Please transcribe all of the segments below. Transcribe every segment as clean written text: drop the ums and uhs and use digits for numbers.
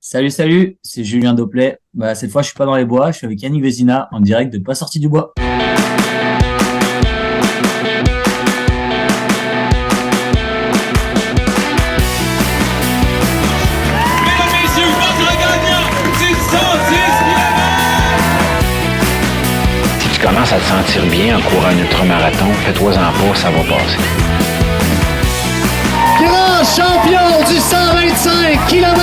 Salut, c'est Julien Dopplet. Cette fois, je suis pas dans les bois, je suis avec Yannick Vézina en direct de Pas sorti du bois. Mesdames, messieurs, votre gagnant, 610 Si tu commences à te sentir bien en courant un ultramarathon, fais-toi-en pas, ça va passer. Grand champion du 125 km.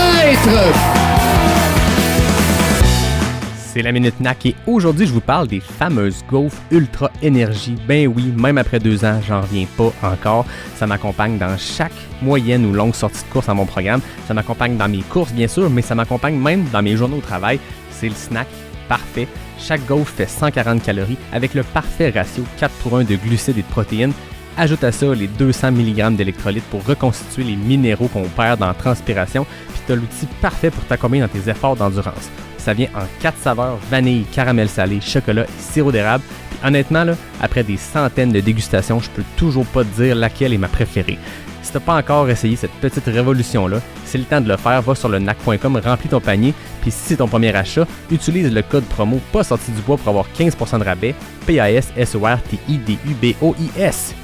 C'est la Minute NAC et aujourd'hui je vous parle des fameuses gaufres Ultra Énergie. Ben oui, même après 2 ans, j'en reviens pas encore. Ça m'accompagne dans chaque moyenne ou longue sortie de course à mon programme. Ça m'accompagne dans mes courses bien sûr, mais ça m'accompagne même dans mes journées au travail. C'est le snack parfait. Chaque gaufre fait 140 calories avec le parfait ratio 4:1 de glucides et de protéines. Ajoute à ça les 200 mg d'électrolytes pour reconstituer les minéraux qu'on perd dans la transpiration, puis tu as l'outil parfait pour t'accompagner dans tes efforts d'endurance. Ça vient en 4 saveurs, vanille, caramel salé, chocolat et sirop d'érable. Puis honnêtement, là, après des centaines de dégustations, je peux toujours pas te dire laquelle est ma préférée. Si t'as pas encore essayé cette petite révolution-là, c'est le temps de le faire. Va sur le nac.com, remplis ton panier, puis si c'est ton premier achat, utilise le code promo pas sorti du bois pour avoir 15% de rabais. PASSORTIDUBOIS.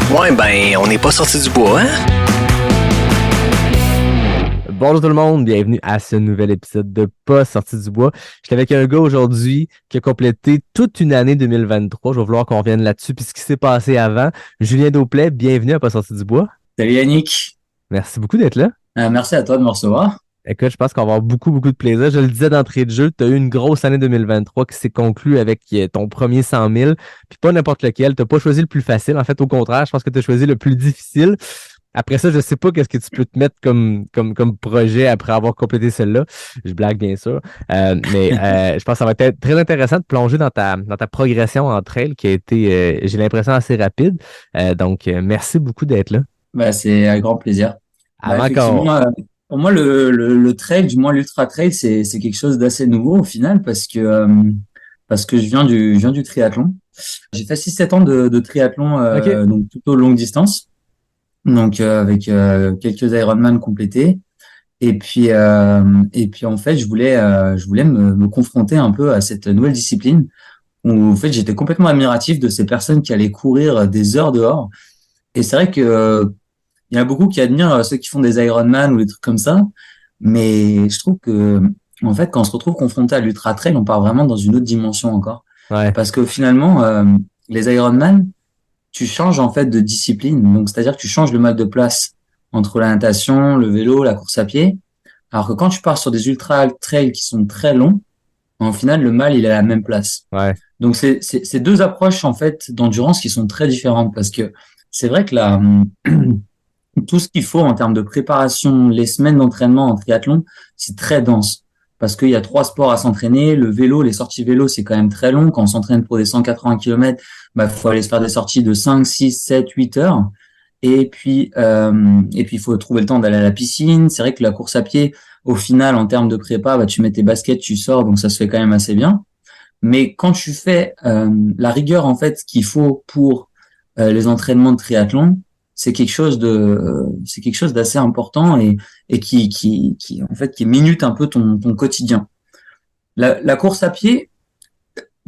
Ouais, ben, on n'est pas sorti du bois, hein? Bonjour tout le monde, bienvenue à ce nouvel épisode de Pas sorti du bois. Je suis avec un gars aujourd'hui qui a complété toute une année 2023. Je vais vouloir qu'on revienne là-dessus puis ce qui s'est passé avant. Julien Dopplet, bienvenue à Pas sorti du bois. Salut Yannick. Merci beaucoup d'être là. Merci à toi de me recevoir. Écoute, je pense qu'on va avoir beaucoup de plaisir. Je le disais d'entrée de jeu, tu as eu une grosse année 2023 qui s'est conclue avec ton premier 100 000, puis pas n'importe lequel. Tu n'as pas choisi le plus facile. En fait, au contraire, je pense que tu as choisi le plus difficile. Après ça, je sais pas qu'est-ce que tu peux te mettre comme projet après avoir complété celle-là. Je blague, bien sûr. Je pense que ça va être très intéressant de plonger dans ta progression en trail qui a été, j'ai l'impression, assez rapide. Donc, merci beaucoup d'être là. C'est avec grand plaisir. Avant pour moi, le trail, du moins l'ultra trail, c'est quelque chose d'assez nouveau au final parce que je viens du triathlon. J'ai fait 6-7 ans de triathlon, Okay. donc plutôt longue distance. Donc avec quelques Ironman complétés et puis en fait je voulais me confronter un peu à cette nouvelle discipline où en fait j'étais complètement admiratif de ces personnes qui allaient courir des heures dehors et c'est vrai que il y en a beaucoup qui admirent ceux qui font des Ironman ou des trucs comme ça, mais je trouve que en fait quand on se retrouve confronté à l'ultra trail on part vraiment dans une autre dimension encore, Ouais. parce que finalement les Ironman tu changes en fait de discipline. Donc, c'est-à-dire que tu changes le mode de place entre la natation, le vélo, la course à pied. Alors que quand tu pars sur des ultra trails qui sont très longs, en final, le mal, il est à la même place. Ouais. Donc, c'est deux approches, en fait, d'endurance qui sont très différentes parce que c'est vrai que là, tout ce qu'il faut en termes de préparation, les semaines d'entraînement en triathlon, c'est très dense. Parce qu'il y a 3 sports à s'entraîner. Le vélo, les sorties vélo, c'est quand même très long. Quand on s'entraîne pour des 180 km, faut aller se faire des sorties de 5, 6, 7, 8 heures. Et puis, il faut trouver le temps d'aller à la piscine. C'est vrai que la course à pied, au final, en termes de prépa, tu mets tes baskets, tu sors, donc ça se fait quand même assez bien. Mais quand tu fais la rigueur, en fait, qu'il faut pour les entraînements de triathlon, c'est quelque chose d'assez important et qui en fait qui minute un peu ton quotidien. La course à pied,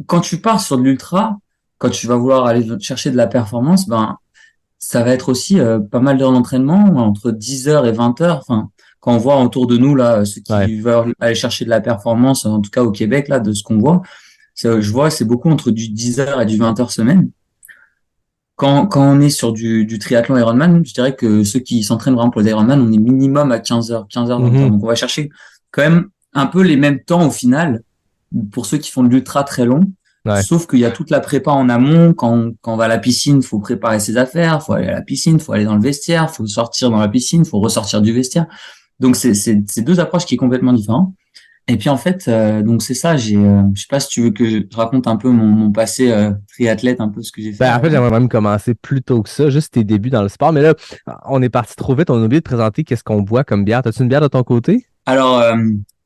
quand tu pars sur de l'ultra, quand tu vas vouloir aller chercher de la performance, ça va être aussi pas mal d'heures d'entraînement, entre 10 heures et 20 heures. Enfin, quand on voit autour de nous là ceux qui veulent aller chercher de la performance, en tout cas au Québec là, de ce qu'on voit, c'est beaucoup entre du 10 heures et du 20 heures semaine. Quand on est sur du triathlon Ironman, je dirais que ceux qui s'entraînent vraiment pour les Ironman, on est minimum à 15 heures d'entraînement. Donc on va chercher quand même un peu les mêmes temps au final pour ceux qui font de l'ultra très long. Ouais. Sauf qu'il y a toute la prépa en amont. Quand on va à la piscine, faut préparer ses affaires, faut aller à la piscine, faut aller dans le vestiaire, faut sortir dans la piscine, faut ressortir du vestiaire. Donc c'est deux approches qui sont complètement différentes. Et puis en fait, donc c'est ça. Je sais pas si tu veux que je raconte un peu mon passé triathlète, un peu ce que j'ai fait. En fait, j'aimerais même commencer plus tôt que ça, juste tes débuts dans le sport. Mais là, on est parti trop vite, on a oublié de présenter qu'est-ce qu'on boit comme bière. T'as-tu une bière de ton côté? Alors,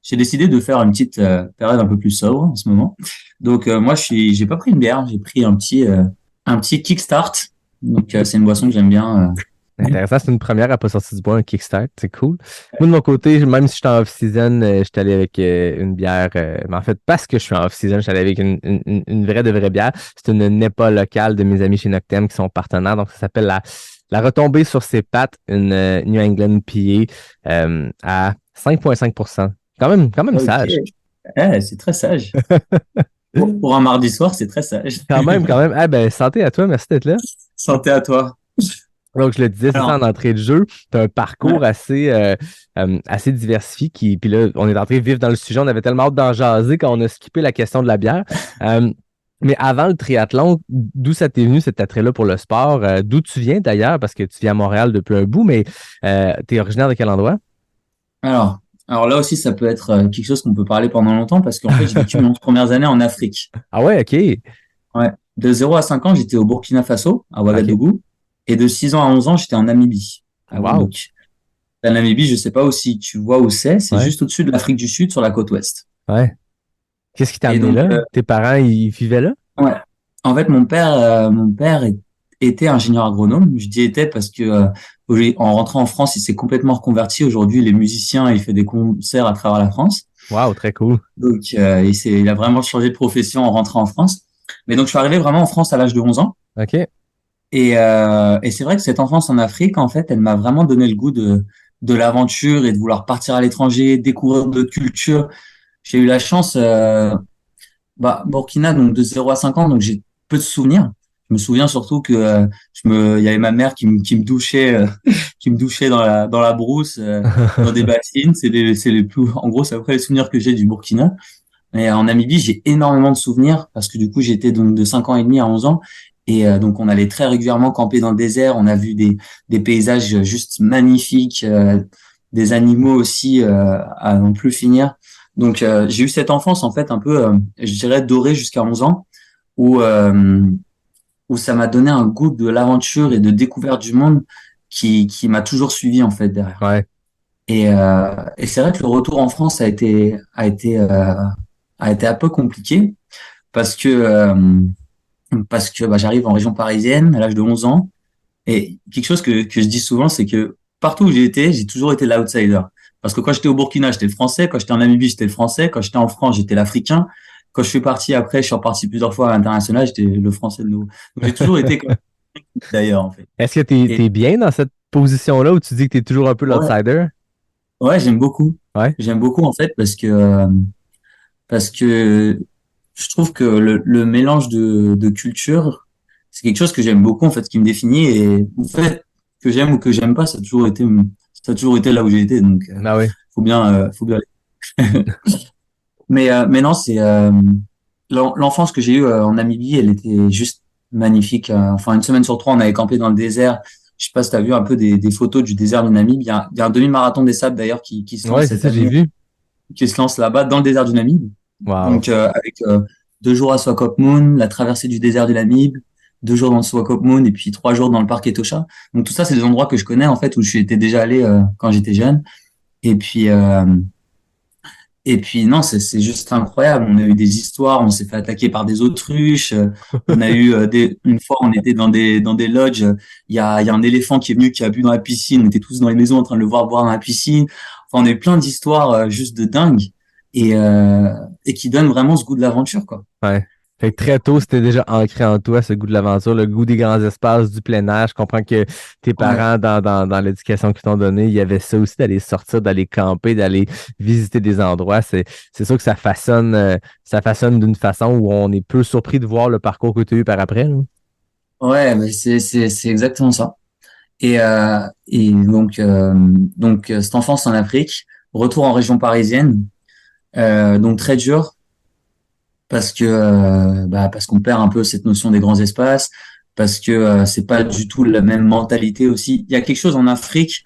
j'ai décidé de faire une petite période un peu plus sobre en ce moment. Donc moi, j'ai pas pris une bière, j'ai pris un petit kickstart. Donc c'est une boisson que j'aime bien. Intéressant, c'est une première à pas sortir du bois, un kickstart, c'est cool. Moi, de mon côté, même si j'étais en off-season, j'étais allé avec une bière, mais en fait, parce que je suis en off-season, j'étais allé avec une vraie de vraie bière. C'est une NEPA locale de mes amis chez Noctem qui sont partenaires, donc ça s'appelle la retombée sur ses pattes, une New England IPA à 5,5%. Quand même Ok. sage. C'est très sage. Pour un mardi soir, c'est très sage. Quand même. Ah ben, santé à toi, merci d'être là. Santé à toi. Donc, je le disais, c'est ça Alors, en entrée de jeu. Tu as un parcours ouais. assez diversifié. Puis là, on est entré vif dans le sujet. On avait tellement hâte d'en jaser quand on a skippé la question de la bière. Mais avant le triathlon, d'où ça t'est venu cet attrait-là pour le sport? D'où tu viens d'ailleurs? Parce que tu vis à Montréal depuis un bout, mais tu es originaire de quel endroit? Alors, alors là aussi, ça peut être quelque chose qu'on peut parler pendant longtemps parce qu'en fait, j'ai vécu mes 11 premières années en Afrique. Ah ouais, OK. Ouais. De 0 à 5 ans, j'étais au Burkina Faso, à OK. Ouagadougou. Et de 6 ans à 11 ans, j'étais en Namibie, à Wow. Windhoek. La Namibie, je sais pas aussi tu vois où c'est Ouais. juste au-dessus de l'Afrique du Sud, sur la côte ouest. Ouais. Qu'est-ce qui t'a Et amené donc, là? Tes parents, ils vivaient là? ouais. En fait, était ingénieur agronome. Je dis était parce que en rentrant en France, il s'est complètement reconverti. Aujourd'hui, il est musicien et il fait des concerts à travers la France. Wow, très cool. Donc, il a vraiment changé de profession en rentrant en France. Mais donc, je suis arrivé vraiment en France à l'âge de 11 ans. OK. Et c'est vrai que cette enfance en Afrique, en fait, elle m'a vraiment donné le goût de l'aventure et de vouloir partir à l'étranger, découvrir d'autres cultures. J'ai eu la chance, Burkina, donc de 0 à 5 ans, donc j'ai peu de souvenirs. Je me souviens surtout que il y avait ma mère qui me douchait, qui me douchait dans la brousse, dans des bassines. C'est les plus, en gros, c'est après les souvenirs que j'ai du Burkina. Et en Namibie, j'ai énormément de souvenirs parce que du coup, j'étais donc de 5 ans et demi à 11 ans. Et donc, on allait très régulièrement camper dans le désert. On a vu des paysages juste magnifiques, des animaux aussi à non plus finir. Donc, j'ai eu cette enfance, en fait, un peu, je dirais, dorée jusqu'à 11 ans, où, euh, où ça m'a donné un goût de l'aventure et de découverte du monde qui m'a toujours suivi, en fait, derrière. Ouais. Et c'est vrai que le retour en France a été un peu compliqué parce que j'arrive en région parisienne à l'âge de 11 ans et quelque chose que je dis souvent, c'est que partout où j'ai été, j'ai toujours été l'outsider. Parce que quand j'étais au Burkina, j'étais le français, quand j'étais en Namibie, j'étais le français, quand j'étais en France, j'étais l'africain. Quand je suis parti après, je suis reparti plusieurs fois à l'international, j'étais le français de nouveau. Donc j'ai toujours été comme d'ailleurs en fait. Est-ce que Et t'es bien dans cette position-là où tu dis que t'es toujours un peu ouais, l'outsider? ouais, j'aime beaucoup. Ouais. J'aime beaucoup en fait parce que je trouve que le mélange de culture, c'est quelque chose que j'aime beaucoup, en fait, qui me définit. Et en fait, que j'aime ou que j'aime pas, ça a toujours été là où j'ai été. Donc, Ah oui. faut bien aller. Mais non, l'enfance que j'ai eue en Namibie, elle était juste magnifique. Enfin, une semaine sur 3, on avait campé dans le désert. Je sais pas si t'as vu un peu des photos du désert de Namibie. Il y a un demi-marathon des sables d'ailleurs qui se lance Ouais, c'est cette ça, j'ai année, vu. qui se lance là-bas dans le désert du Namib. Wow. Donc, avec 2 jours à Swakopmund, la traversée du désert du Namib, 2 jours dans le Swakopmund et puis 3 jours dans le parc Etosha. Donc, tout ça, c'est des endroits que je connais, en fait, où je étais déjà allé quand j'étais jeune. Et puis, euh, et puis non, c'est juste incroyable. On a eu des histoires, on s'est fait attaquer par des autruches. On a eu une fois, on était dans des lodges. Il y a un éléphant qui est venu, qui a bu dans la piscine. On était tous dans les maisons en train de le voir boire dans la piscine. Enfin, on a eu plein d'histoires juste de dingue et qui donnent vraiment ce goût de l'aventure, quoi. Ouais. Fait que très tôt, c'était déjà ancré en toi, ce goût de l'aventure, le goût des grands espaces, du plein air. Je comprends que tes Ouais, parents, dans l'éducation qu'ils t'ont donnée, il y avait ça aussi d'aller sortir, d'aller camper, d'aller visiter des endroits. C'est sûr que ça façonne d'une façon où on est peu surpris de voir le parcours que tu as eu par après, là. ouais, mais c'est exactement ça. Et donc cette enfance en Afrique, retour en région parisienne, donc très dur parce que parce qu'on perd un peu cette notion des grands espaces, parce que c'est pas du tout la même mentalité aussi. Il y a quelque chose en Afrique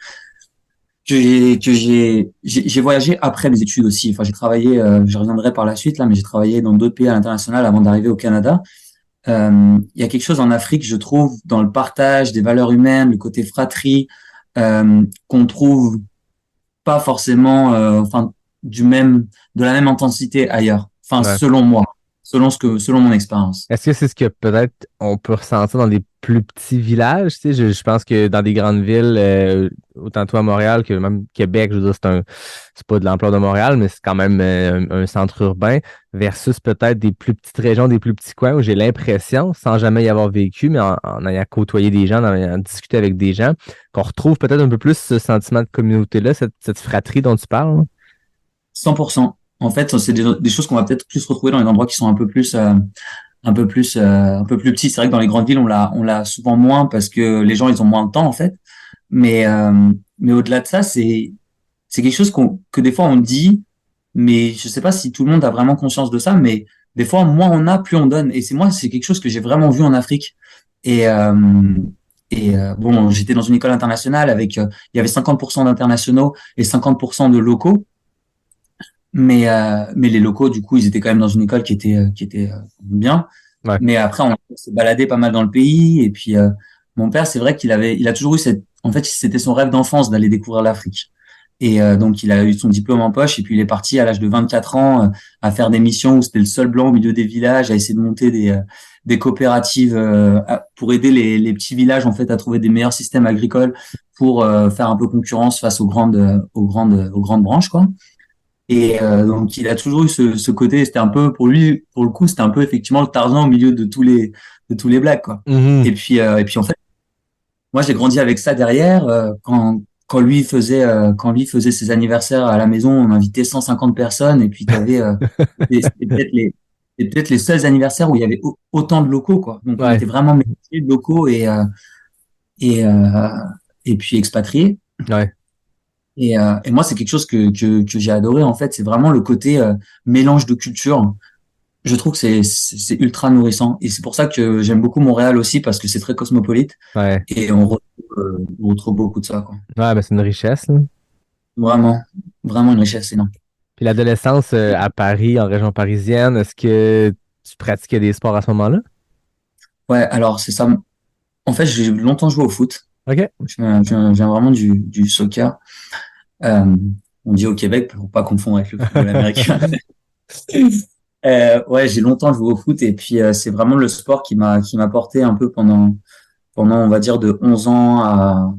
j'ai voyagé après mes études aussi. Enfin, j'ai travaillé, je reviendrai par la suite là, mais j'ai travaillé dans d'autres pays à l'international avant d'arriver au Canada. Il y a quelque chose en Afrique, je trouve, dans le partage des valeurs humaines, le côté fratrie, qu'on trouve pas forcément, enfin, de la même intensité ailleurs. Enfin, Ouais. selon moi. selon mon expérience. Est-ce que c'est ce que peut-être on peut ressentir dans des plus petits villages? Tu sais, je pense que dans des grandes villes, autant toi à Montréal que même Québec, je veux dire, c'est pas de l'ampleur de Montréal, mais c'est quand même un centre urbain versus peut-être des plus petites régions, des plus petits coins où j'ai l'impression, sans jamais y avoir vécu, mais en ayant côtoyé des gens, en ayant discuté avec des gens, qu'on retrouve peut-être un peu plus ce sentiment de communauté-là, cette fratrie dont tu parles. 100%. En fait, c'est des choses qu'on va peut-être plus retrouver dans les endroits qui sont un peu plus petits. C'est vrai que dans les grandes villes, on l'a souvent moins parce que les gens, ils ont moins de temps, en fait. Mais au-delà de ça, c'est quelque chose que des fois on dit, mais je sais pas si tout le monde a vraiment conscience de ça, mais des fois, moins on a, plus on donne. Et c'est quelque chose que j'ai vraiment vu en Afrique. Et, euh, bon, j'étais dans une école internationale il y avait 50% d'internationaux et 50% de locaux. Mais les locaux, du coup, ils étaient quand même dans une école qui était bien. Ouais. Mais après, on s'est baladé pas mal dans le pays. Et puis, mon père, c'est vrai il a toujours eu en fait, c'était son rêve d'enfance d'aller découvrir l'Afrique. Et donc, il a eu son diplôme en poche. Et puis, il est parti à l'âge de 24 ans à faire des missions où c'était le seul blanc au milieu des villages, à essayer de monter des coopératives pour aider les petits villages en fait à trouver des meilleurs systèmes agricoles pour faire un peu concurrence face aux grandes branches, quoi. Et donc il a toujours eu ce côté, c'était un peu pour lui, pour le coup, c'était un peu effectivement le Tarzan au milieu de tous les blacks, quoi. Mhm. Et puis en fait, moi j'ai grandi avec ça derrière. Quand lui faisait ses anniversaires à la maison, on invitait 150 personnes et puis t'avais c'était peut-être les seuls anniversaires où il y avait autant de locaux, quoi. Donc on Ouais. était vraiment mélangés de locaux et euh, et puis expatriés. Ouais. Et moi, c'est quelque chose que j'ai adoré, en fait. C'est vraiment le côté mélange de cultures. Je trouve que c'est ultra nourrissant. Et c'est pour ça que j'aime beaucoup Montréal aussi, parce que c'est très cosmopolite. Ouais. Et on retrouve beaucoup de ça, quoi. Ouais, ben c'est une richesse, là. Vraiment, vraiment une richesse énorme. Puis l'adolescence à Paris, en région parisienne, est-ce que tu pratiquais des sports à ce moment-là? Ouais, alors c'est ça. En fait, j'ai longtemps joué au foot. OK. Je viens vraiment du soccer. Euh, on dit au Québec pour pas confondre avec le football américain. Ouais, j'ai longtemps joué au foot et puis c'est vraiment le sport qui m'a porté un peu pendant on va dire de 11 ans à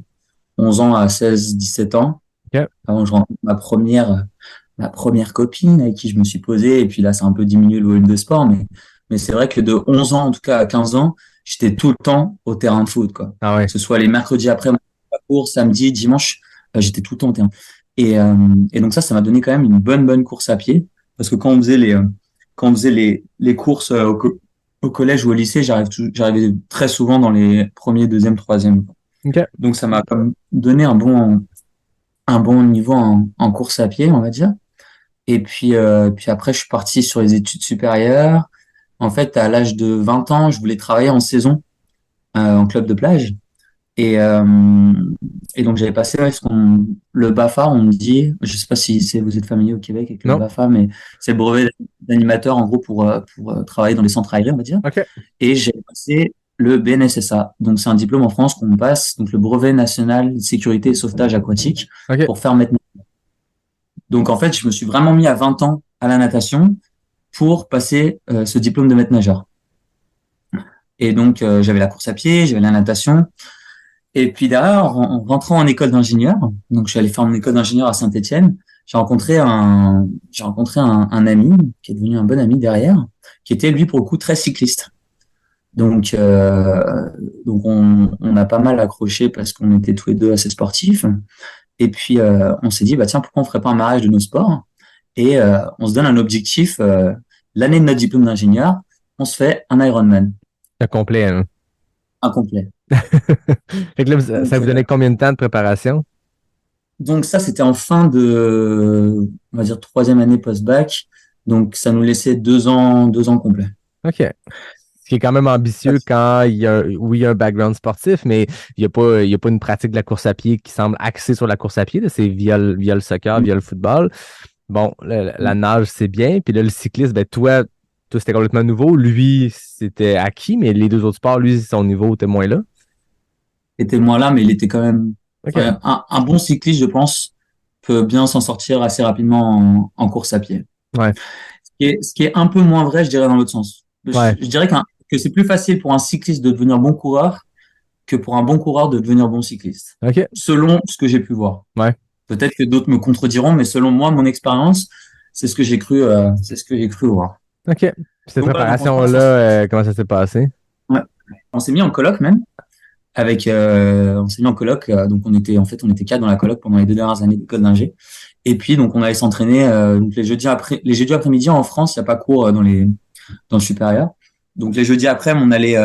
17 ans. OK. Avant je rencontre ma première copine avec qui je me suis posé et puis là c'est un peu diminué le volume de sport mais c'est vrai que de 11 ans en tout cas à 15 ans, j'étais tout le temps au terrain de foot, quoi. Ah ouais. Que ce soit les mercredis après ma course, samedi, dimanche, j'étais tout le temps au terrain. Et donc ça m'a donné quand même une bonne course à pied parce que quand on faisait les courses au collège ou au lycée, j'arrivais très souvent dans les premiers, deuxième, troisième. OK. Donc ça m'a comme donné un bon niveau en course à pied, on va dire. Et puis après, je suis parti sur les études supérieures. En fait, à l'âge de 20 ans, je voulais travailler en saison en club de plage. Et, euh, et donc j'avais passé le BAFA, on me dit, je sais pas si vous êtes familier au Québec avec le Non. BAFA, mais c'est le brevet d'animateur en gros pour travailler dans les centres aériens, on va dire. OK. Et j'ai passé le BNSSA. Donc c'est un diplôme en France qu'on passe, donc le brevet national de sécurité et sauvetage aquatique OK. pour faire maître. Donc en fait, je me suis vraiment mis à 20 ans à la natation pour passer ce diplôme de maître nageur. Et donc j'avais la course à pied, j'avais la natation. Et puis derrière, en rentrant en école d'ingénieur, donc je suis allé faire mon école d'ingénieur à Saint-Étienne, j'ai rencontré un ami qui est devenu un bon ami derrière, qui était lui pour le coup très cycliste. Donc on a pas mal accroché parce qu'on était tous les deux assez sportifs. Et puis on s'est dit bah tiens pourquoi on ferait pas un mariage de nos sports et on se donne un objectif l'année de notre diplôme d'ingénieur, on se fait un Ironman C'est complet, hein. incomplet. Fait que là, ça vous donnait combien de temps de préparation? Donc ça, c'était en fin on va dire troisième année post-bac. Donc ça nous laissait 2 ans complets. OK. Ce qui est quand même ambitieux quand oui, il y a un background sportif, mais il y a pas une pratique de la course à pied qui semble axée sur la course à pied. Là. C'est via le soccer, via le football. Bon, la nage, c'est bien. Puis là, le cyclisme, ben toi, c'était complètement nouveau. Lui, c'était acquis, mais les deux autres sports, lui, son niveau était moins là. Il était moins là, mais il était quand même OK. un bon cycliste, je pense, peut bien s'en sortir assez rapidement en course à pied. Ouais. Ce qui est un peu moins vrai, je dirais, dans l'autre sens. Ouais. Je dirais que c'est plus facile pour un cycliste de devenir bon coureur que pour un bon coureur de devenir bon cycliste. OK. Selon ce que j'ai pu voir. Ouais. Peut-être que d'autres me contrediront, mais selon moi, mon expérience, c'est ce que j'ai cru voir. OK. Puis cette Donc, voilà, donc préparation-là, comment ça s'est passé? ouais. On s'est mis en coloc même. On s'est mis en coloc, donc on était quatre dans la coloc pendant les 2 dernières années d'école d'ingé. Et puis, donc, on allait s'entraîner, donc les jeudis après-midi en France, il n'y a pas cours dans le supérieur. Donc, les jeudis après, on allait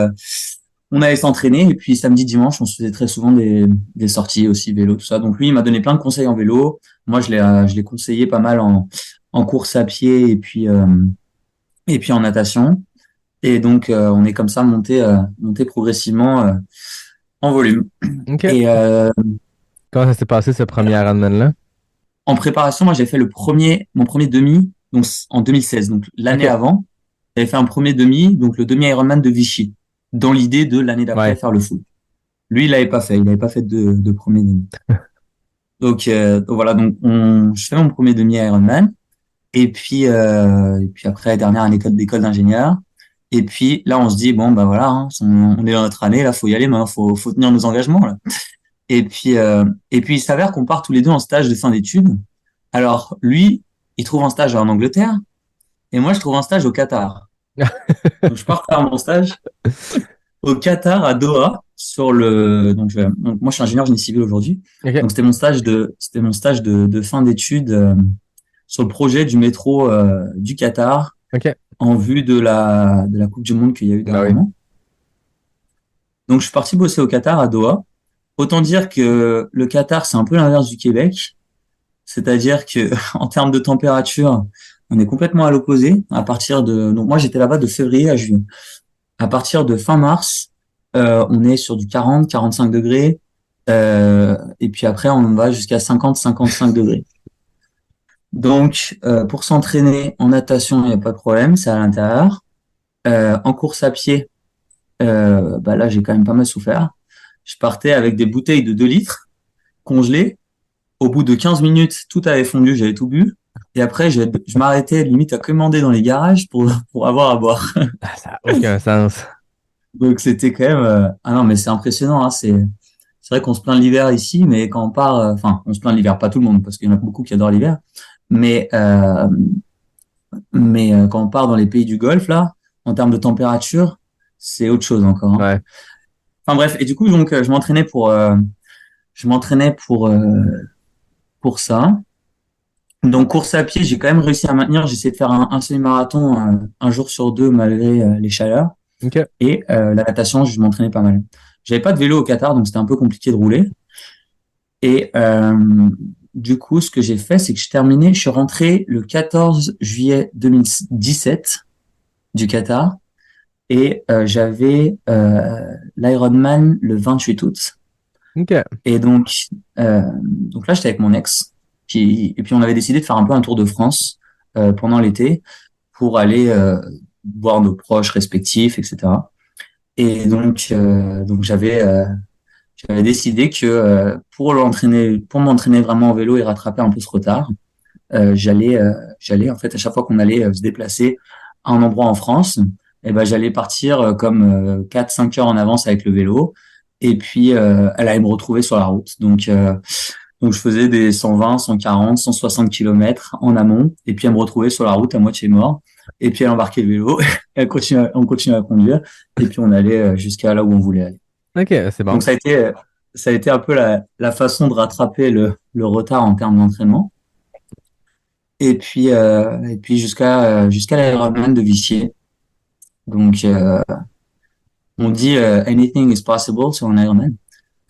s'entraîner. Et puis, samedi, dimanche, on se faisait très souvent des sorties aussi, vélo, tout ça. Donc, lui, il m'a donné plein de conseils en vélo. Moi, je l'ai conseillé pas mal en course à pied et puis en natation. Et donc, on est comme ça monté progressivement, en volume. OK. Et, Comment ça s'est passé, ce premier Ironman-là? en préparation, moi, j'ai fait mon premier demi, donc en 2016, donc l'année OK. avant. J'avais fait un premier demi, donc le demi Ironman de Vichy, dans l'idée de l'année d'après Ouais. faire le full. Lui, il l'avait pas fait. Il n'avait pas fait de premier demi. Donc voilà, donc je fais mon premier demi Ironman. Et puis après la dernière année d'école d'ingénieur. Et puis là, on se dit bon bah voilà, hein, on est dans notre année, là, faut y aller, maintenant, faut tenir nos engagements là. Et puis il s'avère qu'on part tous les deux en stage de fin d'études. Alors lui, il trouve un stage en Angleterre, et moi je trouve un stage au Qatar. Donc je pars faire mon stage au Qatar à Doha donc moi je suis ingénieur génie civil aujourd'hui. OK. Donc c'était mon stage de fin d'études, sur le projet du métro, du Qatar, OK. en vue de la Coupe du Monde qu'il y a eu Bah oui. dernièrement. Donc je suis parti bosser au Qatar à Doha. Autant dire que le Qatar, c'est un peu l'inverse du Québec. C'est-à-dire que, en termes de température, on est complètement à l'opposé. Donc moi, j'étais là-bas de février à juillet. À partir de fin mars, on est sur du 40, 45 degrés. Et puis après, on va jusqu'à 50, 55 degrés. Donc, pour s'entraîner en natation, il n'y a pas de problème, c'est à l'intérieur. En course à pied, bah là, j'ai quand même pas mal souffert. Je partais avec des bouteilles de 2 litres congelées. Au bout de 15 minutes, tout avait fondu, j'avais tout bu. Et après, je m'arrêtais limite à commander dans les garages pour avoir à boire. Ah, ça n'a aucun sens. Donc c'était quand même... Ah non, mais c'est impressionnant. Hein. C'est vrai qu'on se plaint de l'hiver ici, mais quand on part... Enfin, on se plaint de l'hiver, pas tout le monde, parce qu'il y en a beaucoup qui adorent l'hiver. Mais quand on part dans les pays du Golfe, là, en termes de température, c'est autre chose encore. Hein. Ouais. Enfin bref, et du coup, donc, je m'entraînais pour ça. Donc, course à pied, j'ai quand même réussi à maintenir. J'ai essayé de faire un semi-marathon, un jour sur deux, malgré les chaleurs. OK. Et la natation, je m'entraînais pas mal. J'avais pas de vélo au Qatar, donc c'était un peu compliqué de rouler. Et du coup, ce que j'ai fait, c'est que je suis rentré le 14 juillet 2017 du Qatar. Et j'avais l'Ironman le 28 août. OK. Et donc là, j'étais avec mon ex. Et puis on avait décidé de faire un peu un tour de France pendant l'été pour aller voir nos proches respectifs, etc. Et donc j'avais décidé que pour m'entraîner vraiment en vélo et rattraper un peu ce retard, j'allais en fait à chaque fois qu'on allait se déplacer à un endroit en France, et ben j'allais partir comme 4-5 heures en avance avec le vélo, et puis elle allait me retrouver sur la route. Donc je faisais des 120, 140, 160 kilomètres en amont, et puis elle me retrouvait sur la route à moitié mort, et puis elle embarquait le vélo, et on continuait à conduire, et puis on allait jusqu'à là où on voulait aller. OK, c'est bon. Donc ça a été un peu la façon de rattraper le retard en termes d'entraînement. Et puis jusqu'à l'Ironman de Vichy. Donc on dit anything is possible sur un Ironman.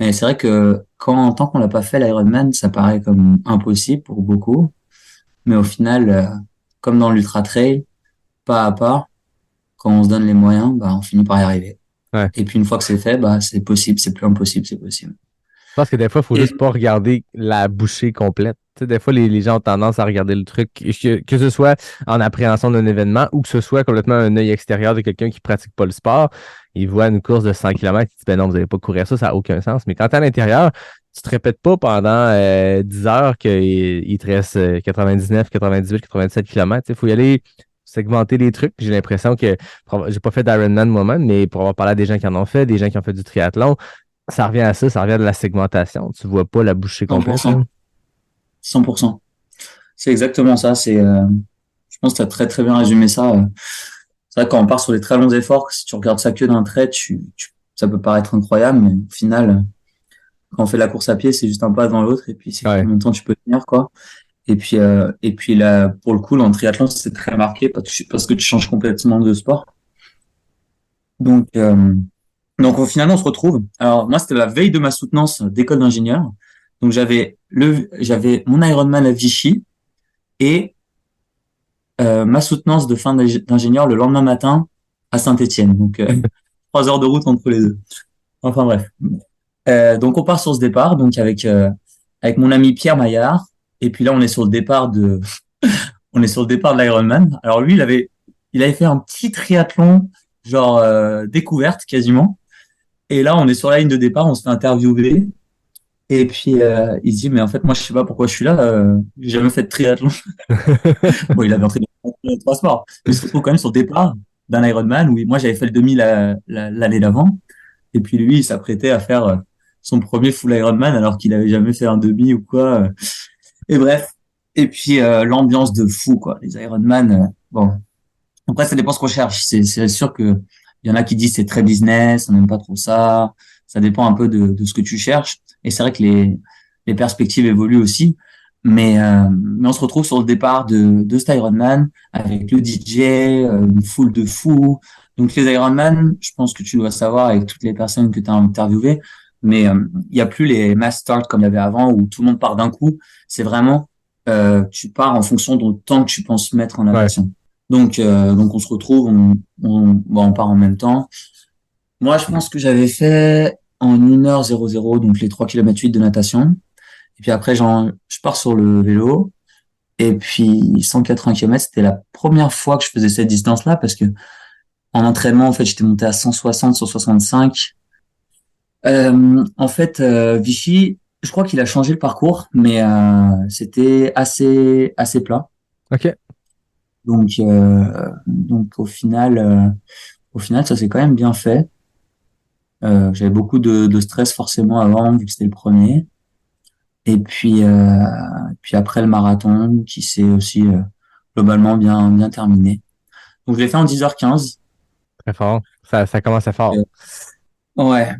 Mais c'est vrai que tant qu'on l'a pas fait l'Ironman, ça paraît comme impossible pour beaucoup. Mais au final, comme dans l'ultra trail, pas à pas, quand on se donne les moyens, bah on finit par y arriver. Ouais. Et puis une fois que c'est fait, bah c'est possible, c'est plus impossible, c'est possible. Je pense que des fois, il faut Et- juste pas regarder la bouchée complète. Tu sais, des fois, les gens ont tendance à regarder le truc, que ce soit en appréhension d'un événement ou que ce soit complètement un œil extérieur de quelqu'un qui pratique pas le sport. Il voit une course de 100 km, il dit, ben non, vous n'allez pas courir ça, ça n'a aucun sens. Mais quand tu es à l'intérieur, tu te répètes pas pendant 10 heures qu'il te reste 99, 98, 97 km. Il faut y aller segmenter les trucs. J'ai l'impression que j'ai pas fait d'Ironman moi-même, mais pour avoir parlé à des gens qui en ont fait, des gens qui ont fait du triathlon, ça revient à ça, ça revient à de la segmentation. Tu vois pas la bouchée complète. 100%. 100%. C'est exactement ça. Je pense que tu as très, très bien résumé ça. C'est vrai que quand on part sur des très longs efforts, si tu regardes ça que d'un trait, ça peut paraître incroyable, mais au final, quand on fait la course à pied, c'est juste un pas devant l'autre, et puis c'est combien de temps tu peux tenir, quoi. Et puis là, pour le coup, dans le triathlon, c'est très marqué parce que tu changes complètement de sport. Donc, finalement, on se retrouve. Alors, moi, c'était la veille de ma soutenance d'école d'ingénieur. Donc, j'avais mon Ironman à Vichy et ma soutenance de fin d'ingénieur le lendemain matin à Saint-Étienne. Donc, 3 heures de route entre les deux. Enfin, bref. Donc, on part sur ce départ, donc avec mon ami Pierre Maillard. Et puis là, on est sur le départ de l'Ironman. Alors lui, il avait fait un petit triathlon, genre découverte quasiment. Et là, on est sur la ligne de départ, on se fait interviewer. Et puis il se dit, mais en fait, moi, je sais pas pourquoi je suis là. J'ai jamais fait de triathlon. Bon, il avait entraîné 3 sports, mais il se retrouve quand même sur le départ d'un Ironman où moi, j'avais fait le demi l'année d'avant. Et puis lui, il s'apprêtait à faire son premier full Ironman alors qu'il avait jamais fait un demi ou quoi. Et bref. Et puis l'ambiance de fou, quoi. Les Ironman, bon. Après, ça dépend ce qu'on cherche. C'est sûr que il y en a qui disent c'est très business, on n'aime pas trop ça. Ça dépend un peu de ce que tu cherches. Et c'est vrai que les perspectives évoluent aussi. Mais on se retrouve sur le départ de cet Ironman avec le DJ, une foule de fous. Donc les Ironman, je pense que tu dois savoir avec toutes les personnes que tu as interviewées, mais il y a plus les mass start comme il y avait avant où tout le monde part d'un coup. C'est vraiment tu pars en fonction du temps que tu penses mettre en natation. Donc on se retrouve, on part en même temps. Moi, je pense que j'avais fait en 1h00, donc les 3 km 8 de natation. Et puis après, je pars sur le vélo. Et puis 180 km, c'était la première fois que je faisais cette distance-là parce que en entraînement, en fait, j'étais monté à 160, 165. En fait, Vichy, je crois qu'il a changé le parcours, mais c'était assez plat. OK. Donc au final, ça s'est quand même bien fait. J'avais beaucoup de stress forcément avant, vu que c'était le premier. Et puis après le marathon, qui s'est aussi globalement bien terminé. Donc je l'ai fait en 10h15. Très fort. Ça commence à fort. Ouais.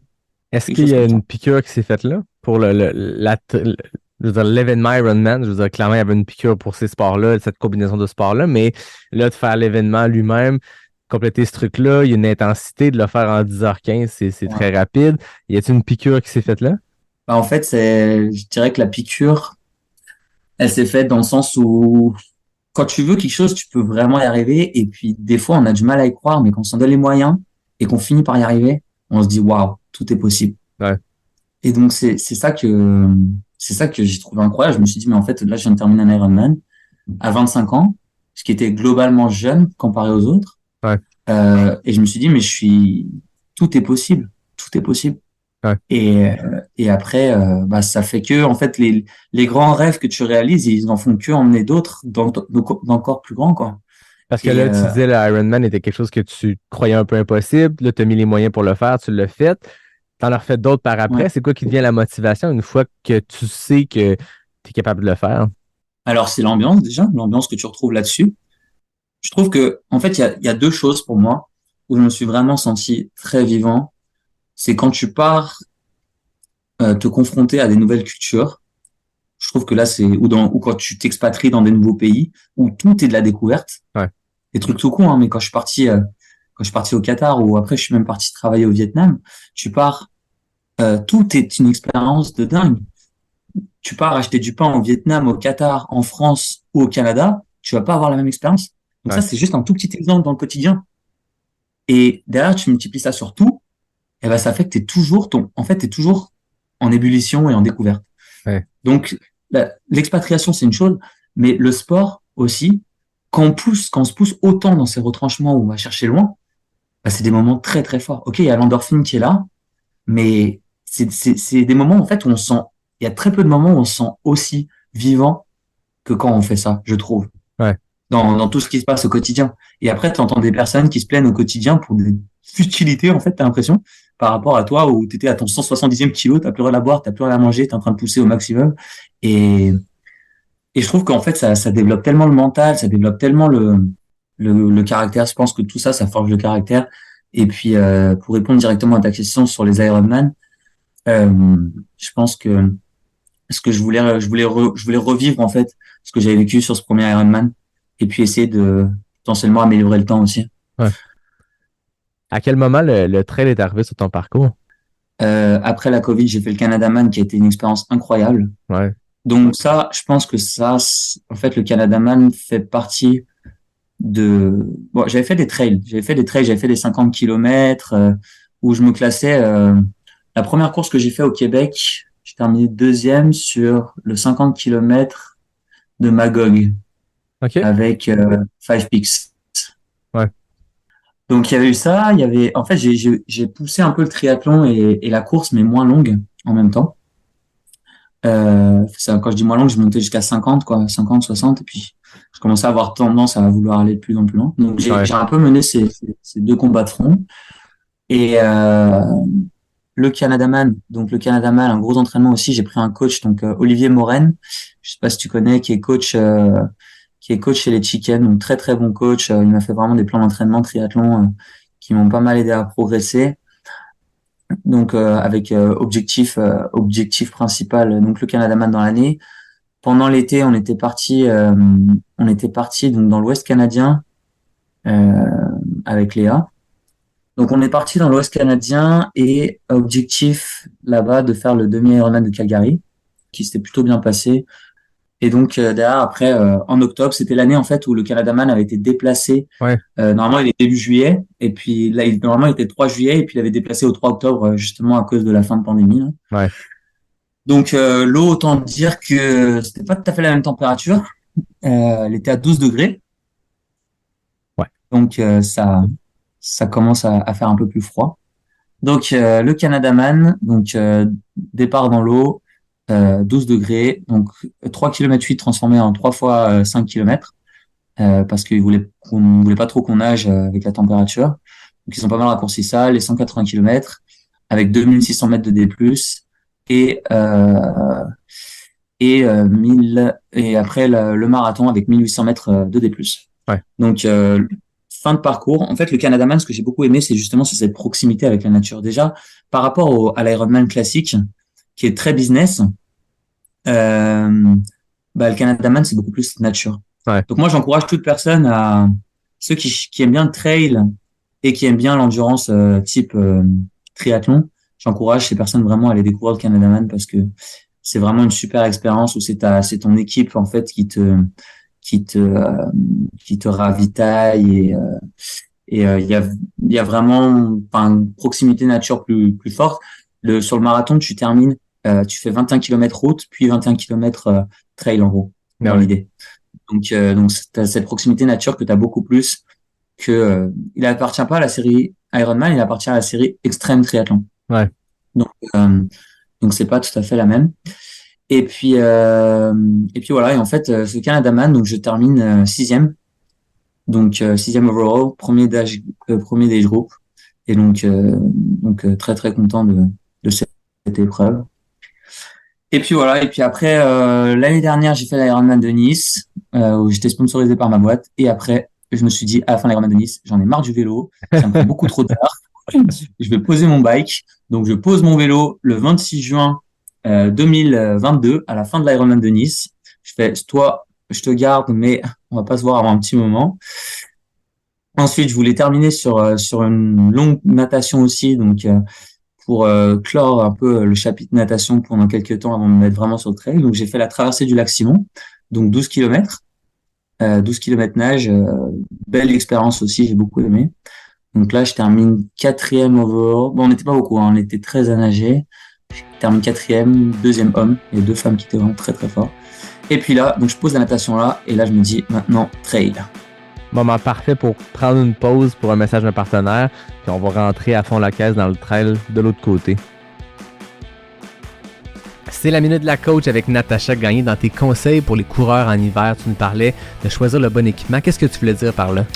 Est-ce Quelque qu'il chose y a comme ça. une piqûre qui s'est faite là pour je veux dire, l'événement Ironman? Je veux dire, clairement, il y avait une piqûre pour ces sports-là, cette combinaison de sports-là, mais là, de faire l'événement lui-même, compléter ce truc-là, il y a une intensité de le faire en 10h15, c'est Ouais. très rapide. Y a-t-il une piqûre qui s'est faite là? Bah, en fait, je dirais que la piqûre, elle s'est faite dans le sens où quand tu veux quelque chose, tu peux vraiment y arriver. Et puis, des fois, on a du mal à y croire, mais quand on s'en donne les moyens et qu'on finit par y arriver, on se dit, waouh, tout est possible. Ouais. Et donc, c'est ça que j'ai trouvé incroyable. Je me suis dit, mais en fait, là, je viens de terminer un Ironman à 25 ans, ce qui était globalement jeune comparé aux autres. Ouais. Et je me suis dit, mais tout est possible. Tout est possible. Ouais. Et après, bah, ça fait que, en fait, les grands rêves que tu réalises, ils en font que emmener d'autres d'encore plus grands, quoi. Parce que Et, là, tu disais, le Ironman était quelque chose que tu croyais un peu impossible. Là, tu as mis les moyens pour le faire, tu l'as fait. Tu en as refait d'autres par après. ouais. C'est quoi qui devient la motivation une fois que tu sais que tu es capable de le faire? Alors, c'est l'ambiance, déjà, l'ambiance que tu retrouves là-dessus. Je trouve que, en fait, il y a 2 choses pour moi où je me suis vraiment senti très vivant. C'est quand tu pars te confronter à des nouvelles cultures. Je trouve que là, ou quand tu t'expatries dans des nouveaux pays où tout est de la découverte. Ouais. Des trucs tout con, hein, mais quand je suis parti au Qatar ou après je suis même parti travailler au Vietnam, tu pars, tout est une expérience de dingue. Tu pars acheter du pain au Vietnam, au Qatar, en France ou au Canada, tu vas pas avoir la même expérience. Donc Ouais. ça, c'est juste un tout petit exemple dans le quotidien. Et derrière, tu multiplies ça sur tout, et ben ça fait que t'es toujours en ébullition et en découverte. Ouais. Donc l'expatriation, c'est une chose, mais le sport aussi, quand on se pousse autant dans ces retranchements où on va chercher loin, bah, c'est des moments très très forts. Ok, il y a l'endorphine qui est là, mais c'est des moments en fait où il y a très peu de moments où on se sent aussi vivant que quand on fait ça, je trouve. Ouais. dans tout ce qui se passe au quotidien. Et après, tu entends des personnes qui se plaignent au quotidien pour des futilités, en fait, t'as l'impression, par rapport à toi où tu étais à ton 170e kilo, t'as plus rien à boire, t'as plus rien à manger, t'es en train de pousser au maximum. Et, et je trouve qu'en fait, ça développe tellement le mental, ça développe tellement le caractère. Je pense que tout ça, ça forge le caractère. Et puis, pour répondre directement à ta question sur les Ironman, je pense que ce que je voulais revivre, en fait, ce que j'avais vécu sur ce premier Ironman. Et puis essayer de potentiellement améliorer le temps aussi. Ouais. À quel moment le trail est arrivé sur ton parcours? Après la Covid, j'ai fait le Canadaman qui a été une expérience incroyable. Ouais. Donc ça, je pense que ça, en fait, le Canadaman fait partie de... Bon, j'avais fait des trails, j'avais fait des 50 kilomètres où je me classais... La première course que j'ai fait au Québec, j'ai terminé deuxième sur le 50 kilomètres de Magog. OK. Avec Five Peaks. Ouais. Donc il y avait eu ça, il y avait en fait j'ai poussé un peu le triathlon et la course mais moins longue en même temps. Ça, quand je dis moins longue, je montais jusqu'à 50 quoi, 50 60 et puis je commençais à avoir tendance à vouloir aller de plus en plus loin. Donc j'ai un peu mené ces deux combats de front et le Canadaman, un gros entraînement aussi, j'ai pris un coach donc Olivier Morène, je sais pas si tu connais qui est coach chez les Chicken, donc très très bon coach. Il m'a fait vraiment des plans d'entraînement triathlon qui m'ont pas mal aidé à progresser. Donc avec objectif principal, donc le Canadaman dans l'année. Pendant l'été, on était parti donc dans l'Ouest canadien avec Léa. Donc on est parti dans l'Ouest canadien et objectif là-bas de faire le demi-Ironman de Calgary, qui s'était plutôt bien passé. Et donc derrière, après, en octobre, c'était l'année en fait où le Canadaman avait été déplacé. Ouais. Normalement, il est début juillet, et puis là, normalement, il était 3 juillet, et puis il avait déplacé au 3 octobre justement à cause de la fin de pandémie. Là. Ouais. Donc l'eau, autant dire que c'était pas tout à fait la même température. Elle était à 12 degrés. Ouais. Donc ça commence à faire un peu plus froid. Donc le Canadaman, donc départ dans l'eau. 12 degrés, donc 3 km 8 transformé en 3 fois 5 km, parce qu'ils voulaient pas trop qu'on nage avec la température. Donc ils ont pas mal raccourci ça, les 180 km, avec 2600 mètres de D+, et 1000, et après le marathon avec 1800 mètres de D+. Ouais. Donc, fin de parcours. En fait, le Canadaman, ce que j'ai beaucoup aimé, c'est justement cette proximité avec la nature. Déjà, par rapport à l'Ironman classique, qui est très business, le Canadaman, c'est beaucoup plus nature. Ouais. Donc moi, j'encourage toute personne ceux qui aiment bien le trail et qui aiment bien l'endurance type triathlon. J'encourage ces personnes vraiment à aller découvrir le Canadaman parce que c'est vraiment une super expérience où c'est ton équipe en fait qui te ravitaille et il y a vraiment une proximité nature plus forte. Sur le marathon, tu termines, tu fais 21 km route, puis 21 km trail en gros, dans l'idée. Donc t'as cette proximité nature que t'as beaucoup plus que il appartient pas à la série Ironman, il appartient à la série Extreme Triathlon. Ouais. Donc c'est pas tout à fait la même. Et puis voilà. Et en fait, ce Canadaman, donc je termine 6e. Donc 6e overall, premier d'âge group. Et donc très très content de cette épreuve. Et puis voilà. Et puis après, l'année dernière, j'ai fait l'Ironman de Nice, où j'étais sponsorisé par ma boîte. Et après, je me suis dit, à la fin de l'Ironman de Nice, j'en ai marre du vélo. Ça me fait beaucoup trop tard. Je vais poser mon bike. Donc je pose mon vélo le 26 juin 2022 à la fin de l'Ironman de Nice. Je fais, toi, je te garde, mais on va pas se voir avant un petit moment. Ensuite, je voulais terminer sur une longue natation aussi, donc pour clore un peu le chapitre natation pendant quelques temps avant de me mettre vraiment sur le trail. Donc j'ai fait la traversée du lac Simon, donc 12 km. 12 km nage, belle expérience aussi, j'ai beaucoup aimé. Donc là, je termine 4e overall. Bon, on n'était pas beaucoup, on était 13 à nager. Je termine 4e, 2e homme. Il y a 2 femmes qui étaient vraiment très très fortes. Et puis là, donc je pose la natation là, et là je me dis maintenant trail. Moment parfait pour prendre une pause pour un message d'un partenaire, puis on va rentrer à fond la caisse dans le trail de l'autre côté. C'est la minute de la coach avec Natacha Gagné. Dans tes conseils pour les coureurs en hiver, tu nous parlais de choisir le bon équipement. Qu'est-ce que tu voulais dire par là?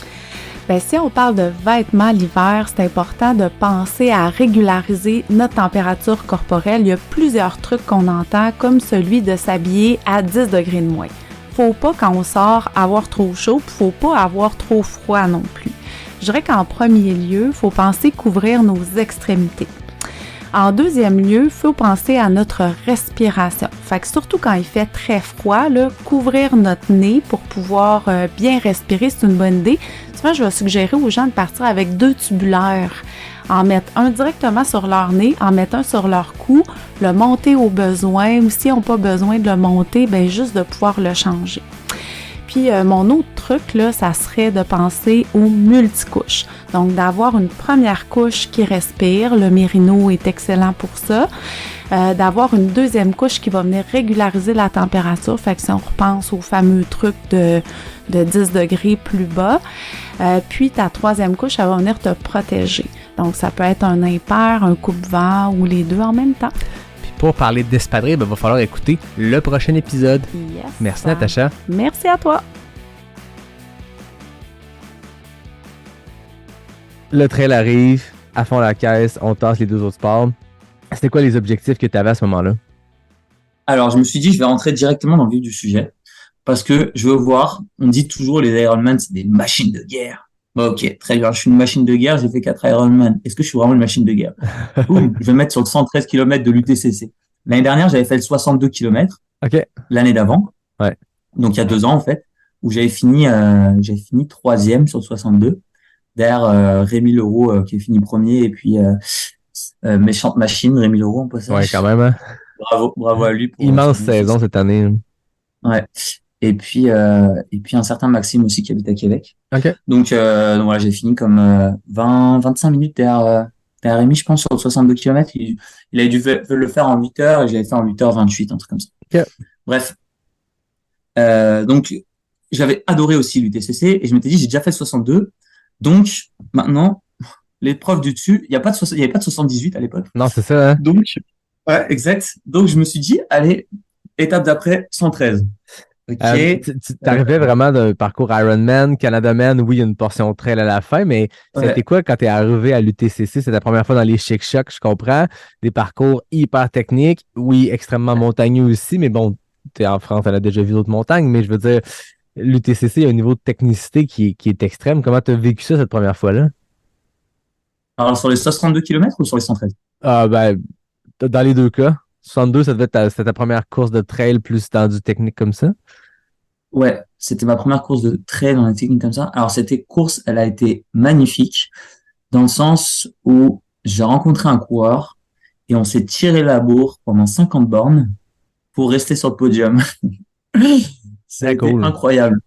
Bien, si on parle de vêtements l'hiver, c'est important de penser à régulariser notre température corporelle. Il y a plusieurs trucs qu'on entend, comme celui de s'habiller à 10 degrés de moins. Faut pas, quand on sort, avoir trop chaud, puis faut pas avoir trop froid non plus. Je dirais qu'en premier lieu, il faut penser couvrir nos extrémités. En deuxième lieu, il faut penser à notre respiration. Fait que surtout quand il fait très froid, là, couvrir notre nez pour pouvoir bien respirer, c'est une bonne idée. Souvent, je vais suggérer aux gens de partir avec 2 tubulaires. En mettre un directement sur leur nez, en mettre un sur leur cou, le monter au besoin, ou s'ils n'ont pas besoin de le monter, bien juste de pouvoir le changer. Puis mon autre truc, là, ça serait de penser aux multicouches. Donc, d'avoir une première couche qui respire. Le Mérino est excellent pour ça. D'avoir une deuxième couche qui va venir régulariser la température. Fait que si on repense au fameux truc de 10 degrés plus bas. Puis, ta troisième couche, elle va venir te protéger. Donc, ça peut être un impair, un coupe-vent ou les deux en même temps. Pour parler d'espadrille, il va falloir écouter le prochain épisode. Yes. Merci Natacha. Merci à toi. Le trail arrive, à fond la caisse, on tasse les 2 autres sports. C'était quoi les objectifs que tu avais à ce moment-là? Alors, je me suis dit, je vais rentrer directement dans le vif du sujet parce que je veux voir, on dit toujours les Ironman, c'est des machines de guerre. Bon, ok, très bien, je suis une machine de guerre, j'ai fait 4 Ironman. Est-ce que je suis vraiment une machine de guerre? Boum, je vais me mettre sur le 113 km de l'UTCC. L'année dernière, j'avais fait le 62 km. Ok. L'année d'avant. Ouais. Donc, il y a 2 ans, en fait, où j'avais fini 3e sur le 62. Derrière Rémi Leroux, qui est fini premier, et puis méchante machine, Rémi Leroux, en passage. Ouais, quand même. Hein? Bravo à lui. Immense saison cette année. Ouais. Et puis un certain Maxime aussi qui habite à Québec. Ok. Donc voilà, j'ai fini comme 25 minutes derrière Rémi, je pense, sur le 62 km. Il a dû le faire en 8 heures et je l'avais fait en 8h28, un truc comme ça. Ok. Bref. Donc, j'avais adoré aussi l'UTCC et je m'étais dit, j'ai déjà fait le 62. Donc, maintenant, l'épreuve du dessus, il y avait pas de 78 à l'époque. Non, c'est ça, hein? Donc, ouais, exact. Donc, je me suis dit, allez, étape d'après, 113. Ok. Tu arrivais vraiment d'un parcours Ironman, Canadaman, oui, il y a une portion trail à la fin, mais c'était quoi quand tu es arrivé à l'UTCC? C'est ta première fois dans les chic-chocs, je comprends. Des parcours hyper techniques, oui, extrêmement montagneux aussi, mais bon, tu es en France, elle a déjà vu d'autres montagnes, mais je veux dire, l'UTCC a un niveau de technicité qui est extrême. Comment tu as vécu ça cette première fois-là? Alors, sur les 62 km ou sur les 113? Ben, dans les 2 cas. 62, c'était ta première course de trail plus dans du technique comme ça? Ouais, c'était ma première course de trail dans les techniques comme ça. Alors, cette course, elle a été magnifique dans le sens où j'ai rencontré un coureur et on s'est tiré la bourre pendant 50 bornes pour rester sur le podium. Ça a été incroyable.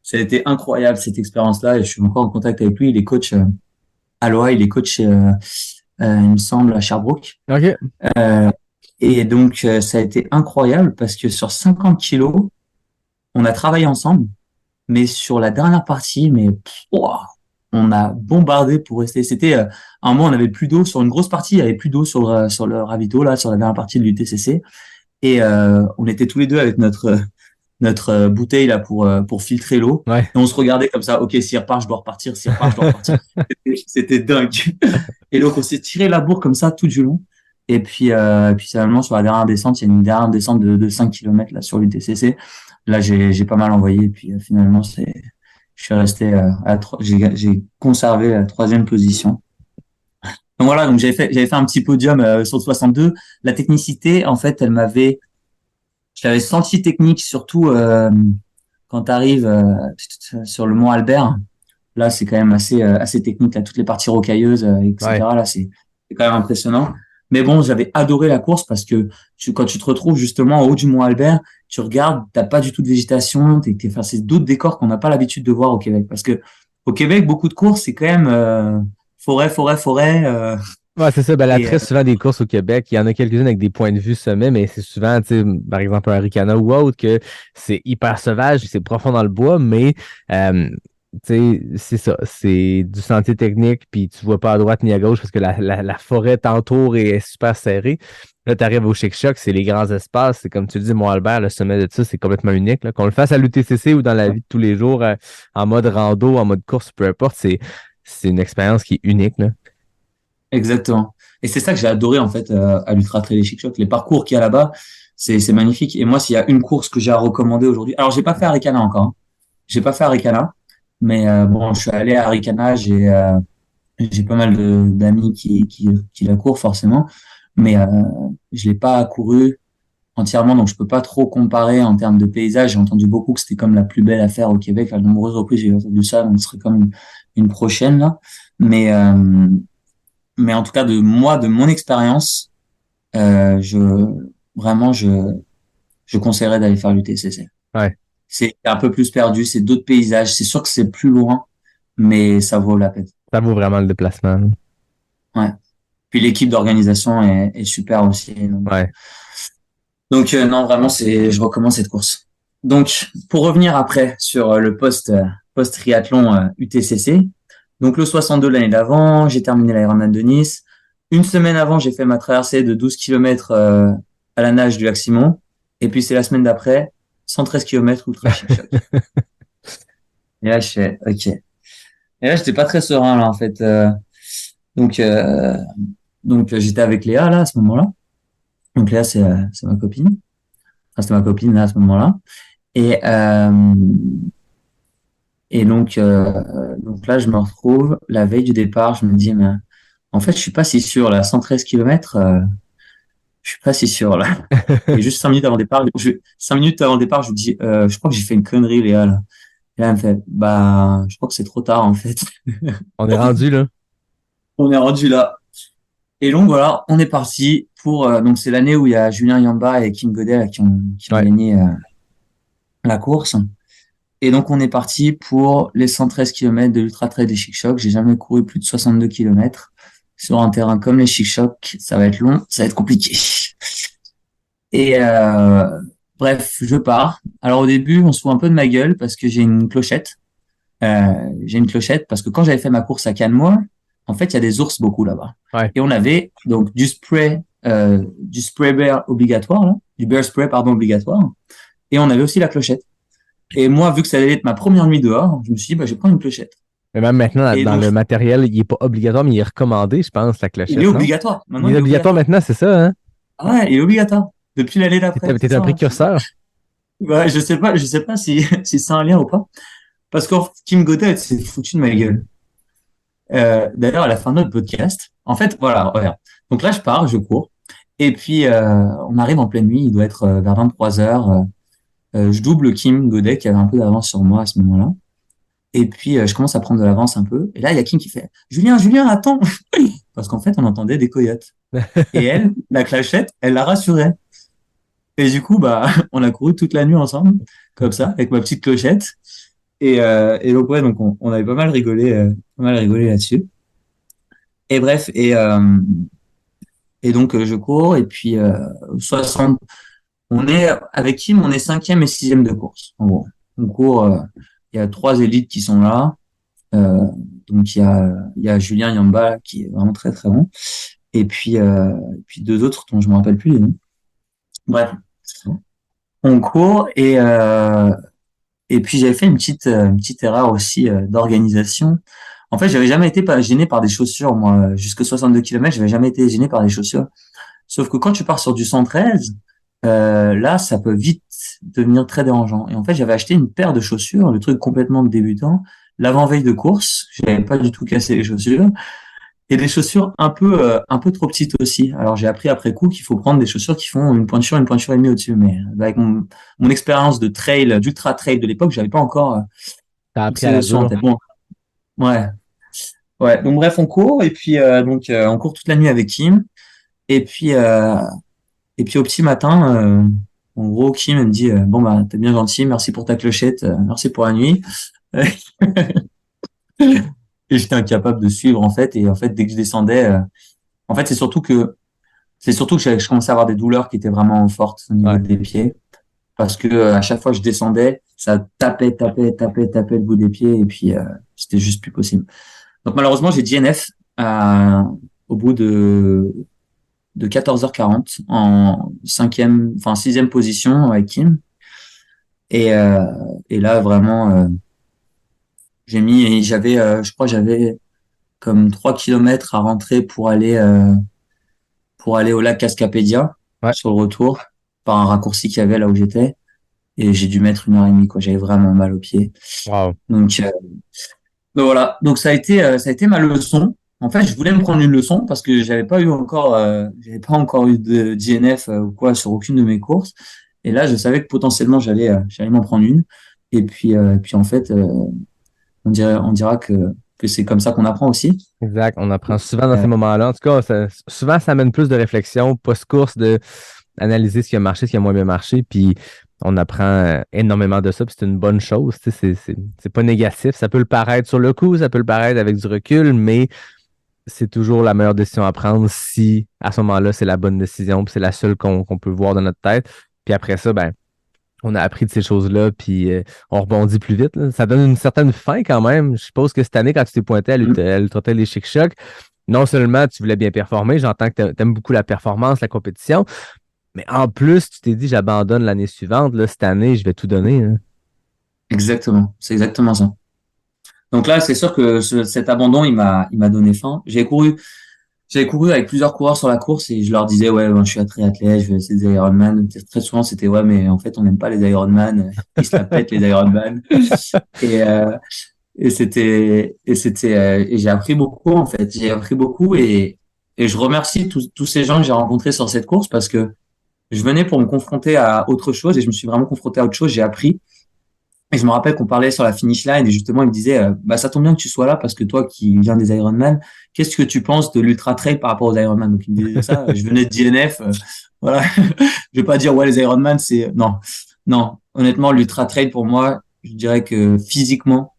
Ça a été incroyable, cette expérience-là, et je suis encore en contact avec lui. Il est coach à l'OA, il est coach, il me semble, à Sherbrooke. OK. Et donc, ça a été incroyable parce que sur 50 kilos, on a travaillé ensemble, mais sur la dernière partie, on a bombardé pour rester. C'était, à un moment, on avait plus d'eau sur une grosse partie, il y avait plus d'eau sur le ravito, là, sur la dernière partie de l'UTCC. Et, on était tous les deux avec notre bouteille, là, pour filtrer l'eau. Ouais. Et on se regardait comme ça. OK, s'il repart, je dois repartir. S'il repart, je dois repartir. C'était dingue. Et donc, on s'est tiré la bourre comme ça tout du long. Et puis finalement, sur la dernière descente, il y a une dernière descente de 5 km là sur l'UTCC. Là, j'ai pas mal envoyé. Et puis finalement, je suis resté j'ai conservé la 3e position. Donc voilà, donc j'avais fait un petit podium sur le 62. La technicité, en fait, je l'avais senti technique, surtout quand tu arrives sur le mont Albert. Là, c'est quand même assez technique. Là, toutes les parties rocailleuses, etc. Ouais. Là, c'est quand même impressionnant. Mais bon, j'avais adoré la course parce que quand tu te retrouves justement au haut du mont Albert, tu regardes, t'as pas du tout de végétation, c'est d'autres décors qu'on n'a pas l'habitude de voir au Québec. Parce que au Québec, beaucoup de courses, c'est quand même forêt. Ouais, c'est ça. Ben, l'attrait souvent des courses au Québec, il y en a quelques-unes avec des points de vue sommet, mais c'est souvent, tu sais, par exemple, un Ricana ou autre, que c'est hyper sauvage, c'est profond dans le bois, mais c'est ça. C'est du sentier technique, puis tu vois pas à droite ni à gauche parce que la forêt t'entoure et est super serrée. Là, tu arrives au Chic-Choc, c'est les grands espaces. C'est comme tu le dis, Mont-Albert, le sommet de ça, c'est complètement unique. Là. Qu'on le fasse à l'UTCC ou dans la vie de tous les jours, en mode rando, en mode course, peu importe, c'est une expérience qui est unique. Là. Exactement. Et c'est ça que j'ai adoré en fait à l'Ultra Trail des Chic-Chocs. Les parcours qu'il y a là-bas, c'est magnifique. Et moi, s'il y a une course que j'ai à recommander aujourd'hui, alors j'ai pas fait Arikana encore. Hein. J'ai pas fait Arikana, mais bon, je suis allé à Arikana. J'ai pas mal d'amis qui la courent forcément, mais je l'ai pas couru entièrement, donc je peux pas trop comparer en termes de paysage. J'ai entendu beaucoup que c'était comme la plus belle affaire au Québec. À de nombreuses reprises, j'ai entendu ça, donc ce serait comme une prochaine là. Mais mais en tout cas de mon expérience, je vraiment je conseillerais d'aller faire l'UTCC. Ouais. C'est un peu plus perdu, c'est d'autres paysages. C'est sûr que c'est plus loin, mais ça vaut la peine. Ça vaut vraiment le déplacement. Là. Ouais. Puis l'équipe d'organisation est super aussi. Ouais. Donc non, vraiment, je recommande cette course. Donc, pour revenir après sur le post-triathlon UTCC, donc le 62 l'année d'avant, j'ai terminé l'Ironman de Nice. Une semaine avant, j'ai fait ma traversée de 12 km à la nage du lac Simon. Et puis c'est la semaine d'après, 113 km ultra Chic-Choc. Et là, je fais, ok. Et là, j'étais pas très serein là en fait. Donc j'étais avec Léa là à ce moment-là. Donc Léa, c'est ma copine. Enfin, c'était ma copine là à ce moment-là. Et donc là, je me retrouve la veille du départ. Je me dis, mais en fait, je suis pas si sûr là. 113 km, je suis pas si sûr là. Et juste 5 minutes avant le départ, 5 minutes avant le départ, je lui dis, je crois que j'ai fait une connerie, Léa là. Et là, elle me fait, bah, je crois que c'est trop tard en fait. On est rendu là. On est rendu là. Et donc voilà, on est parti pour donc c'est l'année où il y a Julien Yamba et Kim Godet là, qui ont gagné la course. Et donc on est parti pour les 113 km de l'Ultra Trail des Chic-Chocs. J'ai jamais couru plus de 62 km sur un terrain comme les Chic-Chocs. Ça va être long, ça va être compliqué. Et bref, je pars. Alors au début, on se fout un peu de ma gueule parce que j'ai une clochette. Parce que quand j'avais fait ma course à Cannes-Moi, en fait, il y a des ours beaucoup là-bas. Ouais. Et on avait donc du spray bear obligatoire, là, du bear spray pardon obligatoire. Et on avait aussi la clochette. Et moi, vu que ça allait être ma première nuit dehors, je me suis dit, bah, je vais prendre une clochette. Mais même maintenant, Et dans donc, le matériel, il est pas obligatoire, mais il est recommandé, je pense, la clochette. il est non? obligatoire. Maintenant, Il est obligatoire maintenant, c'est ça, hein? Ah ouais, il est obligatoire. Depuis l'année d'après. T'es un précurseur. Ouais, je sais pas si c'est un lien ou pas. Parce qu'en fait, Kim Godet s'est foutu de ma gueule. D'ailleurs, à la fin de notre podcast, en fait, voilà, regarde. Donc là, je pars, je cours. Et puis, on arrive en pleine nuit, il doit être vers 23h. Je double Kim Godet qui avait un peu d'avance sur moi à ce moment-là. Et puis, je commence à prendre de l'avance un peu. Et là, il y a Kim qui fait « Julien, attends !» Parce qu'en fait, on entendait des coyotes. Et elle, la clochette, elle la rassurait. Et du coup, bah, on a couru toute la nuit ensemble, comme ça, avec ma petite clochette. Et donc, ouais, donc on avait pas mal rigolé là-dessus. Et bref, et donc, je cours. Et puis, 60... Avec Kim, on est 5e et 6e de course. En gros, on court, il y a 3 élites qui sont là. Donc il y a Julien Yamba qui est vraiment très très bon. Et puis 2 autres dont je me rappelle plus les noms. Bref, on court et puis j'avais fait une petite erreur aussi d'organisation. En fait, j'avais jamais été gêné par des chaussures moi jusque 62 km, j'avais jamais été gêné par des chaussures. Sauf que quand tu pars sur du 113, là, ça peut vite devenir très dérangeant. Et en fait, j'avais acheté une paire de chaussures, le truc complètement de débutant, l'avant-veille de course. J'avais pas du tout cassé les chaussures. Et des chaussures un peu trop petites aussi. Alors, j'ai appris après coup qu'il faut prendre des chaussures qui font une pointure et demie au-dessus. Mais avec mon expérience de trail, d'ultra trail de l'époque, j'avais pas encore T'as appris à la dure. bon, ouais. Ouais. Donc, bref, on court. Et puis, on court toute la nuit avec Kim. Et puis au petit matin, en gros, Kim me dit bon bah t'es bien gentil, merci pour ta clochette, merci pour la nuit. Et j'étais incapable de suivre en fait. Et en fait, dès que je descendais, en fait, c'est surtout que je commençais à avoir des douleurs qui étaient vraiment fortes au niveau des pieds. parce que à chaque fois que je descendais, ça tapait le bout des pieds, et puis c'était juste plus possible. Donc malheureusement, j'ai DNF au bout de 14h40 en sixième position avec Kim. Et là vraiment, je crois que j'avais comme 3 kilomètres à rentrer pour aller au lac Cascapédia Ouais. sur le retour par un raccourci qu'il y avait là où j'étais, et j'ai dû mettre 1 heure et demie, quoi. J'avais vraiment mal aux pieds. Wow. Donc voilà. Donc ça a été ma leçon. En fait, je voulais me prendre une leçon parce que j'avais pas encore eu de DNF ou quoi sur aucune de mes courses. Et là, je savais que potentiellement j'allais m'en prendre une. Et puis en fait, on dira que c'est comme ça qu'on apprend aussi. Exact. On apprend souvent dans ces moments-là. En tout cas, souvent, ça amène plus de réflexion post-course, d'analyser ce qui a marché, ce qui a moins bien marché. Puis on apprend énormément de ça. Puis c'est une bonne chose. C'est pas négatif. Ça peut le paraître sur le coup, ça peut le paraître avec du recul, mais c'est toujours la meilleure décision à prendre si, à ce moment-là, c'est la bonne décision. Puis c'est la seule qu'on peut voir dans notre tête. Puis après ça, ben, on a appris de ces choses-là, puis on rebondit plus vite, là. Ça donne une certaine fin quand même. Je suppose que cette année, quand tu t'es pointé à l'Ultra-Trail des Chic-Chocs, non seulement tu voulais bien performer, j'entends que tu aimes beaucoup la performance, la compétition, mais en plus, tu t'es dit, j'abandonne l'année suivante. Là, cette année, je vais tout donner, hein. Exactement. C'est exactement ça. Donc là, c'est sûr que cet abandon, il m'a donné faim. J'avais couru avec plusieurs coureurs sur la course, et je leur disais, ouais, ben, je suis un triathlète, je vais essayer des Ironman. Très souvent, c'était, ouais, mais en fait, on n'aime pas les Ironman. Ils se la pètent, les Ironman. Et j'ai appris beaucoup, en fait. J'ai appris beaucoup, et je remercie tous ces gens que j'ai rencontrés sur cette course, parce que je venais pour me confronter à autre chose, et je me suis vraiment confronté à autre chose. J'ai appris. Et je me rappelle qu'on parlait sur la finish line, et justement, il me disait, bah, ça tombe bien que tu sois là, parce que toi qui viens des Ironman, qu'est-ce que tu penses de l'Ultra Trail par rapport aux Ironman? Donc, il me disait ça, je venais de DNF, voilà. Je vais pas dire, ouais, les Ironman, non. Honnêtement, l'Ultra Trail, pour moi, je dirais que physiquement,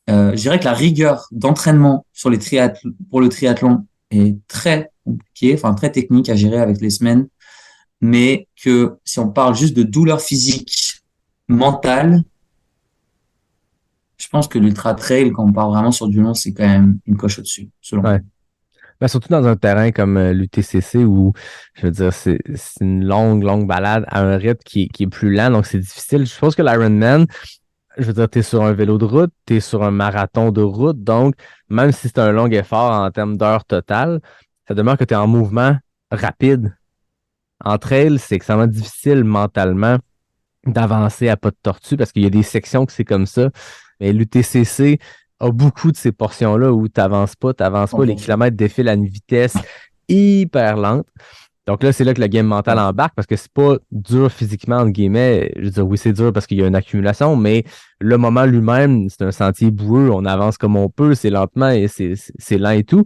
je dirais que la rigueur d'entraînement pour le triathlon est très compliquée, enfin, très technique à gérer avec les semaines, mais que si on parle juste de douleur physique, mentale, je pense que l'Ultra Trail, quand on part vraiment sur du long, c'est quand même une coche au-dessus, selon moi. Ouais. Ben, surtout dans un terrain comme l'UTCC où, je veux dire, c'est une longue balade à un rythme qui est plus lent, donc c'est difficile. Je pense que l'Ironman, je veux dire, t'es sur un vélo de route, t'es sur un marathon de route, donc même si c'est un long effort en termes d'heures totales, ça demeure que t'es en mouvement rapide. En trail, c'est extrêmement difficile mentalement d'avancer à pas de tortue parce qu'il y a des sections que c'est comme ça. Mais l'UTCC a beaucoup de ces portions-là où t'avances pas, les kilomètres défilent à une vitesse hyper lente. Donc là, c'est là que le game mental embarque parce que c'est pas dur physiquement, entre guillemets. Je veux dire, oui, c'est dur parce qu'il y a une accumulation, mais le moment lui-même, c'est un sentier boueux, on avance comme on peut, c'est lentement et c'est lent et tout.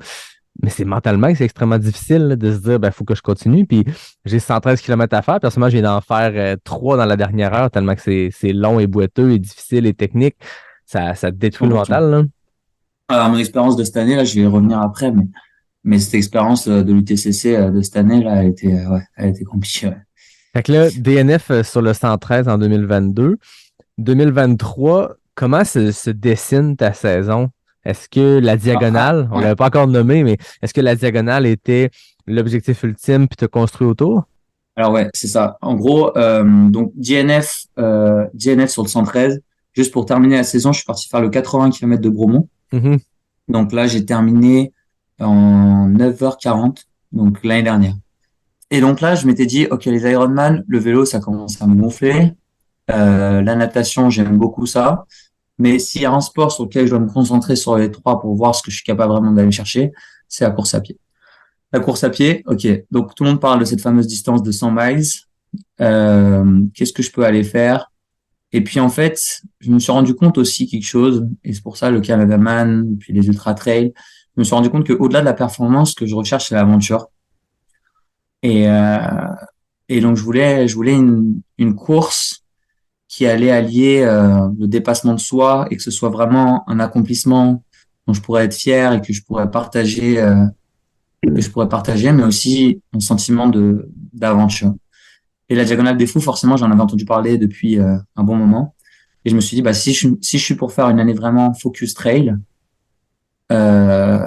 Mais c'est mentalement que c'est extrêmement difficile là, de se dire, ben, faut que je continue. Puis j'ai 113 km à faire. Personnellement, je viens d'en faire 3 dans la dernière heure, tellement que c'est long et boiteux et difficile et technique. Ça détruit le mental, là. Alors, mon expérience de cette année, là, je vais y revenir après, mais cette expérience de l'UTCC de cette année, là, elle a été compliquée, ouais. Fait que là, DNF sur le 113 en 2022. 2023, comment se dessine ta saison? Est-ce que la diagonale, on l'avait pas encore nommé, mais est-ce que la diagonale était l'objectif ultime puis te construit autour? Alors ouais, c'est ça. En gros, donc DNF sur le 113. Juste pour terminer la saison, je suis parti faire le 80 km de Bromont. Mm-hmm. Donc là, j'ai terminé en 9h40, donc l'année dernière. Et donc là, je m'étais dit, ok, les Ironman, le vélo, ça commence à me gonfler. La natation, j'aime beaucoup ça. Mais s'il y a un sport sur lequel je dois me concentrer sur les 3 pour voir ce que je suis capable vraiment d'aller chercher, c'est la course à pied. La course à pied, ok. Donc tout le monde parle de cette fameuse distance de 100 miles. Qu'est-ce que je peux aller faire? Et puis en fait, je me suis rendu compte aussi quelque chose, et c'est pour ça le Canadaman, puis les Ultra Trail. Je me suis rendu compte qu'au-delà de la performance, ce que je recherche, c'est l'aventure. Et donc je voulais une course qui allait allier le dépassement de soi et que ce soit vraiment un accomplissement dont je pourrais être fier et que je pourrais partager, mais aussi un sentiment d'aventure. Et la Diagonale des Fous, forcément, j'en avais entendu parler depuis un bon moment. Et je me suis dit, bah, si je suis pour faire une année vraiment focus trail, euh,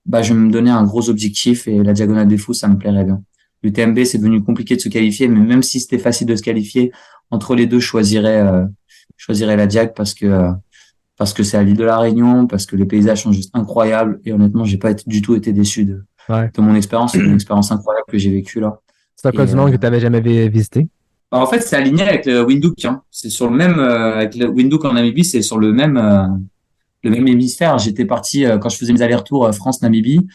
bah, je vais me donner un gros objectif et la Diagonale des Fous, ça me plairait bien. L'UTMB, c'est devenu compliqué de se qualifier, mais même si c'était facile de se qualifier, entre les deux, je choisirais la Diag parce que c'est à l'île de la Réunion, parce que les paysages sont juste incroyables. Et honnêtement, j'ai pas du tout été déçu Ouais. de mon expérience. C'est une expérience incroyable que j'ai vécue là. C'est un cas Et du monde que tu n'avais jamais visité. bah, en fait, c'est aligné avec le Windhoek, hein. C'est sur le même, avec le Windhoek en Namibie, c'est sur le même hémisphère. J'étais parti, quand je faisais mes allers-retours France-Namibie,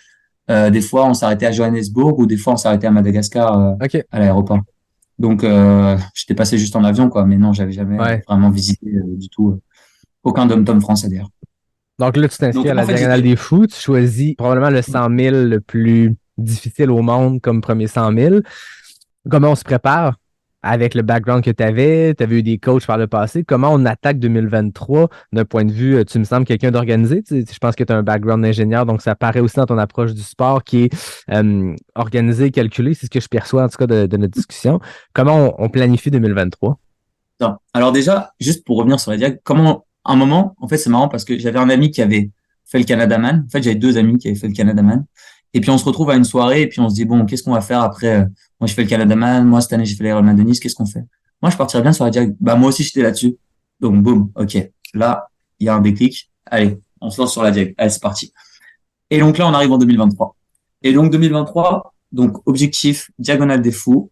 des fois, on s'arrêtait à Johannesburg ou des fois, on s'arrêtait à Madagascar, OK. à l'aéroport. Donc, j'étais passé juste en avion, quoi. Mais non, j'avais jamais Ouais. vraiment visité du tout aucun dom-tom français d'ailleurs. Donc là, tu t'inscris Donc, à en la fait, Diagonale des Fous. Tu choisis probablement le 100 000 le plus difficile au monde comme premier 100 000. Comment on se prépare avec le background que tu avais? Tu avais eu des coachs par le passé. Comment on attaque 2023 d'un point de vue, tu me sembles quelqu'un d'organisé? Je pense que tu as un background d'ingénieur, donc ça paraît aussi dans ton approche du sport qui est organisé, calculé. C'est ce que je perçois en tout cas de notre discussion. Comment on planifie 2023? non. Alors déjà, juste pour revenir sur la diag, un moment, en fait, c'est marrant parce que j'avais un ami qui avait fait le Canada Man. En fait, j'avais deux amis qui avaient fait le Canada Man. Et puis on se retrouve à une soirée et puis on se dit bon, qu'est-ce qu'on va faire après moi je fais le Canada Man, moi cette année j'ai fait l'Ironman de Nice, qu'est-ce qu'on fait? Moi je partirais bien sur la diag. Bah moi aussi j'étais là-dessus. Donc boum, ok. Là, il y a un déclic. Allez, on se lance sur la diag. Allez, c'est parti. Et donc là, on arrive en 2023. Et donc 2023, donc objectif Diagonale des Fous,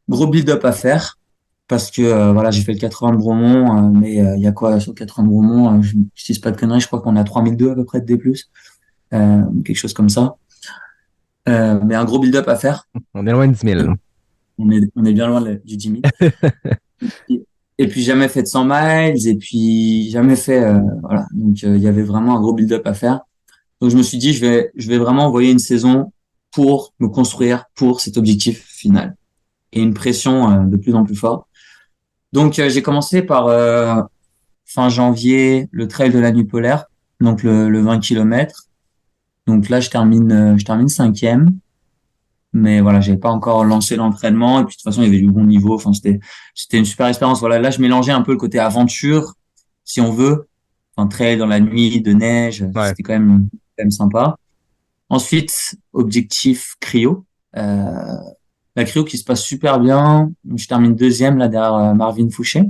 gros build-up à faire parce que voilà, j'ai fait le 80 de Bromont, mais il y a quoi sur le 80 de Bromont, je ne dis pas de conneries, je crois qu'on a 3002 à peu près de D+, quelque chose comme ça. Mais un gros build-up à faire. On est loin de 10 000. On est bien loin du 10 000. Et puis jamais fait de 100 miles, et puis jamais fait, voilà. Donc il y avait vraiment un gros build-up à faire. Donc je me suis dit, je vais vraiment envoyer une saison pour me construire pour cet objectif final. Et une pression de plus en plus forte. Donc j'ai commencé par fin janvier le trail de la nuit polaire, donc le 20 km. Donc là je termine cinquième. Mais voilà, j'avais pas encore lancé l'entraînement et puis de toute façon il y avait du bon niveau. Enfin c'était une super expérience. Voilà, là je mélangeais un peu le côté aventure, si on veut, enfin trail dans la nuit de neige, Ouais. c'était quand même sympa. Ensuite objectif cryo, la cryo qui se passe super bien. Je termine deuxième là derrière Marvin Fouché.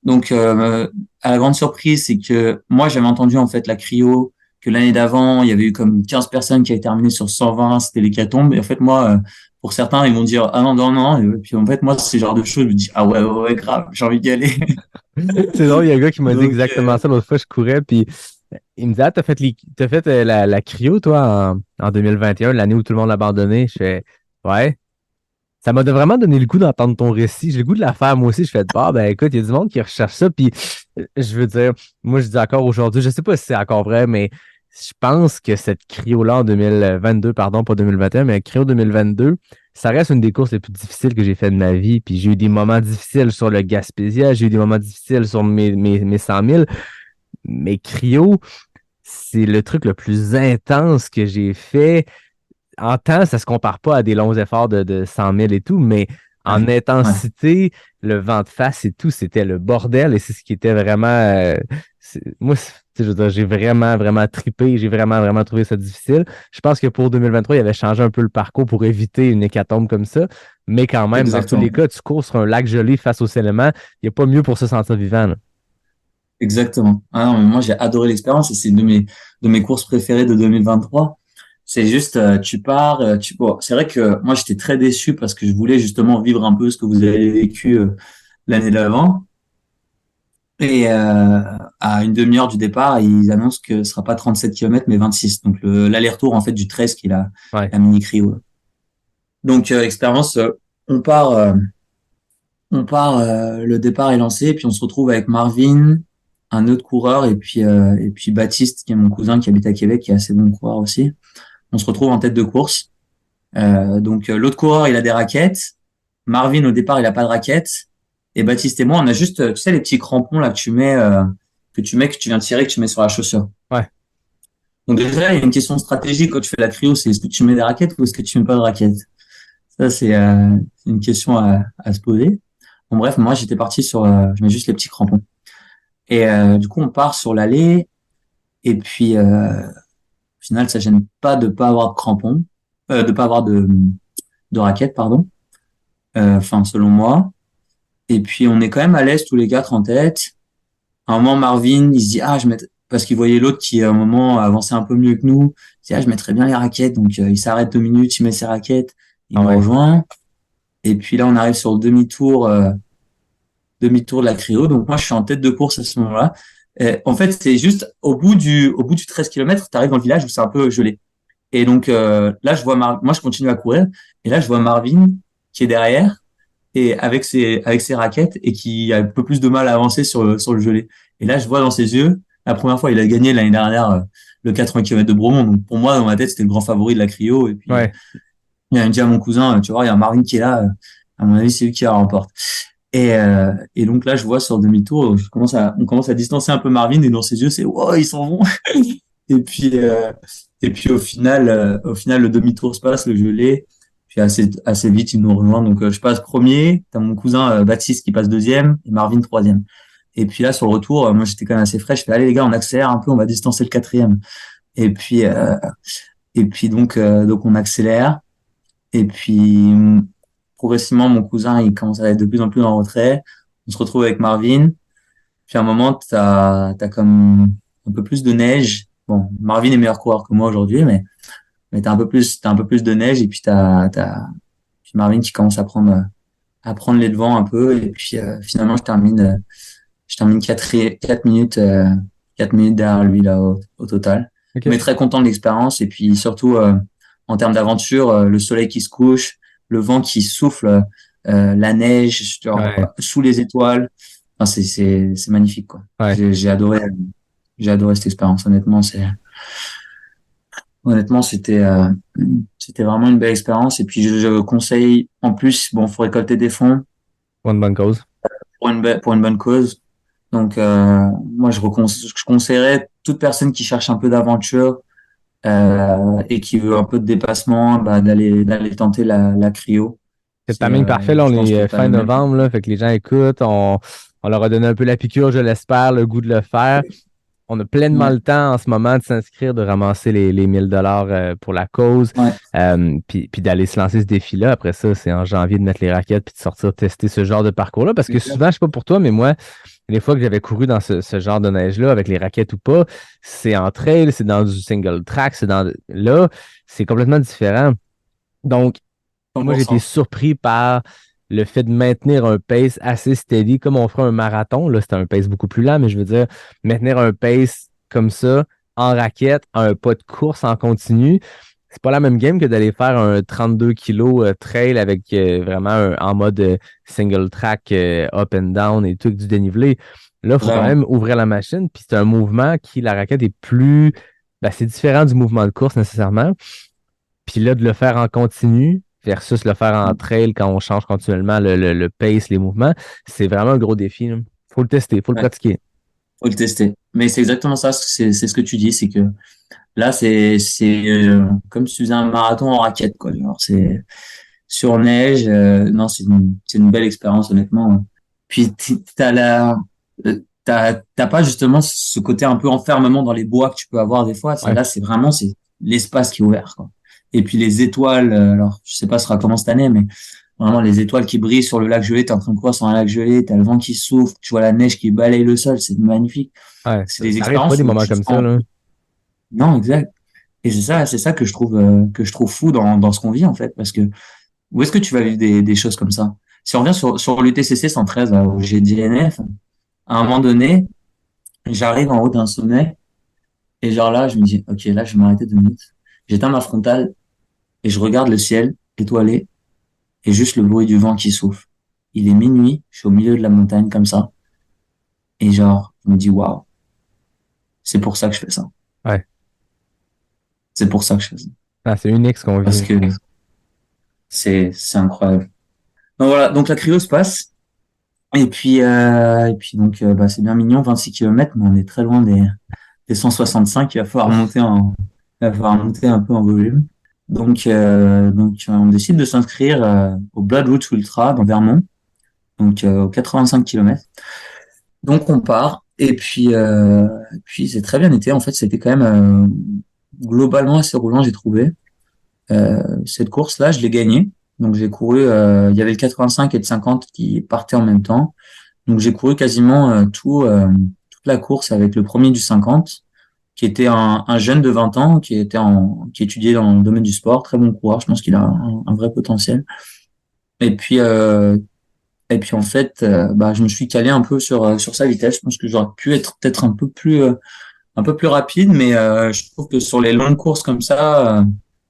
Donc à la grande surprise, c'est que moi j'avais entendu en fait la cryo que l'année d'avant, il y avait eu comme 15 personnes qui avaient terminé sur 120, c'était l'hécatombe. Et en fait, moi, pour certains, ils vont dire, ah non, non, non. Et puis en fait, moi, c'est ce genre de choses, je me dis, ah ouais, ouais, ouais, grave, j'ai envie d'y aller. C'est drôle, il y a un gars qui m'a dit Donc, exactement ça l'autre fois, je courais, puis il me dit, ah, t'as fait la cryo, toi, en 2021, l'année où tout le monde l'a abandonné. Je fais, ouais. Ça m'a vraiment donné le goût d'entendre ton récit. J'ai le goût de la faire, moi aussi. Je fais, bah, ben, écoute, il y a du monde qui recherche ça, puis je veux dire, moi, je dis encore aujourd'hui, je sais pas si c'est encore vrai, mais je pense que cette cryo-là en 2022, pardon, pas 2021, mais cryo 2022, ça reste une des courses les plus difficiles que j'ai fait de ma vie. Puis j'ai eu des moments difficiles sur le Gaspésia, j'ai eu des moments difficiles sur mes 100 000. Mais cryo, c'est le truc le plus intense que j'ai fait. En temps, ça se compare pas à des longs efforts de 100 000 et tout, mais en ouais. intensité, le vent de face et tout, c'était le bordel et c'est ce qui était vraiment... moi, je veux dire, j'ai vraiment, vraiment trippé, j'ai vraiment, vraiment trouvé ça difficile. Je pense que pour 2023, il avait changé un peu le parcours pour éviter une hécatombe comme ça, mais quand même, dans tous Exactement. les cas, tu cours sur un lac gelé face aux éléments, il n'y a pas mieux pour se sentir vivant, là. Exactement. Ah non, mais moi, j'ai adoré l'expérience et c'est une de mes courses préférées de 2023. C'est juste, tu pars, bon, c'est vrai que moi, j'étais très déçu parce que je voulais justement vivre un peu ce que vous avez vécu l'année d'avant. Et à une demi-heure du départ, ils annoncent que ce sera pas 37 km mais 26. Donc l'aller-retour en fait du 13 qui est Ouais. la mini cryo. Donc expérience, on part, le départ est lancé et puis on se retrouve avec Marvin, un autre coureur et puis Baptiste qui est mon cousin qui habite à Québec qui est assez bon coureur aussi. On se retrouve en tête de course. Donc l'autre coureur il a des raquettes. Marvin au départ il a pas de raquettes. Et Baptiste et moi, on a juste, tu sais, les petits crampons là que tu mets, que tu viens de tirer, que tu mets sur la chaussure. Ouais. Donc déjà, il y a une question stratégique quand tu fais la cryo, c'est est-ce que tu mets des raquettes ou est-ce que tu mets pas de raquettes? Ça, c'est une question à se poser. Bon, bref, moi, j'étais parti sur, je mets juste les petits crampons. Et du coup, on part sur l'allée. Et puis, au final, ça gêne pas de pas avoir de crampons, de pas avoir de raquettes, pardon. Enfin, selon moi. Et puis, on est quand même à l'aise tous les quatre en tête. À un moment, Marvin, il se dit, parce qu'il voyait l'autre qui, à un moment, avançait un peu mieux que nous. Il se dit, je mettrais bien les raquettes. Donc, il s'arrête 2 minutes, il met ses raquettes. Il me rejoint. Et puis là, on arrive sur le demi-tour de la cryo. Donc, moi, je suis en tête de course à ce moment-là. En fait, c'est juste au bout du 13 km, tu arrives dans le village où c'est un peu gelé. Et donc, là, je vois moi, je continue à courir. Et là, je vois Marvin qui est derrière et avec ses raquettes et qui a un peu plus de mal à avancer sur le gelé. Et là, je vois dans ses yeux, la première fois, il a gagné l'année dernière le 80 km de Bromont. Donc pour moi, dans ma tête, c'était le grand favori de la cryo. Et puis il a dit à mon cousin, tu vois, il y a Marvin qui est là. À mon avis, c'est lui qui la remporte. Et donc là, je vois sur demi-tour, on commence à distancer un peu Marvin et dans ses yeux, c'est wow, ils s'en vont. Et puis au final, le demi-tour se passe, le gelé. Puis assez vite, il nous rejoint. Donc, je passe premier. T'as mon cousin Baptiste qui passe deuxième et Marvin troisième. Et puis là, sur le retour, moi, j'étais quand même assez frais. Je fais, allez les gars, on accélère un peu, on va distancer le quatrième. Et puis donc on accélère. Et puis progressivement, mon cousin, il commence à être de plus en plus en retrait. On se retrouve avec Marvin. Puis à un moment, t'as comme un peu plus de neige. Bon, Marvin est meilleur coureur que moi aujourd'hui, mais t'as un peu plus de neige et puis puis Marvin qui commence à prendre les devants un peu et puis finalement je termine 4 minutes 4 minutes derrière lui là au total. Okay. Mais très content de l'expérience et puis surtout en termes d'aventure, le soleil qui se couche, le vent qui souffle, la neige sous les étoiles. Enfin, c'est magnifique quoi. Ouais. J'ai adoré cette expérience. Honnêtement, c'était vraiment une belle expérience. Et puis, je conseille, en plus, faut récolter des fonds. Pour une bonne cause. Pour une bonne cause. Donc, moi, je conseillerais toute personne qui cherche un peu d'aventure, et qui veut un peu de dépassement, d'aller tenter la cryo. C'est le timing parfait, là. On est fin novembre, là. Fait que les gens écoutent. On leur a donné un peu la piqûre, je l'espère, le goût de le faire. On a pleinement le temps en ce moment de s'inscrire, de ramasser les 1 000 $ pour la cause, puis d'aller se lancer ce défi-là. Après ça, c'est en janvier de mettre les raquettes puis de sortir tester ce genre de parcours-là. Parce que souvent, je sais pas pour toi, mais moi, les fois que j'avais couru dans ce genre de neige-là, avec les raquettes ou pas, c'est en trail, c'est dans du single track, là, c'est complètement différent. Donc, moi, j'ai été surpris par le fait de maintenir un pace assez steady, comme on ferait un marathon. Là, c'était un pace beaucoup plus lent, mais je veux dire, maintenir un pace comme ça, en raquette, à un pas de course en continu, c'est pas la même game que d'aller faire un 32 kg trail avec vraiment en mode single track, up and down et tout, avec du dénivelé. Là, il faut quand même ouvrir la machine, puis c'est un mouvement qui, la raquette est plus... c'est différent du mouvement de course nécessairement. Puis là, de le faire en continu versus le faire en trail quand on change continuellement le pace, les mouvements, c'est vraiment un gros défi. Il faut le tester, faut le pratiquer. Faut le tester. Mais c'est exactement ça, c'est ce que tu dis, c'est que là, c'est comme si tu faisais un marathon en raquette, quoi. Alors, c'est sur neige, non, c'est une belle expérience, honnêtement. Puis, t'as pas justement ce côté un peu enfermement dans les bois que tu peux avoir des fois. Là, c'est l'espace qui est ouvert, quoi. Et puis les étoiles, alors je sais pas ce sera comment cette année, mais vraiment les étoiles qui brillent sur le lac gelé, t'es en train de courir sur un lac gelé, t'as le vent qui souffle, tu vois la neige qui balaye le sol, c'est magnifique. Ouais, c'est des expériences. Pas des moments comme ça, là. Non, exact. Et c'est ça que je trouve fou dans ce qu'on vit en fait, parce que où est-ce que tu vas vivre des choses comme ça? Si on revient sur l'UTCC 113 là, au GDNF, à un moment donné, j'arrive en haut d'un sommet et genre là, je me dis ok, là je vais m'arrêter 2 minutes. J'éteins ma frontale et je regarde le ciel étoilé et juste le bruit du vent qui souffle. Il est minuit, je suis au milieu de la montagne comme ça. Et genre, je me dis, waouh, c'est pour ça que je fais ça. Ouais. C'est pour ça que je fais ça. C'est unique ce qu'on vit. Parce que c'est incroyable. Donc voilà, donc la cryo se passe. Et puis donc, c'est bien mignon, 26 km, mais on est très loin des 165. Il va falloir monter un peu en volume. Donc on décide de s'inscrire au Blood Roots Ultra dans Vermont, donc aux 85 km. Donc on part et puis c'est très bien été. En fait, c'était quand même globalement assez roulant, j'ai trouvé. Cette course-là, je l'ai gagnée. Donc j'ai couru, il y avait le 85 et le 50 qui partaient en même temps. Donc j'ai couru quasiment toute la course avec le premier du 50, qui était un jeune de 20 ans qui étudiait dans le domaine du sport, très bon coureur. Je pense qu'il a un vrai potentiel. Et puis en fait, je me suis calé un peu sur sa vitesse. Je pense que j'aurais pu être peut-être un peu plus rapide, mais je trouve que sur les longues courses comme ça,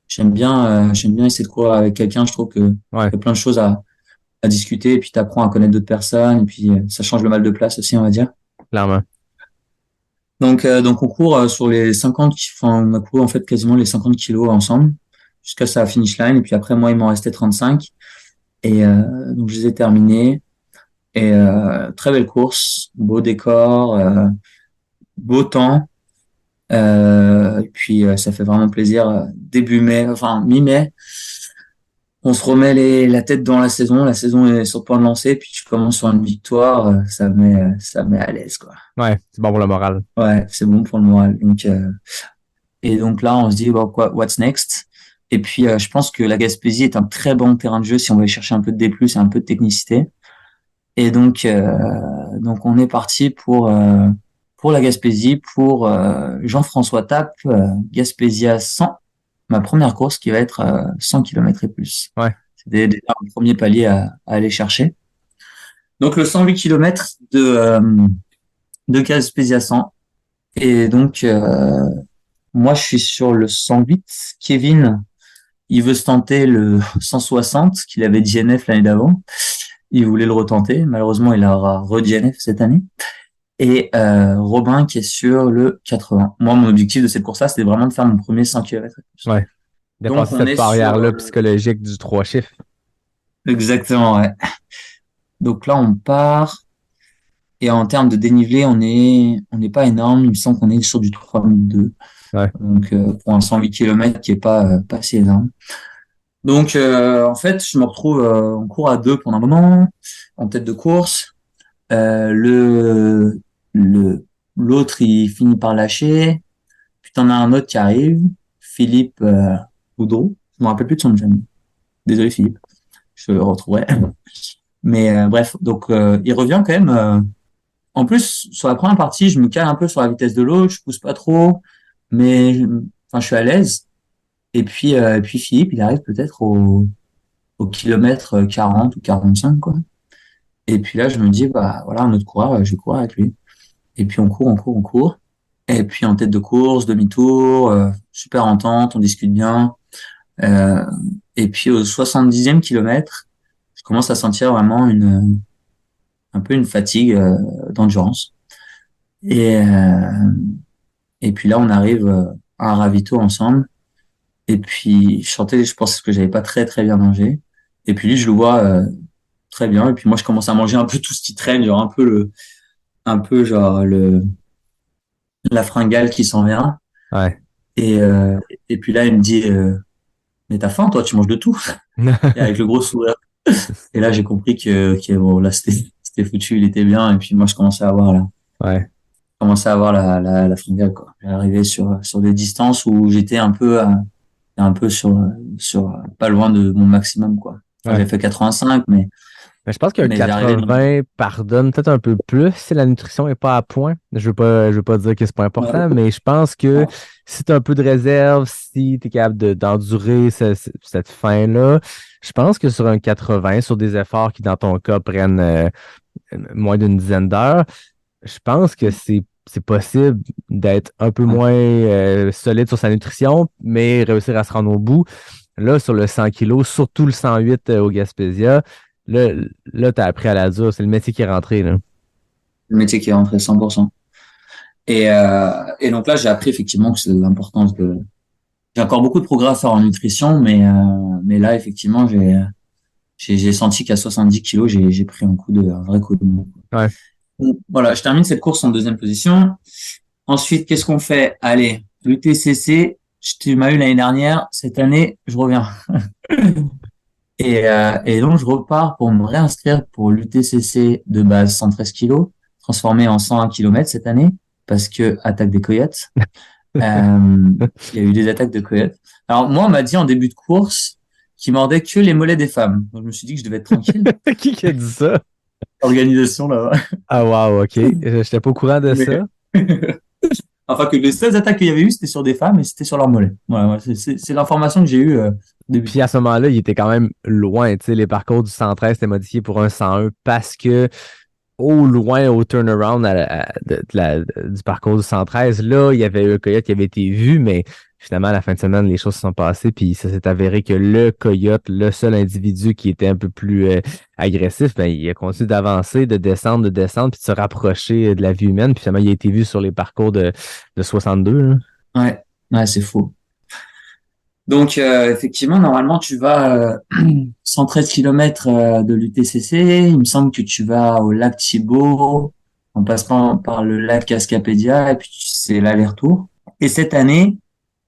j'aime bien essayer de courir avec quelqu'un. Je trouve que il y a plein de choses à discuter, et puis t'apprends à connaître d'autres personnes, et puis ça change le mal de place aussi, on va dire. Clairement. Donc on court sur les 50, enfin on a couru en fait quasiment les 50 kilos ensemble jusqu'à sa finish line, et puis après moi il m'en restait 35, et donc je les ai terminés, et très belle course, beau décor, beau temps, et puis ça fait vraiment plaisir. Début mai, enfin mi-mai, on se remet la tête dans la saison est sur le point de lancer, puis tu commences sur une victoire, ça met à l'aise, quoi. Ouais, c'est bon pour le moral. Ouais, c'est bon pour le moral. Donc là, on se dit, what's next? Et puis, je pense que la Gaspésie est un très bon terrain de jeu si on veut aller chercher un peu de D+, et un peu de technicité. Et donc on est parti pour la Gaspésie, pour Jean-François Tappe, Gaspésia 100, ma première course qui va être 100 km et plus. Ouais. C'était déjà un premier palier à aller chercher. Donc le 108 km de Gaspésia 100. Et donc moi je suis sur le 108. Kevin, il veut se tenter le 160 qu'il avait DNF l'année d'avant. Il voulait le retenter. Malheureusement, il aura re-DNF cette année. Et Robin qui est sur le 80. Moi, mon objectif de cette course-là, c'était vraiment de faire mon premier 100 km. Ouais. Dépasser cette barrière-là psychologique du 3 chiffres. Exactement, ouais. Donc là, on part. Et en termes de dénivelé, on n'est pas énorme. Il me semble qu'on est sur du 3002. Ouais. Donc pour un 108 km qui est pas si énorme. Donc en fait, je me retrouve en cours à deux pendant un moment, en tête de course. L'autre il finit par lâcher. Puis t'en as un autre qui arrive, Philippe Boudreau. Je me rappelle plus de son nom de famille. Désolé Philippe, je le retrouverai. Mais bref, donc il revient quand même. En plus, sur la première partie, je me cale un peu sur la vitesse de l'autre, je pousse pas trop, mais enfin je suis à l'aise. Et puis Philippe, il arrive peut-être au kilomètre 40 ou 45, quoi. Et puis là, je me dis, voilà, un autre coureur, je vais courir avec lui. Et puis on court. Et puis en tête de course, demi-tour, super entente, on discute bien. Et puis au 70e kilomètre, je commence à sentir vraiment un peu une fatigue d'endurance. Et puis là, on arrive à un ravito ensemble. Et puis je pense que j'avais pas très très bien mangé. Et puis lui, je le vois très bien. Et puis moi, je commence à manger un peu tout ce qui traîne, genre la fringale qui s'en vient. Ouais. Et puis là, il me dit, mais t'as faim, toi, tu manges de tout. Et avec le gros sourire. Et là, j'ai compris que bon, là, c'était foutu, il était bien. Et puis moi, je commençais à avoir la fringale, quoi. J'arrivais sur des distances où j'étais un peu sur pas loin de mon maximum, quoi. Enfin, j'ai fait 85, mais je pense qu'un 80 pardonne peut-être un peu plus si la nutrition est pas à point. Je veux pas dire que c'est pas important, mais je pense que si tu as un peu de réserve, si tu es capable d'endurer cette faim-là, je pense que sur un 80, sur des efforts qui, dans ton cas, prennent moins d'une dizaine d'heures, je pense que c'est possible d'être un peu moins solide sur sa nutrition, mais réussir à se rendre au bout. Là, sur le 100 kg, surtout le 108 au Gaspésia, là, t'as appris à la dure. C'est le métier qui est rentré, là. Le métier qui est rentré 100%. Et donc là, j'ai appris effectivement que c'est l'importance de... J'ai encore beaucoup de progrès à faire en nutrition, mais là, effectivement, j'ai senti qu'à 70 kilos, j'ai pris un vrai coup de mou. Ouais. Donc, voilà, je termine cette course en deuxième position. Ensuite, qu'est-ce qu'on fait? Allez, l'UTCC, tu m'as eu l'année dernière, cette année, je reviens. Et donc, je repars pour me réinscrire pour l'UTCC de base 113 kilos, transformé en 101 km cette année, parce que attaque des coyotes. Il y a eu des attaques de coyotes. Alors, moi, on m'a dit en début de course qu'il mordait que les mollets des femmes. Donc, je me suis dit que je devais être tranquille. Qui a dit ça? Organisation, là. Ah, wow, OK. J'étais pas au courant de Mais- ça. Enfin, que les seules attaques qu'il y avait eu, c'était sur des femmes et c'était sur leurs mollets. Voilà, c'est l'information que j'ai eue au début. Puis à ce moment-là, il était quand même loin. Tu sais, les parcours du 113 étaient modifiés pour un 101 parce que au loin, au turnaround du parcours du 113, là, il y avait un coyote qui avait été vu, mais finalement, à la fin de semaine, les choses se sont passées, puis ça s'est avéré que le coyote, le seul individu qui était un peu plus agressif, ben, il a continué d'avancer, de descendre, puis de se rapprocher de la vie humaine, puis finalement, il a été vu sur les parcours de 62. Là. Ouais, c'est faux. Donc, effectivement, normalement, tu vas 113 km de l'UTCC. Il me semble que tu vas au lac Thibault, en passant par le lac Cascapédia, et puis c'est l'aller-retour. Et cette année,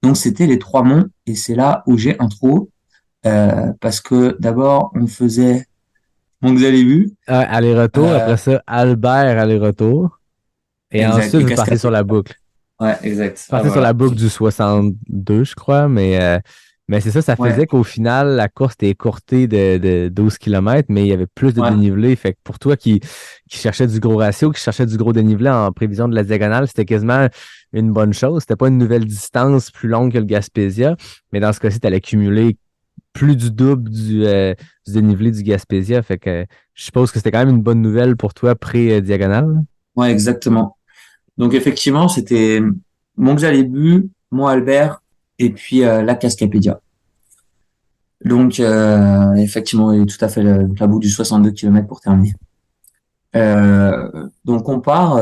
donc, c'était les Trois Monts, et c'est là où j'ai un trou, parce que d'abord, on faisait Mont-Xalibu. Aller-retour, après ça, Albert, aller-retour. Et Exact. ensuite, Et vous partez sur la boucle. Ouais, exact. Partez sur la boucle du 62, je crois, mais c'est ça, ça faisait Ouais. qu'au final, la course était écourtée de 12 km, mais il y avait plus de Ouais. dénivelé. Fait que pour toi qui cherchais du gros ratio, qui cherchait du gros dénivelé en prévision de la diagonale, c'était quasiment une bonne chose. C'était pas une nouvelle distance plus longue que le Gaspésia, mais dans ce cas-ci, tu allais cumuler plus du double du dénivelé du Gaspésia. Fait que je suppose que c'était quand même une bonne nouvelle pour toi pré-diagonale. Ouais, exactement. Donc effectivement, c'était Mont-Xalibu, Mont-Albert et puis lac Cascapédia. Donc effectivement, il y a tout à fait la boucle du 62 km pour terminer. Donc on part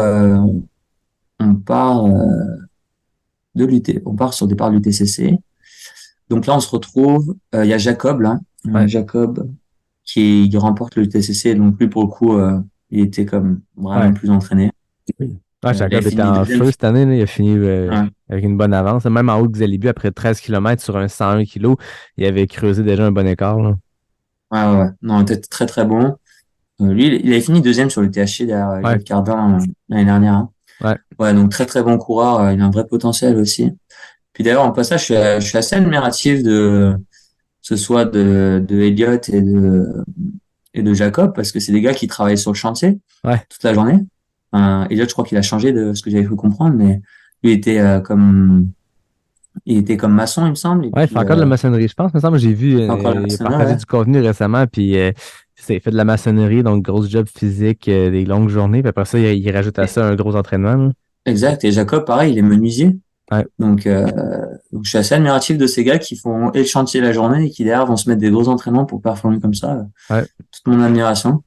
de l'UT, on part sur départ de l'UTCC. Donc là, on se retrouve, il y a Jacob là, Ouais. Jacob qui remporte le UTCC. Donc lui pour le coup, il était comme vraiment Ouais. plus entraîné. Ouais, Il a Jacob était fini en deuxième. feu cette année. Là. Il a fini Ouais. avec une bonne avance. Même en haut de Xalibu, après 13 km sur un 101 kg, il avait creusé déjà un bon écart. Là. Ouais. Non, il était très très bon. Lui, il avait fini deuxième sur le THC derrière Ouais. Yves Cardin l'année dernière. Hein. Ouais. Ouais, donc très très bon coureur. Il a un vrai potentiel aussi. Puis d'ailleurs, en passage, je suis assez admiratif que ce soit de Elliot et de Jacob, parce que c'est des gars qui travaillent sur le chantier Ouais. toute la journée. Elliot, je crois qu'il a changé de ce que j'avais cru comprendre, mais lui il était comme maçon, il me semble. Et Ouais, il puis, fait encore de la maçonnerie, je pense. Il me semble que j'ai vu, encore le il a maçonnerie, partagé ouais. du contenu récemment, puis il fait de la maçonnerie, donc grosse job physique, des longues journées, puis après ça, il rajoute à ça un gros entraînement. Là. Exact. Et Jacob, pareil, il est menuisier. Ouais. Donc je suis assez admiratif de ces gars qui font et le chantier la journée et qui derrière vont se mettre des gros entraînements pour performer comme ça. Ouais. Toute mon admiration.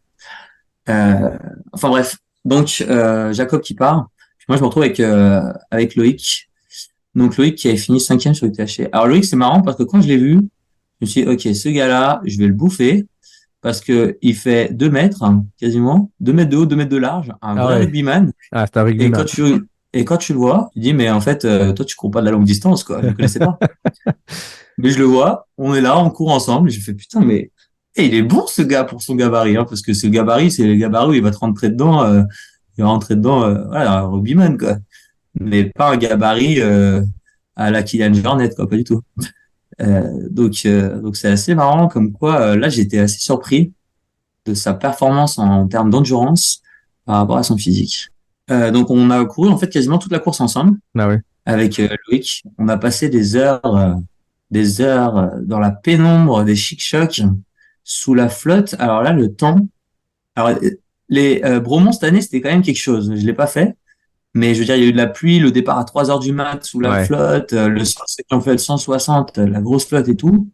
Enfin bref. Donc Jacob qui part. Puis moi je me retrouve avec Loïc. Donc Loïc qui avait fini 5e sur le THC. Alors Loïc c'est marrant parce que quand je l'ai vu, je me suis dit ok, ce gars-là, je vais le bouffer parce que il fait 2 mètres hein, quasiment, 2 mètres de haut, 2 mètres de large, un vrai rugbyman. Ah, c'est un Et rugbyman. quand tu le vois, tu dis, mais en fait, toi, tu cours pas de la longue distance, quoi. Je ne connaissais pas. Mais je le vois, on est là, on court ensemble, et je fais, putain, mais, il est bon, ce gars, pour son gabarit, hein, parce que ce gabarit, c'est le gabarit où il va te rentrer dedans, voilà, un rugbyman, quoi. Mais pas un gabarit, à la Kylian Jornet, quoi, pas du tout. Donc c'est assez marrant, comme quoi, là, j'étais assez surpris de sa performance en termes d'endurance par rapport à son physique. Donc on a couru en fait quasiment toute la course ensemble Ah oui. avec Loïc. On a passé des heures dans la pénombre des chic-chocs sous la flotte. Alors là le temps. Alors les Bromont cette année c'était quand même quelque chose. Je l'ai pas fait, mais je veux dire il y a eu de la pluie, le départ à 3 heures du mat sous la flotte, le soir ceux qui ont fait le 160, la grosse flotte et tout.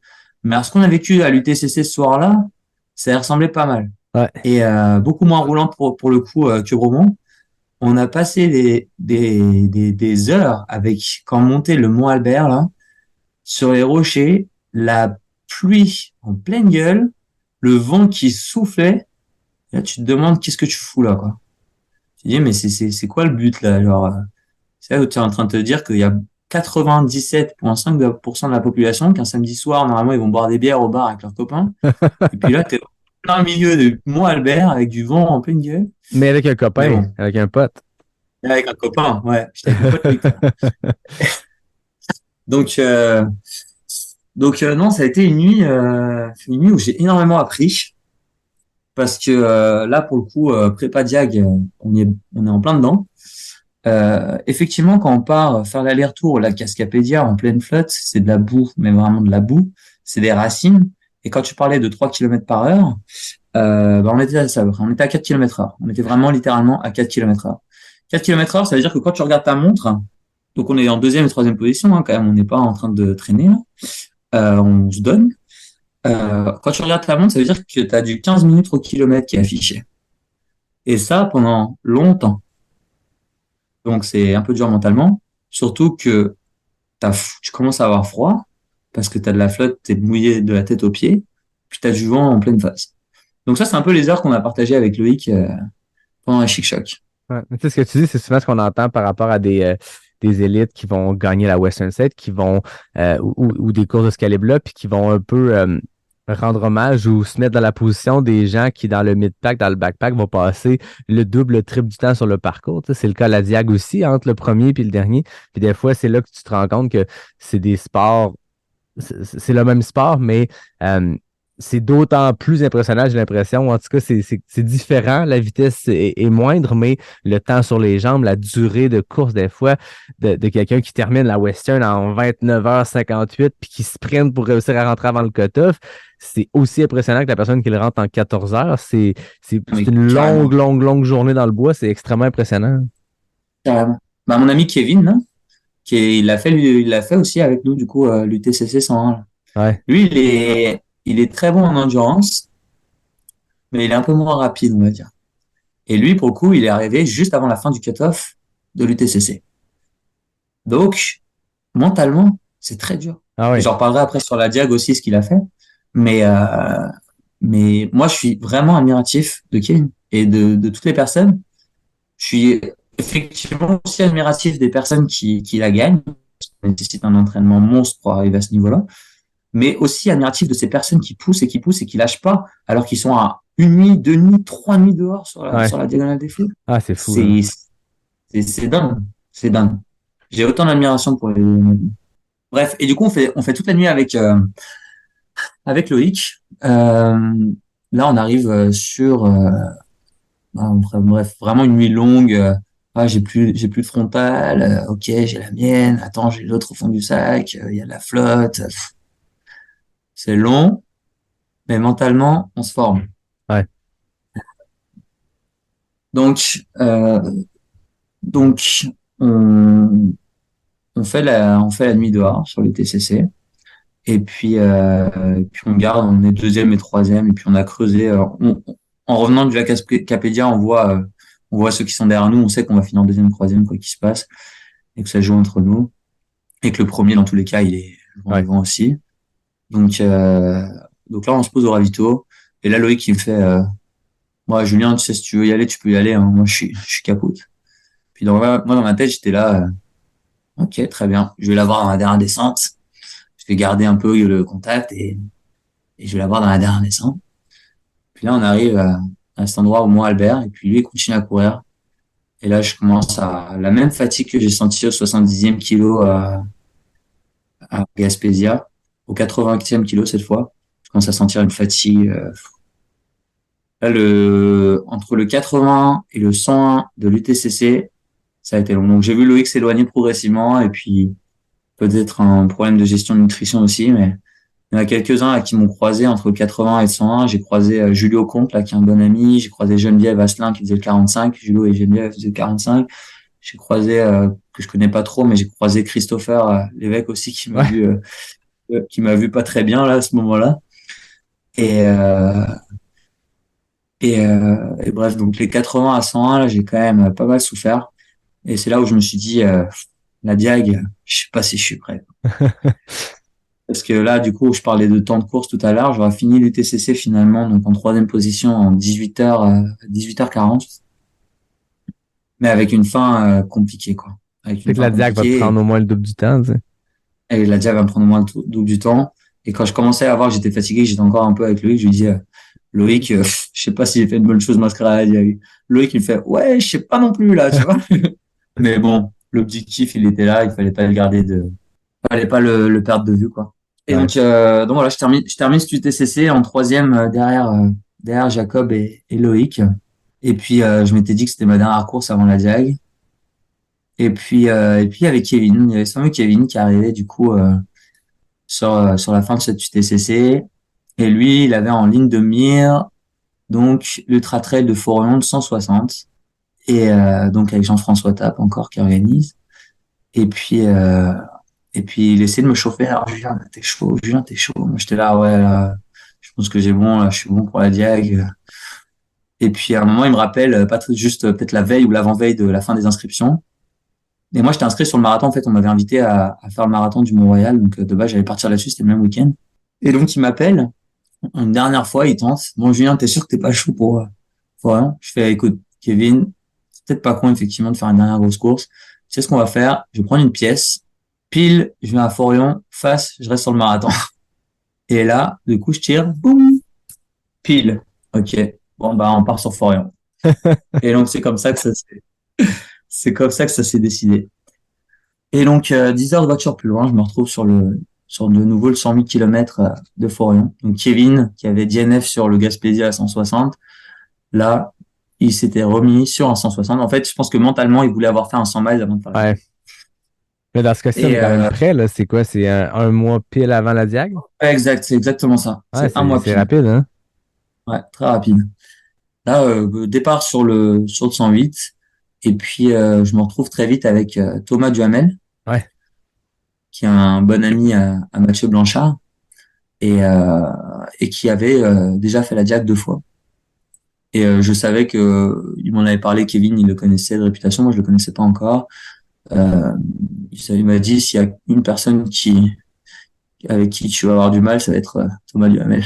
Mais alors ce qu'on a vécu à l'UTCC ce soir-là, ça ressemblait pas mal. Ouais. Et beaucoup moins roulant pour le coup que Bromont. On a passé des heures avec, quand on montait le Mont Albert, là, sur les rochers, la pluie en pleine gueule, le vent qui soufflait. Et là, tu te demandes qu'est-ce que tu fous là, quoi. Tu te dis, mais c'est quoi le but, là? Genre, c'est là où tu es en train de te dire qu'il y a 97,5% de la population, qu'un samedi soir, normalement, ils vont boire des bières au bar avec leurs copains. Et puis là, t'es dans le milieu de moi, Albert, avec du vent en pleine gueule. Mais avec un Mais copain, bon, avec un pote. avec un copain, ouais. J'étais avec un pote, Victor. Donc, non, ça a été une nuit où j'ai énormément appris parce que là, pour le coup, prépa diag, on est en plein dedans. Effectivement, quand on part faire l'aller-retour, la Cascapédia en pleine flotte, c'est de la boue, mais vraiment de la boue. C'est des racines. Et quand tu parlais de 3 km par heure, on était à ça, on était à 4 km heure. On était vraiment littéralement à 4 km heure. 4 km heure, ça veut dire que quand tu regardes ta montre, donc on est en deuxième et troisième position, hein, quand même, on n'est pas en train de traîner, là. On se donne. Quand tu regardes ta montre, ça veut dire que tu as du 15 minutes au kilomètre qui est affiché. Et ça, pendant longtemps. Donc, c'est un peu dur mentalement. Surtout que tu commences à avoir froid parce que tu as de la flotte, tu es mouillé de la tête aux pieds, puis tu as du vent en pleine face. Donc ça, c'est un peu les heures qu'on a partagées avec Loïc pendant un Chic Choc. Ouais. Mais tu sais, ce que tu dis, c'est souvent ce qu'on entend par rapport à des élites qui vont gagner la Western State, qui vont ou des courses de ce calibre-là, puis qui vont un peu rendre hommage ou se mettre dans la position des gens qui, dans le mid-pack, dans le backpack, vont passer le double, le triple du temps sur le parcours. Tu sais, c'est le cas à la Diag aussi, entre le premier et le dernier. Puis des fois, c'est là que tu te rends compte que c'est des sports, c'est le même sport, mais c'est d'autant plus impressionnant, j'ai l'impression. En tout cas, c'est différent. La vitesse est moindre, mais le temps sur les jambes, la durée de course, des fois, de quelqu'un qui termine la Western en 29h58 puis qui sprint pour réussir à rentrer avant le cut-off, c'est aussi impressionnant que la personne qui le rentre en 14 heures. C'est Mais une carrément, longue journée dans le bois. C'est extrêmement impressionnant. carrément. Bah, mon ami Kevin, là, il l'a fait aussi avec nous, du coup, l'UTCC 101. Là. Ouais. Lui, il est très bon en endurance, mais il est un peu moins rapide, on va dire. Et lui, pour le coup, il est arrivé juste avant la fin du cut-off de l'UTCC. Donc, mentalement, c'est très dur. Ah Et oui. j'en reparlerai après sur la Diag aussi, ce qu'il a fait. Mais, moi, je suis vraiment admiratif de Kevin et de toutes les personnes. Je suis effectivement aussi admiratif des personnes qui la gagnent. Ça nécessite un entraînement monstre pour arriver à ce niveau-là. Mais aussi admiratif de ces personnes qui poussent et qui lâchent pas, alors qu'ils sont à 1 nuit, 2 nuits, 3 nuits dehors Ouais. sur la diagonale des fous. Ah, c'est fou, là. C'est dingue. C'est dingue. J'ai autant d'admiration pour les. Bref. Et du coup, on fait toute la nuit avec Loïc. Là, on arrive sur, bref, vraiment une nuit longue. J'ai plus de frontale. Ok, j'ai la mienne. Attends, j'ai l'autre au fond du sac. Il y a de la flotte. C'est long, mais mentalement, on se forme. Ouais. Donc, donc, on, on fait la nuit dehors sur les TCC. Et puis on est deuxième et troisième. Et puis on a creusé. En revenant du lac Capédia, on voit ceux qui sont derrière nous. On sait qu'on va finir deuxième, troisième, quoi qu'il se passe, et que ça joue entre nous. Et que le premier, dans tous les cas, il est vivant aussi. Donc là, on se pose au ravito. Et là, Loïc, il me fait, moi, Julien, tu sais, si tu veux y aller, tu peux y aller. Hein. Moi, je suis capote. Puis moi, dans ma tête, j'étais là, ok, très bien. Je vais l'avoir dans la dernière descente. Je vais garder un peu le contact et je vais l'avoir dans la dernière descente. Puis là, on arrive à cet endroit où moi, Albert, et puis lui, il continue à courir. Et là, je commence à la même fatigue que j'ai sentie au 70e kilo à Gaspésia, au 80e kilo cette fois. Je commence à sentir une fatigue. Là, entre le 80 et le 101 de l'UTCC, ça a été long. Donc, j'ai vu Loïc s'éloigner progressivement et puis peut-être un problème de gestion de nutrition aussi, mais il y en a quelques-uns là, qui m'ont croisé entre le 80 et le 101. J'ai croisé Julio Comte, là, qui est un bon ami. J'ai croisé Geneviève Asselin, qui faisait le 45. Julio et Geneviève faisaient le 45. J'ai croisé, que je connais pas trop, mais j'ai croisé Christopher l'évêque aussi, qui m'a vu pas très bien, là, à ce moment-là. Et bref, donc les 80 à 101, là, j'ai quand même pas mal souffert. Et c'est là où je me suis dit, la Diag, je sais pas si je suis prêt. Parce que là, du coup, je parlais de temps de course tout à l'heure, j'aurais fini l'UTCC finalement, donc en troisième position en 18h40. Mais avec une fin compliquée, quoi. avec C'est une que la fin diag va te compliquée. prendre au moins le double du temps, tu sais. Et la Dia va me prendre au moins le double du temps. Et quand je commençais à voir que j'étais fatigué, que j'étais encore un peu avec Loïc, je lui dis, Loïc, je sais pas si j'ai fait une bonne chose masquerade à la Dia. Loïc, il me fait, ouais, je sais pas non plus, là, tu vois. Mais bon, l'objectif, il était là, il fallait pas le garder fallait pas le perdre de vue, quoi. Et Ouais. donc voilà, je termine ce TCC en troisième, derrière Jacob et Loïc. Et puis, je m'étais dit que c'était ma dernière course avant la Diag. Et puis, il y avait Kevin. Il y avait ce fameux Kevin qui arrivait, du coup, sur la fin de cette UTCC. Et lui, il avait en ligne de mire, donc, l'Ultra Trail de Forion de 160. Et donc, avec Jean-François Tape encore qui organise. Et puis, il essayait de me chauffer. Alors, Julien, t'es chaud. Julien, t'es chaud. Moi, j'étais là, ouais, là, je pense que j'ai bon, là, je suis bon pour la Diag. Et puis, à un moment, il me rappelle, pas très, juste peut-être la veille ou l'avant-veille de la fin des inscriptions. Et moi, j'étais inscrit sur le marathon. En fait, on m'avait invité à faire le marathon du Mont-Royal. Donc, de base, j'allais partir là-dessus. C'était le même week-end. Et donc, il m'appelle. Une dernière fois, il tente. Bon, Julien, t'es sûr que t'es pas chaud pour rien? Je fais, écoute, Kevin, c'est peut-être pas con, effectivement, de faire une dernière grosse course. Tu sais ce qu'on va faire? Je vais prendre une pièce. Pile, je viens à Forion. Face, je reste sur le marathon. Et là, du coup, je tire. Boum! Pile. Ok. Bon, bah, on part sur Forion. Et donc, c'est comme ça que ça s'est décidé. Et donc, 10 heures de voiture plus loin, je me retrouve sur de nouveau le 100 000 km de Forion. Donc, Kevin, qui avait DNF sur le Gaspésia à 160, là, il s'était remis sur un 160. En fait, je pense que mentalement, il voulait avoir fait un 100 miles avant de faire la Ouais. Mais dans ce cas-ci, on est Et quand même prêt, là. C'est quoi? C'est un mois pile avant la diag? ouais, exact, c'est exactement ça. Ouais, C'est un mois c'est pile. rapide, hein? Ouais, très rapide. Là, départ sur le 108. Et puis, je me retrouve très vite avec Thomas Duhamel, Ouais. qui est un bon ami à Mathieu Blanchard et qui avait déjà fait la diag 2 fois. Et je savais que il m'en avait parlé, Kevin, il le connaissait de réputation, moi je le connaissais pas encore. Euh, il m'a dit s'il y a une personne avec qui tu vas avoir du mal, ça va être Thomas Duhamel.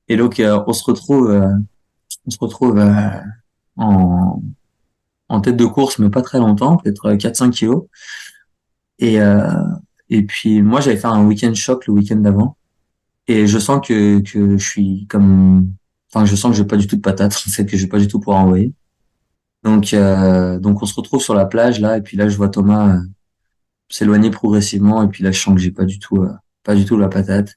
Et donc on se retrouve en en tête de course, mais pas très longtemps, peut-être 4-5 kilos. Et euh, et puis moi j'avais fait un week-end choc le week-end d'avant. Et je sens que je suis enfin, je sens que j'ai pas du tout de patate, en fait, que je vais pas du tout pouvoir envoyer. Donc on se retrouve sur la plage, là, et puis là, je vois Thomas s'éloigner progressivement, et puis là, je sens que j'ai pas du tout la patate.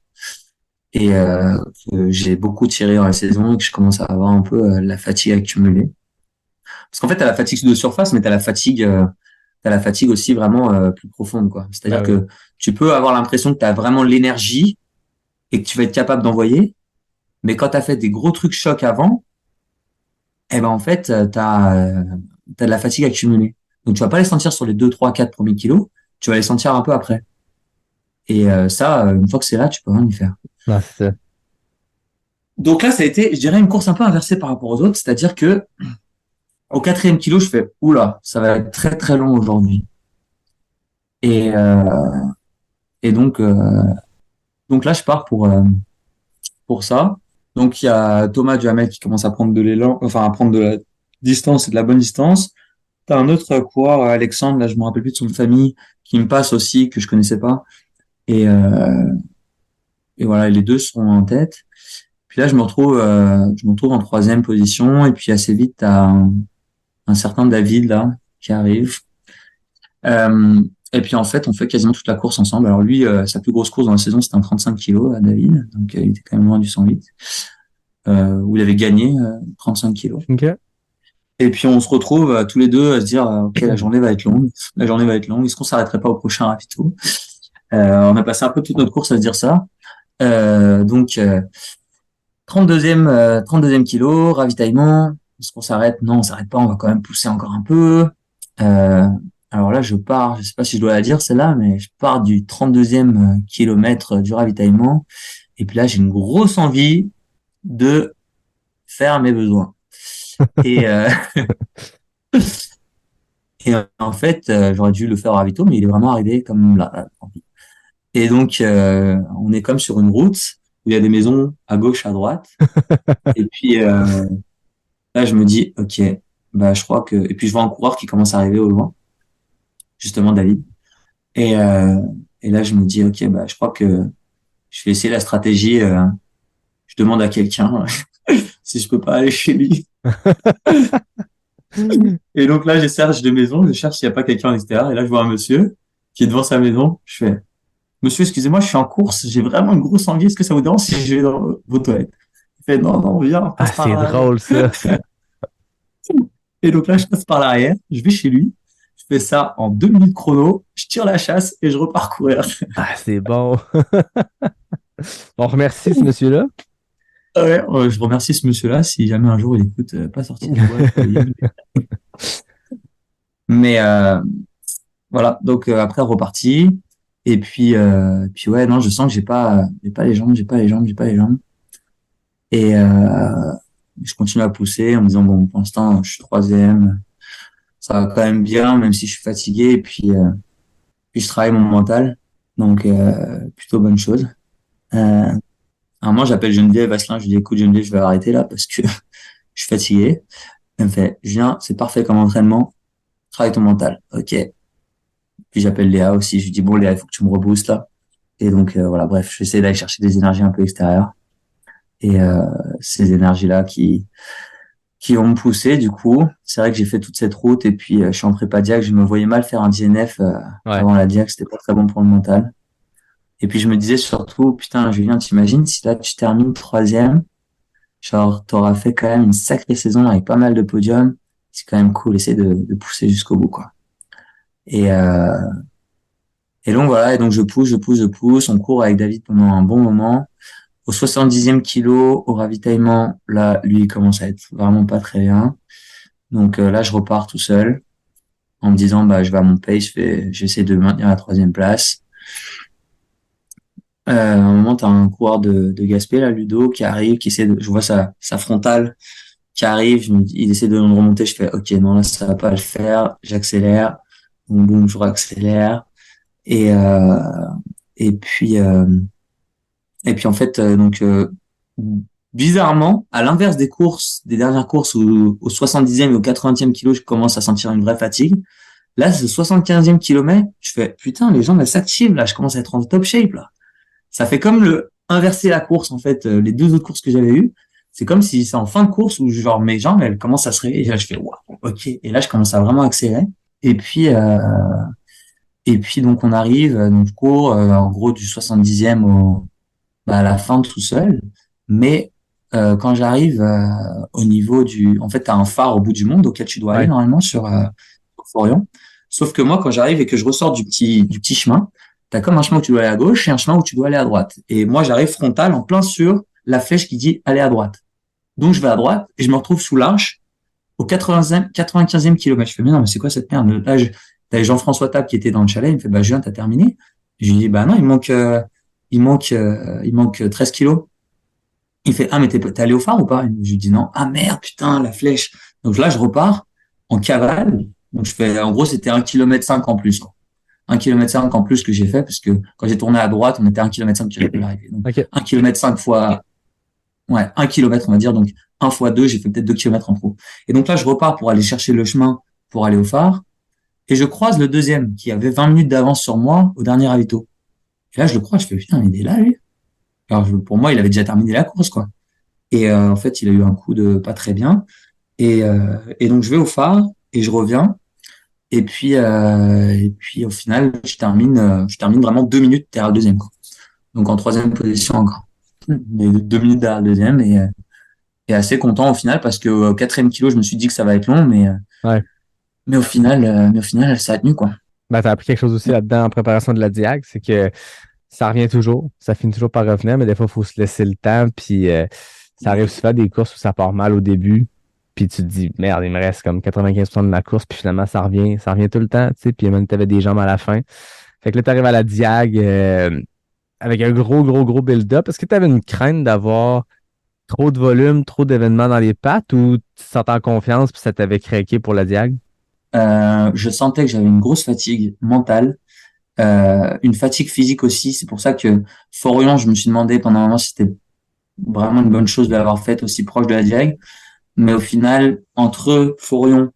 Et que j'ai beaucoup tiré dans la saison, et que je commence à avoir un peu la fatigue accumulée. Parce qu'en fait, t'as la fatigue de surface, mais t'as la fatigue aussi vraiment plus profonde, quoi. Ben C'est-à-dire oui. que tu peux avoir l'impression que t'as vraiment l'énergie et que tu vas être capable d'envoyer. Mais quand tu as fait des gros trucs chocs avant, eh ben en fait, t'as de la fatigue accumulée. Donc tu vas pas les sentir sur les 2, 3, 4 premiers kilos, tu vas les sentir un peu après. Et ça, une fois que c'est là, tu peux rien y faire. Non, c'est ça. Donc là, ça a été, je dirais, une course un peu inversée par rapport aux autres, c'est-à-dire que au 4e kilo, je fais, oula, ça va être très très long aujourd'hui. Et et donc là, je pars pour ça. Donc il y a Thomas Duhamel qui commence à prendre de l'élan, enfin à prendre de la distance et de la bonne distance. T'as un autre coureur, Alexandre, là je me rappelle plus de son nom de famille, qui me passe aussi, que je connaissais pas. Et, euh, et voilà, les deux sont en tête. Puis là je me retrouve en troisième position. Et puis assez vite, t'as un certain David là qui arrive. Euh, et puis en fait, on fait quasiment toute la course ensemble. Alors lui, sa plus grosse course dans la saison, c'était un 35 kilos à David. Donc il était quand même loin du 108. Où il avait gagné 35 kilos. OK. Et puis on se retrouve tous les deux à se dire ok, la journée va être longue, est-ce qu'on s'arrêterait pas au prochain ravito? On a passé un peu toute notre course à se dire ça. Donc 32e kilo, ravitaillement. Est-ce qu'on s'arrête? Non, on s'arrête pas, on va quand même pousser encore un peu. Euh, alors là, je sais pas si je dois la dire celle-là, mais je pars du 32e kilomètre du ravitaillement. Et puis là, j'ai une grosse envie de faire mes besoins. Et, et en fait, j'aurais dû le faire au ravito, mais il est vraiment arrivé comme là. Et donc, on est comme sur une route où il y a des maisons à gauche, à droite. Et puis là, je me dis, ok, bah je crois que. Et puis je vois un coureur qui commence à arriver au loin. justement David. Et, euh, et là, je me dis, ok, bah, je crois que je vais essayer la stratégie. Je demande à quelqu'un si je peux pas aller chez lui. Et donc là, je cherche de maison, je cherche s'il n'y a pas quelqu'un à l'extérieur. Et là, je vois un monsieur qui est devant sa maison. Je fais, monsieur, excusez-moi, je suis en course, j'ai vraiment une grosse envie. Est-ce que ça vous dérange si je vais dans vos toilettes? Il fait, non, non, viens, Ah, passe par c'est là. drôle, ça. Et donc là, je passe par l'arrière, je vais chez lui. Je fais ça en 2 minutes chrono. Je tire la chasse et je repars courir. Ah, c'est bon. On remercie ce monsieur-là. Ouais, je remercie ce monsieur-là. Si jamais un jour il écoute, pas sorti du bois, mais voilà. Donc après reparti. Et puis ouais, non, je sens que j'ai pas les jambes, j'ai pas les jambes, j'ai pas les jambes. Et je continue à pousser en me disant bon, pour l'instant, je suis troisième, ça va quand même bien, même si je suis fatigué. Et puis je travaille mon mental, donc plutôt bonne chose. À un moment, j'appelle Geneviève Vasselin, je lui dis écoute Geneviève, je vais arrêter là parce que je suis fatigué. Elle me fait viens, c'est parfait comme entraînement, travaille ton mental. Ok. Puis j'appelle Léa aussi, je lui dis bon Léa, il faut que tu me reboostes là. Et donc voilà, bref, j'essaie d'aller chercher des énergies un peu extérieures. Et ces énergies-là qui vont me pousser du coup. C'est vrai que j'ai fait toute cette route et puis je suis en prépa diag, je me voyais mal faire un DNF Ouais. avant la diag, c'était pas très bon pour le mental. Et puis je me disais surtout, putain Julien, t'imagines si là tu termines troisième, genre t'auras fait quand même une sacrée saison avec pas mal de podiums, c'est quand même cool, essayer de pousser jusqu'au bout quoi. Et et donc voilà, et donc je pousse, on court avec David pendant un bon moment. Au 70e kilo, au ravitaillement, là, lui, il commence à être vraiment pas très bien. Donc là, je repars tout seul en me disant, bah, je vais à mon pace, j'essaie de maintenir la troisième place. À un moment, t'as un coureur de Gaspé, là, Ludo, qui arrive, je vois sa frontale qui arrive, il essaie de me remonter, je fais, ok, non, là, ça va pas le faire, j'accélère, boum, boum, je réaccélère. Et, euh, et puis, euh, Et puis en fait, bizarrement, à l'inverse des dernières courses où au 70e et au 80e kilo, je commence à sentir une vraie fatigue. Là, ce 75e kilomètre, je fais, putain, les jambes, elles s'activent, là, je commence à être en top shape, là. Ça fait comme le inverser la course, en fait, les deux autres courses que j'avais eues. C'est comme si c'est en fin de course où, genre, mes jambes, elles commencent à se réveiller. Et là, je fais, waouh, ok. Et là, je commence à vraiment accélérer. Et puis, euh, donc, on arrive, donc, je cours, en gros, du 70e à la fin tout seul. Mais quand j'arrive au niveau en fait, t'as un phare au bout du monde auquel tu dois aller Ouais. normalement sur Florian. Sauf que moi, quand j'arrive et que je ressors du petit chemin, t'as comme un chemin où tu dois aller à gauche et un chemin où tu dois aller à droite. Et moi, j'arrive frontal en plein sur la flèche qui dit aller à droite. Donc, je vais à droite et je me retrouve sous l'arche au 95e kilomètre. Je fais, mais non, mais c'est quoi cette merde? Là, t'as Jean-François Table qui était dans le chalet. Il me fait, bah, Julien, t'as terminé? Je lui dis, bah non, il manque 13 kilos. Il fait, ah, mais t'es allé au phare ou pas? Je lui dis non. Ah, merde, putain, la flèche. Donc là, je repars en cavale. Donc en gros, c'était 1,5 km en plus, quoi. 1,5 km en plus que j'ai fait parce que quand j'ai tourné à droite, on était à 1,5 km de l'arrivée. Donc, OK. 1,5 km fois, ouais, 1 km, on va dire. Donc, 1 fois 2, j'ai fait peut-être 2 km en trop. Et donc là, je repars pour aller chercher le chemin pour aller au phare. Et je croise le deuxième qui avait 20 minutes d'avance sur moi au dernier ravito. Et là, je le crois, je fais, putain, il est là, lui. Alors, pour moi, il avait déjà terminé la course, quoi. Et en fait, il a eu un coup de pas très bien. Et donc, je vais au phare et je reviens. Et puis au final, je termine vraiment 2 minutes derrière le deuxième, quoi. Donc, en troisième position encore. Mais 2 minutes derrière le deuxième et assez content au final parce que au 4e kilo, je me suis dit que ça va être long, Ouais. mais au final, ça a tenu, quoi. Ben, t'as appris quelque chose aussi là-dedans en préparation de la diag, c'est que ça revient toujours, ça finit toujours par revenir, mais des fois, il faut se laisser le temps, puis ça arrive souvent des courses où ça part mal au début, puis tu te dis, merde, il me reste comme 95% de ma course, puis finalement, ça revient tout le temps, tu sais, puis même t'avais des jambes à la fin. Fait que là, t'arrives à la diag avec un gros, gros, gros build-up. Est-ce que t'avais une crainte d'avoir trop de volume, trop d'événements dans les pattes, ou tu te sentais en confiance, puis ça t'avait craqué pour la diag? Je sentais que j'avais une grosse fatigue mentale. Une fatigue physique aussi. C'est pour ça que Florian, je me suis demandé pendant un moment si c'était vraiment une bonne chose de l'avoir faite aussi proche de la Diag. Mais au final, entre Florian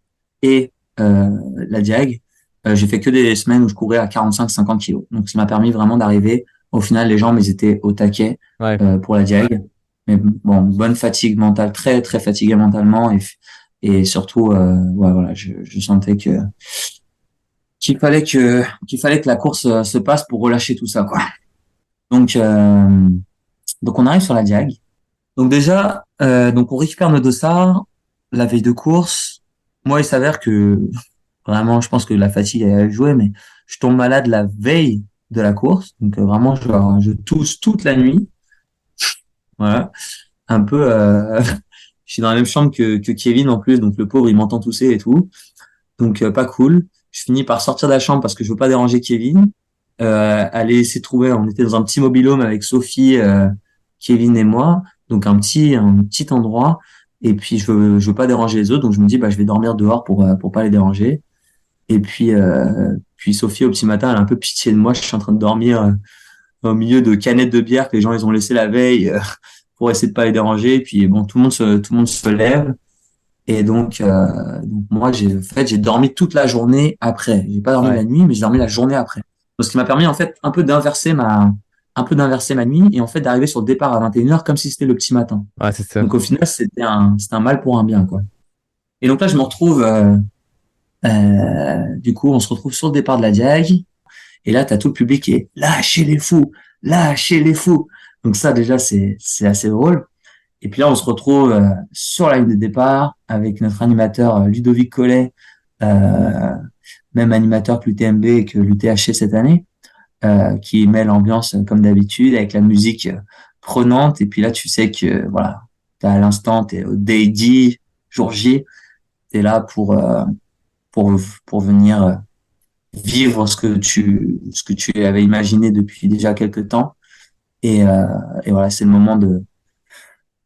et la Diag, J'ai fait que des semaines où je courais à 45-50 kilos. Donc, ça m'a permis vraiment d'arriver. Au final, les jambes, ils étaient au taquet Ouais. pour la diag. Mais bon, bonne fatigue mentale, très très fatigué mentalement et surtout, ouais, voilà, je sentais qu'il fallait que la course se passe pour relâcher tout ça, quoi. Donc, donc on arrive sur la diag. Donc déjà, donc on récupère nos dossards la veille de course. Moi, il s'avère que vraiment, je pense que la fatigue a joué, mais je tombe malade la veille de la course. Donc vraiment, je tousse toute la nuit. Voilà, un peu. Je suis dans la même chambre que Kevin en plus, donc le pauvre, il m'entend tousser et tout. Donc pas cool. Je finis par sortir de la chambre parce que je veux pas déranger Kevin. Aller essayer de trouver. On était dans un petit mobil-home avec Sophie, Kevin et moi, donc un petit endroit. Et puis je veux pas déranger les autres, donc je me dis bah je vais dormir dehors pour pas les déranger. Et puis Sophie au petit matin, elle a un peu pitié de moi. Je suis en train de dormir au milieu de canettes de bière que les gens ils ont laissé la veille pour essayer de pas les déranger. Et puis bon, tout le monde se lève. Et donc moi j'ai dormi toute la journée après. J'ai pas dormi Ouais. la nuit, mais j'ai dormi la journée après. Donc, ce qui m'a permis en fait un peu d'inverser ma nuit et en fait d'arriver sur le départ à 21h comme si c'était le petit matin. Ouais, c'est ça. Donc au final c'était un mal pour un bien, quoi. Et donc là je me retrouve du coup on se retrouve sur le départ de la diag et là t'as tout le public qui est lâchez les fous, lâchez les fous. Donc ça déjà c'est assez drôle. Et puis là, on se retrouve sur la ligne de départ avec notre animateur Ludovic Collet, euh, même animateur que l'UTMB et que l'UTHC cette année, qui met l'ambiance comme d'habitude avec la musique prenante. Et puis là, tu sais que voilà, t'es à l'instant, t'es au day D, jour J, t'es là pour venir vivre ce que tu avais imaginé depuis déjà quelques temps. Et voilà, c'est le moment de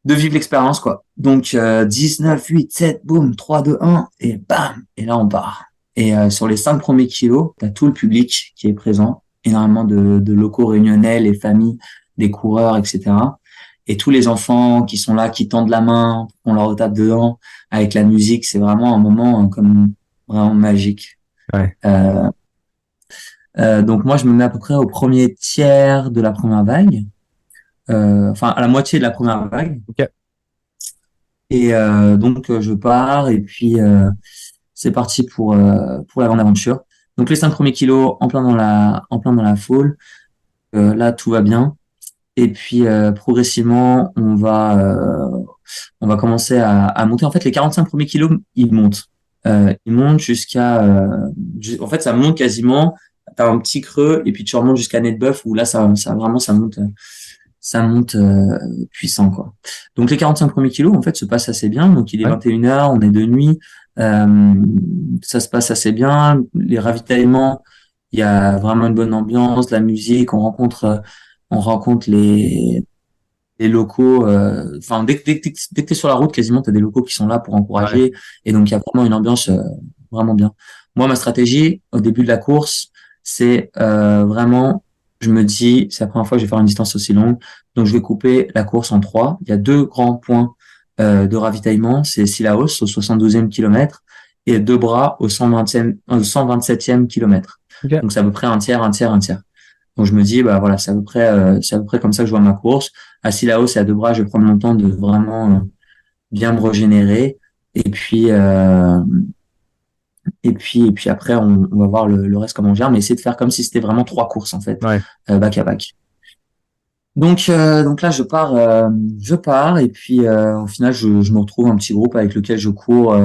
vivre l'expérience, quoi. Donc 19, 8, 7, boum, 3, 2, 1, et bam, et là on part. Et sur les 5 premiers kilos, t'as tout le public qui est présent, énormément de locaux réunionnais, les familles des coureurs, etc. Et tous les enfants qui sont là, qui tendent la main, on leur tape dedans, avec la musique, c'est vraiment un moment comme vraiment magique. Ouais. Donc moi je me mets à peu près au premier tiers de la première vague, enfin à la moitié de la première vague. Ok. Et donc je pars et puis c'est parti pour la grande aventure. Donc les 5 premiers kilos en plein dans la foule. Là tout va bien. Et puis progressivement on va commencer à monter. En fait les 45 premiers kilos ils montent. Ils montent en fait ça monte quasiment. T'as un petit creux et puis tu remontes jusqu'à Netbuff où là ça vraiment ça monte puissant, quoi. Donc les 45 premiers kilos en fait se passent assez bien. Donc il est Ouais. 21h, on est de nuit, euh, ça se passe assez bien. Les ravitaillements, il y a vraiment une bonne ambiance, la musique, on rencontre les locaux. Enfin dès que t'es sur la route, quasiment t'as des locaux qui sont là pour Ouais. encourager et donc il y a vraiment une ambiance vraiment bien. Moi ma stratégie au début de la course, c'est vraiment je me dis, c'est la première fois que je vais faire une distance aussi longue, donc je vais couper la course en 3. Il y a 2 grands points de ravitaillement, c'est Sillaos au 72e kilomètre et 2 bras au 127e kilomètre. Ok. Donc c'est à peu près un tiers, un tiers, un tiers. Donc je me dis, bah voilà, c'est à peu près comme ça que je vois ma course. À Sillaos et à 2 bras, je vais prendre mon temps de vraiment bien me régénérer. Et puis après, on va voir le reste comment on gère, mais essayer de faire comme si c'était vraiment 3 courses en fait, Ouais. back à back. Donc là, je pars et puis au final, je me retrouve un petit groupe avec lequel je cours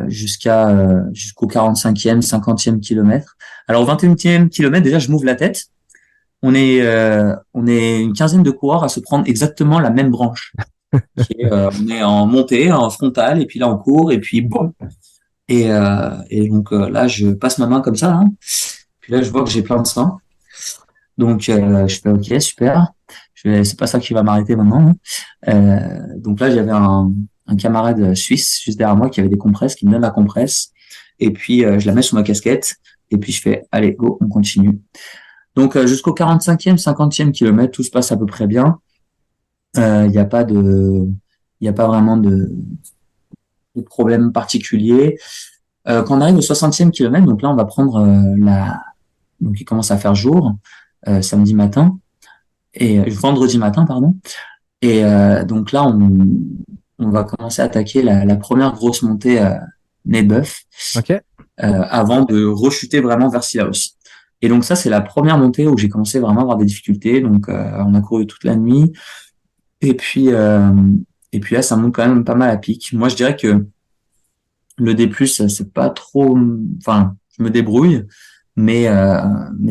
jusqu'au 45e, 50e kilomètre. Alors au 21e kilomètre, déjà, je m'ouvre la tête. On est une quinzaine de coureurs à se prendre exactement la même branche. On est en montée, en frontale, et puis là on court, et puis bon. Et donc là, je passe ma main comme ça, hein. Puis là, je vois que j'ai plein de sang. Donc je fais OK, super. C'est pas ça qui va m'arrêter maintenant, hein. Donc là, j'avais un camarade suisse juste derrière moi qui avait des compresses, qui me donne la compresse. Et puis je la mets sur ma casquette. Et puis je fais allez, go, on continue. Donc jusqu'au 45e, 50e kilomètre, tout se passe à peu près bien. Il n'y a pas vraiment de problème particulier. Quand on arrive au 60e kilomètre, donc là, on va prendre donc il commence à faire jour, samedi matin, et vendredi matin, pardon. Et donc là, on va commencer à attaquer la première grosse montée Nez-Boeuf, OK. avant de rechuter vraiment vers Sillaos. Et donc ça, c'est la première montée où j'ai commencé vraiment à avoir des difficultés. Donc on a couru toute la nuit. Et puis là, ça monte quand même pas mal à pic. Moi, je dirais que le D+, c'est pas trop. Enfin, je me débrouille, mais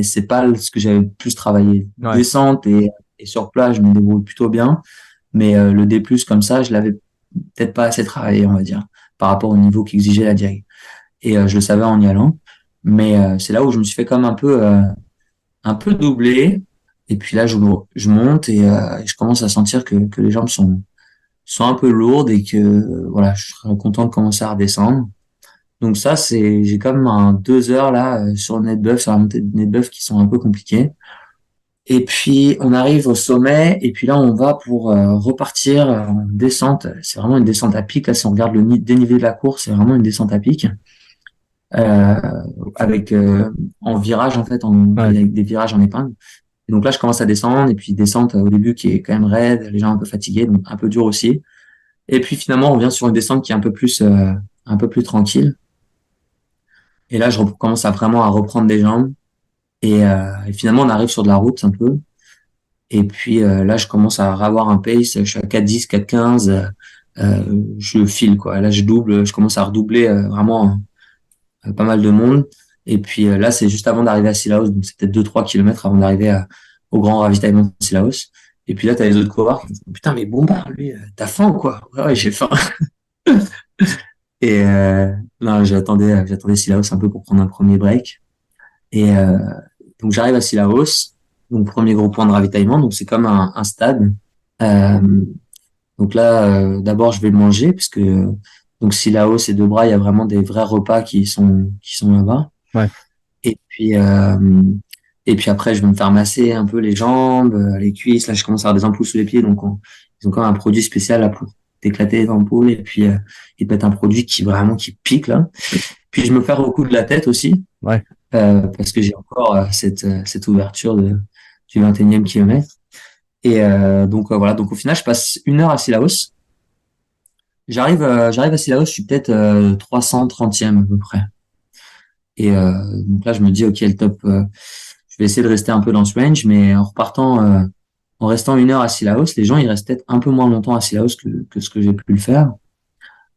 c'est pas ce que j'avais le plus travaillé. Ouais. Descente et sur place, je me débrouille plutôt bien. Mais le D+, comme ça, je l'avais peut-être pas assez travaillé, on va dire, par rapport au niveau qu'exigeait la direct. Et je le savais en y allant. Mais c'est là où je me suis fait comme un peu doubler. Et puis là, je monte et je commence à sentir que les jambes sont un peu lourdes et que voilà, je serais content de commencer à redescendre. Donc ça, j'ai comme 2 heures là sur Nez-Boeuf, sur la montée de Nez-Boeuf qui sont un peu compliquées. Et puis on arrive au sommet et puis là on va pour repartir en descente. C'est vraiment une descente à pic. Là, si on regarde le dénivelé de la course, c'est vraiment une descente à pic. Euh, avec en virage en fait, avec des virages en épingle. Et donc là, je commence à descendre et puis descente au début qui est quand même raide, les gens un peu fatigués, donc un peu dur aussi. Et puis finalement, on revient sur une descente qui est un peu plus tranquille. Et là, je commence à vraiment à reprendre des jambes. Et finalement, on arrive sur de la route un peu. Et puis là, je commence à avoir un pace. Je suis à 4,10, 4,15. Je file quoi. Là, je commence à redoubler vraiment pas mal de monde. Et puis là, c'est juste avant d'arriver à Sillaos, donc c'est peut-être 2-3 kilomètres avant d'arriver au grand ravitaillement de Sillaos. Et puis là, t'as les autres coureurs qui me disent, putain, mais Bompard, lui, t'as faim ou quoi? Ouais, j'ai faim. Et non, j'attendais Sillaos un peu pour prendre un premier break. Et donc j'arrive à Sillaos, donc premier gros point de ravitaillement, donc c'est comme un stade. Euh, donc là, d'abord, je vais manger, parce que donc Sillaos et Dobra, il y a vraiment des vrais repas qui sont là-bas. Ouais. Et puis après, je vais me faire masser un peu les jambes, les cuisses. Là, je commence à avoir des ampoules sous les pieds, donc ils ont quand même un produit spécial là pour t'éclater les ampoules. Et puis ils te mettent un produit qui pique là. Puis je me fais recoudre la tête aussi, Ouais. parce que j'ai encore cette ouverture du 21e kilomètre. Et donc voilà. Donc au final, je passe 1 heure à Sillaos. J'arrive à Sillaos, je suis peut-être 330e à peu près. Et donc là, je me dis, ok, le top, je vais essayer de rester un peu dans ce range, mais en restant 1 heure à Sillaos, les gens, ils restent peut-être un peu moins longtemps à Sillaos que ce que j'ai pu le faire.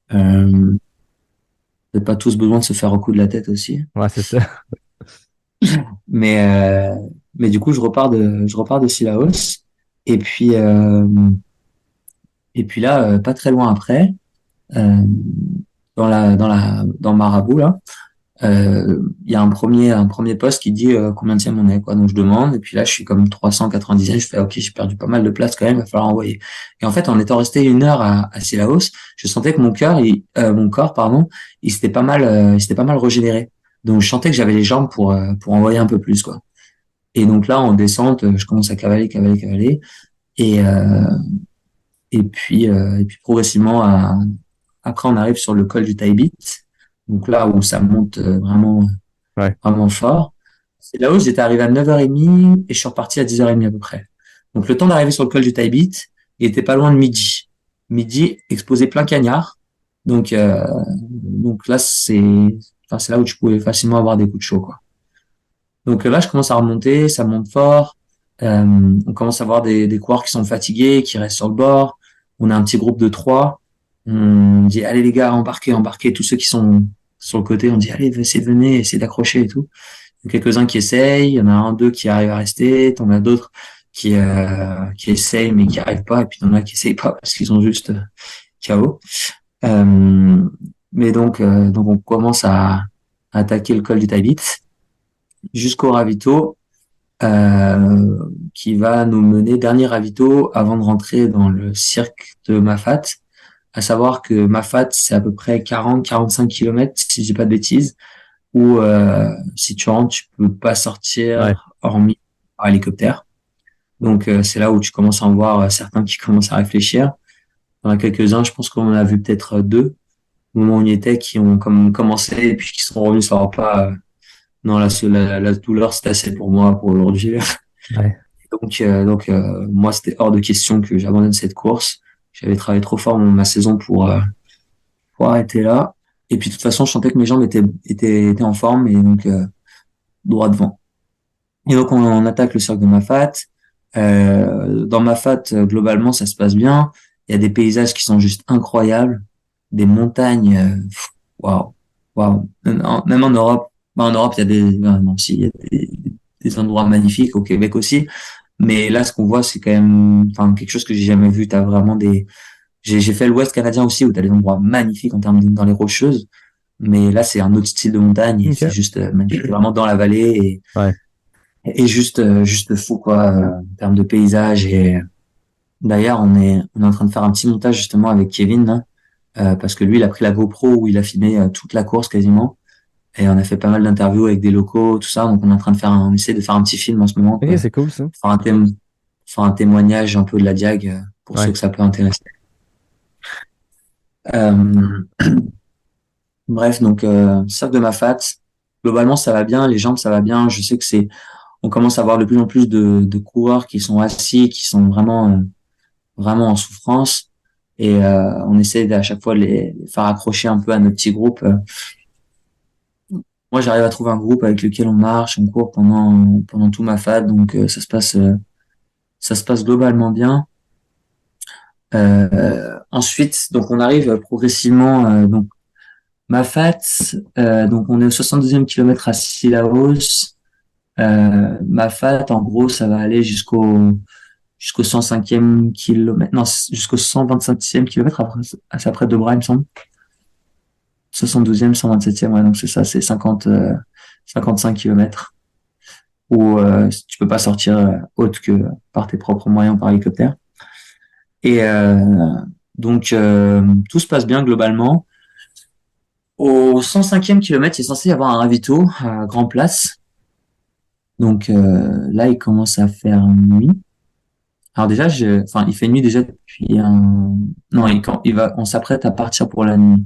Peut-être pas tous besoin de se faire recoudre la tête aussi. Ouais, c'est ça. Mais du coup, je repars de Sillaos. Et puis, là, pas très loin après, dans Marabout, là, il y a un premier poste qui dit combienième on est quoi. Donc je demande et puis là je suis comme 390e, je fais ok, j'ai perdu pas mal de place quand même, il va falloir envoyer. Et en fait, en étant resté 1 heure à Sillaos, je sentais que mon corps pardon, il s'était pas mal régénéré. Donc je sentais que j'avais les jambes pour envoyer un peu plus quoi. Et donc là en descente, je commence à cavaler et puis progressivement après on arrive sur le col du Taibit. Donc là où ça monte vraiment fort. C'est là où j'étais arrivé à 9h30 et je suis reparti à 10h30 à peu près. Donc le temps d'arriver sur le col du Taibit, il était pas loin de midi. Midi, exposé plein cagnard. Donc là, c'est là où tu pouvais facilement avoir des coups de chaud, quoi. Donc là, je commence à remonter, ça monte fort. On commence à voir des coureurs qui sont fatigués, qui restent sur le bord. On a un petit groupe de 3. On dit, allez les gars, embarquez. Tous ceux qui sont sur le côté, on dit, allez, venez, essayez d'accrocher et tout. Il y a quelques-uns qui essayent, il y en a 2 qui arrivent à rester, t'en as d'autres qui essayent mais qui arrivent pas, et puis t'en as qui essayent pas parce qu'ils ont juste KO. Mais donc on commence à attaquer le col du Taibit jusqu'au ravito qui va nous mener, dernier ravito avant de rentrer dans le cirque de Mafat. À savoir que Mafat, c'est à peu près 40-45 km, si je dis pas de bêtises, où si tu rentres, tu peux pas sortir hormis par hélicoptère. Donc c'est là où tu commences à en voir certains qui commencent à réfléchir. Il y en a quelques-uns, je pense qu'on en a vu peut-être 2. au moment où on y était, qui ont commencé et puis qui sont revenus sur leur pas. Non, la douleur, c'est assez pour moi pour aujourd'hui. Ouais. Moi, c'était hors de question que j'abandonne cette course. J'avais travaillé trop fort ma saison pour arrêter là. Et puis, de toute façon, je sentais que mes jambes étaient en forme et donc, droit devant. Et donc, on attaque le cirque de Mafat. Dans Mafat, globalement, ça se passe bien. Il y a des paysages qui sont juste incroyables. Des montagnes, waouh, waouh. Même en Europe, en Europe, il y a il y a des endroits magnifiques, au Québec aussi. Mais là, ce qu'on voit, c'est quand même, enfin, quelque chose que j'ai jamais vu. T'as vraiment j'ai fait l'Ouest canadien aussi, où t'as des endroits magnifiques en termes dans les Rocheuses. Mais là, c'est un autre style de montagne et Ok. c'est juste magnifique, vraiment dans la vallée Ouais. et juste fou, quoi, en termes de paysage. Et d'ailleurs, on est en train de faire un petit montage justement avec Kevin, là, parce que lui, il a pris la GoPro où il a filmé toute la course quasiment. Et on a fait pas mal d'interviews avec des locaux, tout ça. Donc, on est en train on essaie de faire un petit film en ce moment, Ok, quoi. c'est cool ça. Faire un témoignage un peu de la Diag pour ceux Ouais. que ça peut intéresser. Euh, Bref, donc cercle de Mafat. Globalement, ça va bien. Les jambes, ça va bien. Je sais que on commence à avoir de plus en plus de coureurs qui sont assis, qui sont vraiment en souffrance. Et on essaie à chaque fois de les faire accrocher un peu à notre petit groupe. Moi, j'arrive à trouver un groupe avec lequel on marche, on court pendant tout Mafat. Donc ça se passe globalement bien. Ensuite, donc on arrive progressivement. Donc Mafat, donc on est au 72e kilomètre à Sillaos. Mafat, en gros, ça va aller jusqu'au 105e kilomètre, non, jusqu'au 125e kilomètre après Debra, il me semble. 72e, 127e, ouais, donc c'est ça, c'est 55 kilomètres où tu peux pas sortir autre que par tes propres moyens par hélicoptère. Et donc tout se passe bien globalement. Au 105e kilomètre, il est censé y avoir un ravito à Grand Place. Donc là, il commence à faire nuit. Alors déjà, il fait nuit déjà depuis non, quand on s'apprête à partir pour la nuit.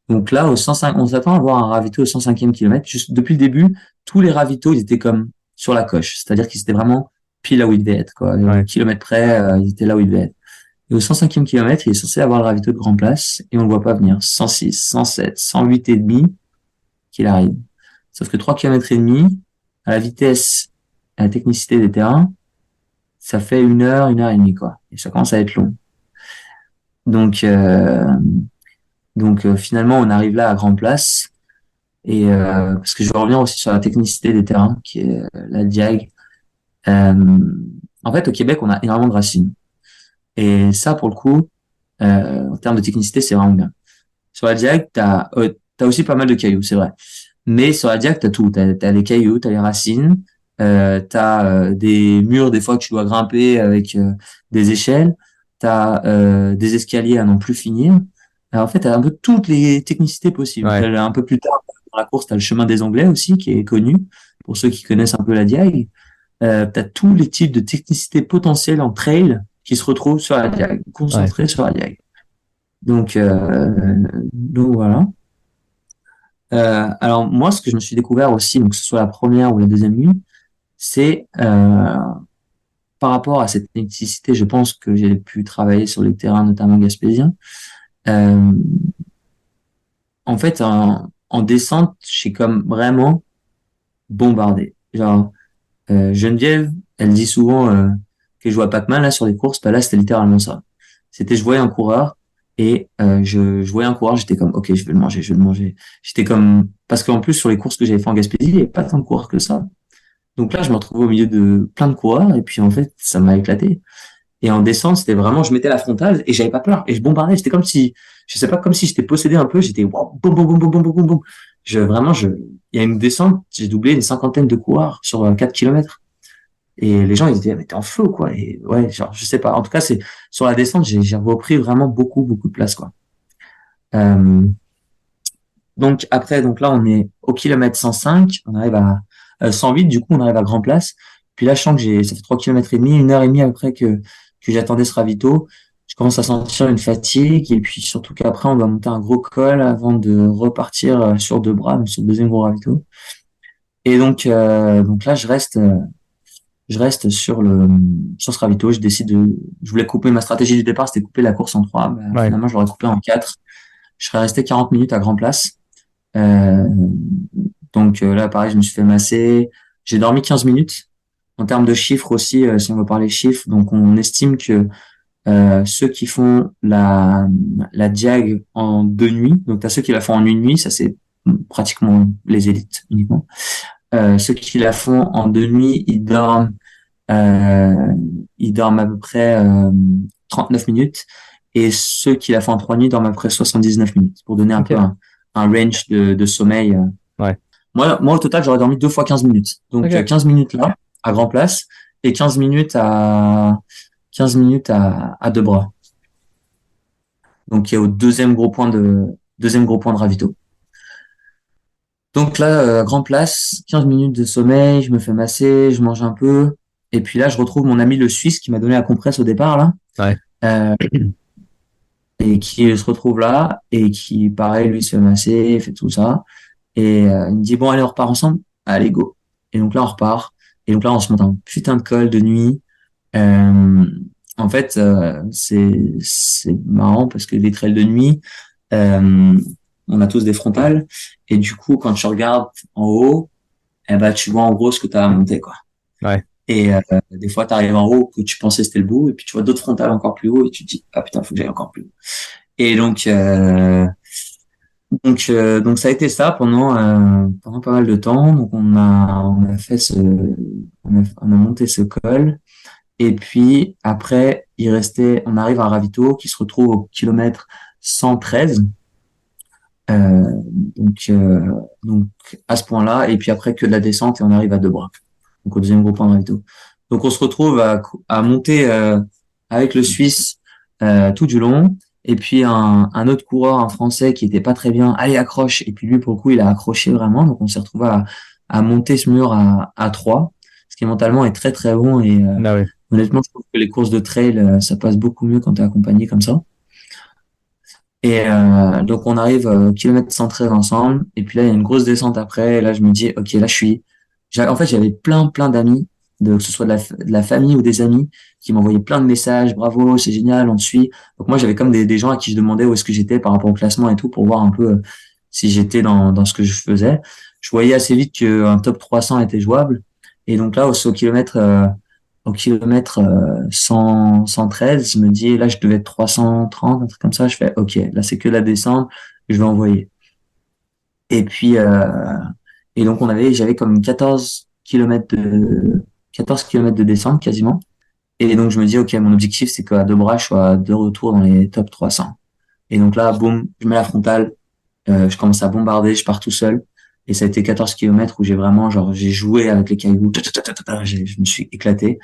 Donc là, on s'attend à avoir un ravito au 105e kilomètre. Juste depuis le début, tous les ravitaux, ils étaient comme sur la coche. C'est-à-dire qu'ils étaient vraiment pile là où ils devaient être, quoi. Ouais. Kilomètre près, ils étaient là où ils devaient être. Et au 105e kilomètre, il est censé avoir le ravito de Grand Place et on le voit pas venir. 106, 107, 108 et demi qu'il arrive. Sauf que 3 km et demi, à la vitesse, à la technicité des terrains, ça fait 1 heure et demie, quoi. Et ça commence à être long. Donc, finalement, on arrive là à Grand Place. Et parce que je vais revenir aussi sur la technicité des terrains, qui est la Diag. En fait, au Québec, on a énormément de racines. Et ça, pour le coup, en termes de technicité, c'est vraiment bien. Sur la Diag, t'as aussi pas mal de cailloux, c'est vrai. Mais sur la Diag, t'as tout. T'as les cailloux, t'as les racines, t'as des murs des fois que tu dois grimper avec des échelles, t'as des escaliers à n'en plus finir. Alors, en fait, t'as un peu toutes les technicités possibles. Ouais. Un peu plus tard dans la course, t'as le chemin des Anglais aussi, qui est connu pour ceux qui connaissent un peu la Diag. T'as tous les types de technicité potentielle en trail qui se retrouvent sur la Diag, concentrés sur la Diag. Donc voilà. Alors moi, ce que je me suis découvert aussi, donc que ce soit la première ou la deuxième nuit, c'est par rapport à cette technicité, je pense que j'ai pu travailler sur les terrains, notamment gaspésiens. En fait, en descente, j'ai comme vraiment bombardé. Genre, Geneviève, elle dit souvent que je vois Pac-Man là sur les courses. Bah là, c'était littéralement ça. Je voyais un coureur et je voyais un coureur, j'étais comme, ok, je vais le manger, je vais le manger. J'étais comme, parce qu'en plus sur les courses que j'avais fait en Gaspésie, il n'y avait pas tant de coureurs que ça. Donc là, je me retrouvais au milieu de plein de coureurs et puis en fait, ça m'a éclaté. Et en descente, c'était vraiment, je mettais la frontale et j'avais pas peur et je bombardais. C'était comme si, je sais pas, comme si j'étais possédé un peu. J'étais, wow, boum, boum, boum, boum, boum, boum, boum. Il y a une descente, j'ai doublé une cinquantaine de coureurs sur 4 kilomètres. Et les gens, ils disaient, mais t'es en feu, quoi. Et ouais, genre, je sais pas. En tout cas, sur la descente, j'ai repris vraiment beaucoup, beaucoup de place, quoi. Donc après, donc là, on est au kilomètre 105, on arrive à 108, du coup, on arrive à Grand Place. Puis là, je sens que ça fait 3 km et demi, 1 heure et demie après que j'attendais ce ravito. je commence à sentir une fatigue et puis surtout qu'après on doit monter un gros col avant de repartir sur 2 bras, donc sur le deuxième gros ravito. Et donc là je reste sur ce ravito. Je voulais couper ma stratégie du départ, c'était couper la course en 3. Ouais. Finalement je l'aurais coupé en 4. Je serais resté 40 minutes à Grand Place. Euh, là pareil, je me suis fait masser. J'ai dormi 15 minutes. En termes de chiffres aussi, si on veut parler chiffres, donc on estime que ceux qui font la diag en 2 nuits, donc t'as ceux qui la font en une nuit, ça c'est pratiquement les élites uniquement. Ceux qui la font en 2 nuits, ils dorment à peu près 39 minutes, et ceux qui la font en 3 nuits dorment à peu près 79 minutes, pour donner un Ok. peu un range de sommeil. Ouais. Moi, au total, j'aurais dormi 2 fois 15 minutes. Donc, Ok. 15 minutes là, à Grand Place, et 15 minutes à 2 bras. Donc, il y a au deuxième gros point de ravito. Donc là, Grand Place, 15 minutes de sommeil, je me fais masser, je mange un peu. Et puis là, je retrouve mon ami le Suisse qui m'a donné la compresse au départ, là. Ouais. Euh, et qui se retrouve là, et qui, pareil, lui, se fait masser, fait tout ça. Et il me dit, bon, allez, on repart ensemble. Allez, go. Et donc là, on repart. Et donc là, on se monte un putain de col de nuit. Euh, En fait, c'est marrant parce que les trails de nuit, euh, on a tous des frontales, et du coup, quand tu regardes en haut, eh ben, tu vois en gros ce que tu as à monter, quoi. Ouais. Et des fois, tu arrives en haut que tu pensais c'était le bout, et puis tu vois d'autres frontales encore plus haut, et tu te dis, ah putain, faut que j'aille encore plus haut. Et donc ça a été ça pendant pas mal de temps. Donc on a fait on a monté ce col. Et puis après, on arrive à un ravito qui se retrouve au kilomètre 113. Euh, donc à ce point-là, et puis après que de la descente, et on arrive à 2 bras. Donc au deuxième gros point de ravito. Donc on se retrouve à monter avec le Suisse tout du long. Et puis un autre coureur, un Français qui était pas très bien, allez accroche. Et puis lui pour le coup il a accroché vraiment. Donc on s'est retrouvé à monter ce mur à 3, ce qui mentalement est très très bon. Et Ah ouais. honnêtement je trouve que les courses de trail ça passe beaucoup mieux quand t'es accompagné comme ça. Et donc on arrive au kilomètre 113 ensemble, et puis là il y a une grosse descente après, et là je me dis ok, là en fait j'avais plein d'amis, que ce soit de la famille ou des amis, qui m'envoyaient plein de messages, bravo, c'est génial, on te suit. Donc moi j'avais comme des gens à qui je demandais où est-ce que j'étais par rapport au classement et tout, pour voir un peu si j'étais dans ce que je faisais. Je voyais assez vite qu'un top 300 était jouable, et donc là au kilomètre 113, je me dis, là, je devais être 330, un truc comme ça. Je fais, OK, là, c'est que la descente, je vais envoyer. Et puis, et donc, j'avais comme 14 kilomètres de descente quasiment. Et donc, je me dis, OK, mon objectif, c'est qu'à 2 bras, je sois de retour dans les top 300. Et donc là, boum, je mets la frontale, je commence à bombarder, je pars tout seul. Et ça a été 14 kilomètres où j'ai joué avec les cailloux, je me suis éclaté.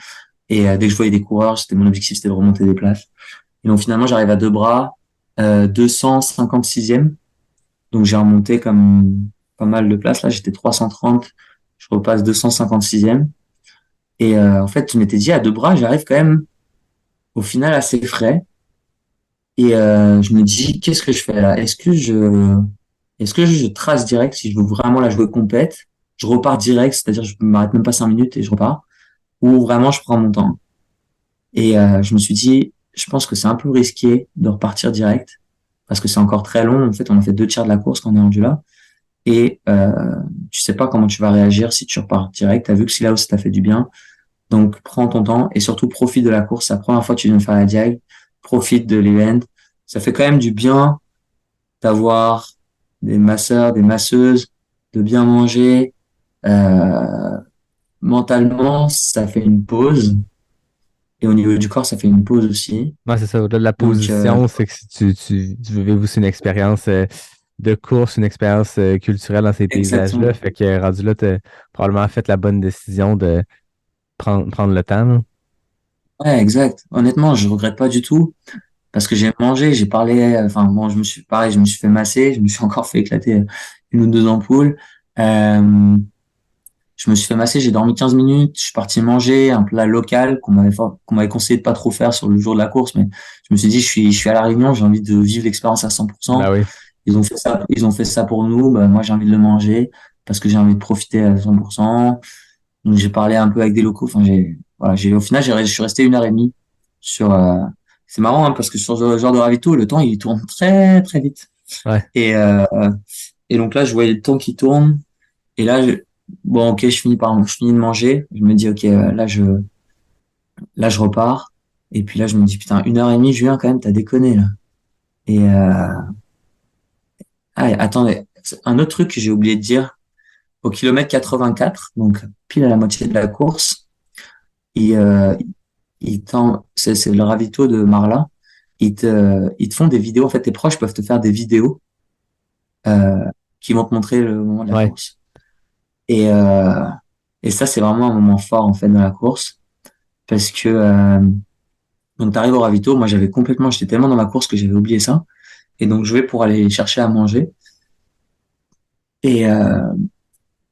Et dès que je voyais des coureurs, mon objectif, c'était de remonter des places. Et donc finalement, j'arrive à 2 bras, 256e. Donc j'ai remonté comme pas mal de places. Là, j'étais 330, je repasse 256e. Et en fait, je m'étais dit, à 2 bras, j'arrive quand même au final assez frais. Et je me dis, qu'est-ce que je fais là? Est-ce que je trace direct si je veux vraiment la jouer complète? Je repars direct, c'est-à-dire je m'arrête même pas 5 minutes et je repars. Ou vraiment je prends mon temps. Et je me suis dit, je pense que c'est un peu risqué de repartir direct parce que c'est encore très long. En fait, on a fait 2 tiers de la course quand on est rendu là. Et tu sais pas comment tu vas réagir si tu repars direct. T'as vu que si là aussi ça t'a fait du bien. Donc prends ton temps et surtout profite de la course. C'est la première fois que tu viens de faire la diag. Profite de l'event. Ça fait quand même du bien d'avoir des masseurs, des masseuses, de bien manger. Mentalement, ça fait une pause. Et au niveau du corps, ça fait une pause aussi. Ouais, c'est ça. Au-delà de la Donc, position, c'est que si tu veux vivre aussi une expérience de course, une expérience culturelle dans ces paysages-là. exactement. Fait que rendu là, t'as probablement fait la bonne décision de prendre le temps, là. Ouais, exact. Honnêtement, je regrette pas du tout parce que j'ai mangé, j'ai parlé, enfin bon, je me suis fait masser, je me suis encore fait éclater 1 ou 2 ampoules. Euh, Je me suis fait masser, j'ai dormi 15 minutes, je suis parti manger un plat local qu'on m'avait conseillé de pas trop faire sur le jour de la course, mais je me suis dit, je suis à La Réunion, j'ai envie de vivre l'expérience à 100%. Bah oui. Ils ont fait ça pour nous, bah, moi j'ai envie de le manger parce que j'ai envie de profiter à 100%. Donc j'ai parlé un peu avec des locaux, enfin voilà, au final, je suis resté 1 heure et demie sur, c'est marrant, hein, parce que sur ce genre de ravito, le temps, il tourne très, très vite. Ouais. Et donc là, je voyais le temps qui tourne. Et là, bon, ok, je finis de manger. Je me dis, ok, là, je repars. Et puis là, je me dis, putain, 1 heure et demie, Julien, quand même, t'as déconné, là. Et, attendez, un autre truc que j'ai oublié de dire, au kilomètre 84, donc pile à la moitié de la course, c'est le ravito de Marla. Ils te font des vidéos. En fait, tes proches peuvent te faire des vidéos, euh, qui vont te montrer le moment de la Ouais. course. Et, euh, et ça, c'est vraiment un moment fort, en fait, dans la course. Parce que, donc t'arrives au ravito, moi j'étais tellement dans ma course que j'avais oublié ça. Et donc je vais pour aller chercher à manger. Et, euh,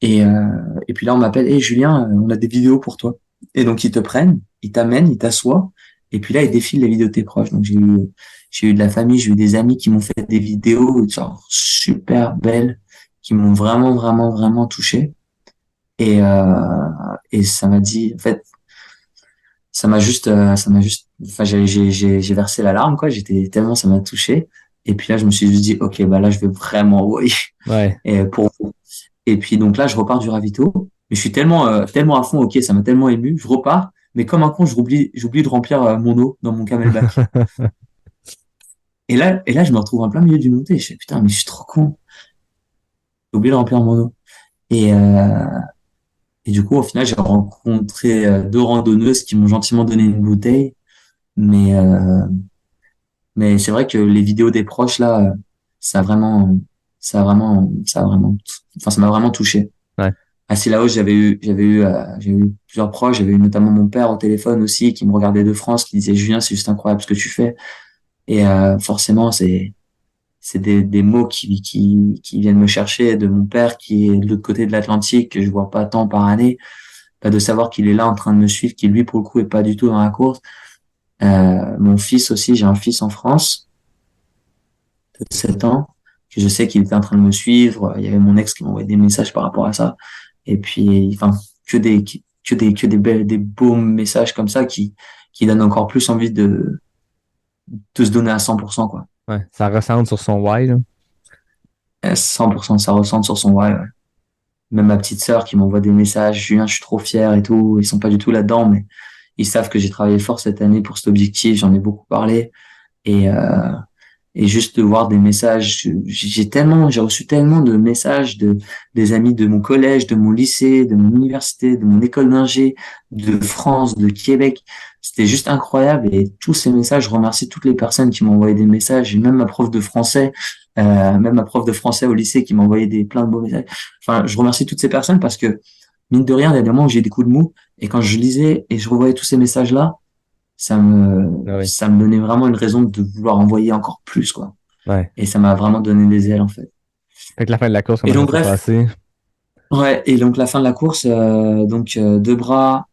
et puis là on m'appelle, hey Julien, on a des vidéos pour toi. Et donc ils te prennent, ils t'amènent, ils t'assoient. Et puis là ils défilent les vidéos de tes proches. Donc j'ai eu de la famille, j'ai eu des amis qui m'ont fait des vidéos genre super belles, qui m'ont vraiment, vraiment, vraiment touché. Et, et ça m'a dit, en fait, enfin, j'ai versé la larme, quoi. J'étais tellement, ça m'a touché. Et puis là, je me suis juste dit, ok, bah là, je vais vraiment envoyer. Ouais. Et pour vous. Et puis donc là, je repars du ravito. Mais je suis tellement à fond, ok, ça m'a tellement ému. Je repars, mais comme un con, j'oublie de remplir mon eau dans mon camelback. Et là, je me retrouve en plein milieu d'une montée. Je fais, putain, mais je suis trop con. J'ai oublié de remplir mon eau. Et, euh, et du coup, au final, j'ai rencontré 2 randonneuses qui m'ont gentiment donné une bouteille. Mais, euh, Mais c'est vrai que les vidéos des proches là, ça a vraiment, enfin ça m'a vraiment touché. Ouais. À Sillaos, j'ai eu plusieurs proches, j'avais eu notamment mon père au téléphone aussi qui me regardait de France, qui disait Julien, c'est juste incroyable ce que tu fais. Et forcément, c'est des mots qui viennent me chercher de mon père qui est de l'autre côté de l'Atlantique, que je vois pas tant par année, de savoir qu'il est là en train de me suivre, qui lui pour le coup est pas du tout dans la course. Mon fils aussi, j'ai un fils en France de 7 ans, que je sais qu'il était en train de me suivre. Il y avait mon ex qui m'envoyait des messages par rapport à ça. Et puis, enfin, des beaux messages comme ça qui donnent encore plus envie de se donner à 100%, quoi. Ouais. Ça ressemble sur son why, là. 100%, ça ressent sur son ouais, ouais. Même ma petite sœur qui m'envoie des messages, Julien, je suis trop fier et tout. Ils sont pas du tout là-dedans, mais ils savent que j'ai travaillé fort cette année pour cet objectif. J'en ai beaucoup parlé. Et, et juste de voir des messages, j'ai reçu tellement de messages des amis de mon collège, de mon lycée, de mon université, de mon école d'ingé, de France, de Québec. C'était juste incroyable. Et tous ces messages, je remercie toutes les personnes qui m'ont envoyé des messages, et même ma prof de français au lycée qui m'a envoyé plein de beaux messages. Enfin, je remercie toutes ces personnes parce que, mine de rien, il y a des moments où j'ai des coups de mou. Et quand je lisais et je revoyais tous ces messages-là, Ah oui. ça me donnait vraiment une raison de vouloir envoyer encore plus, quoi. Ouais. Et ça m'a vraiment donné des ailes, en fait. Fait que la fin de la course, Et comment ça donc, s'est bref, passé? ouais, et donc la fin de la course, deux bras,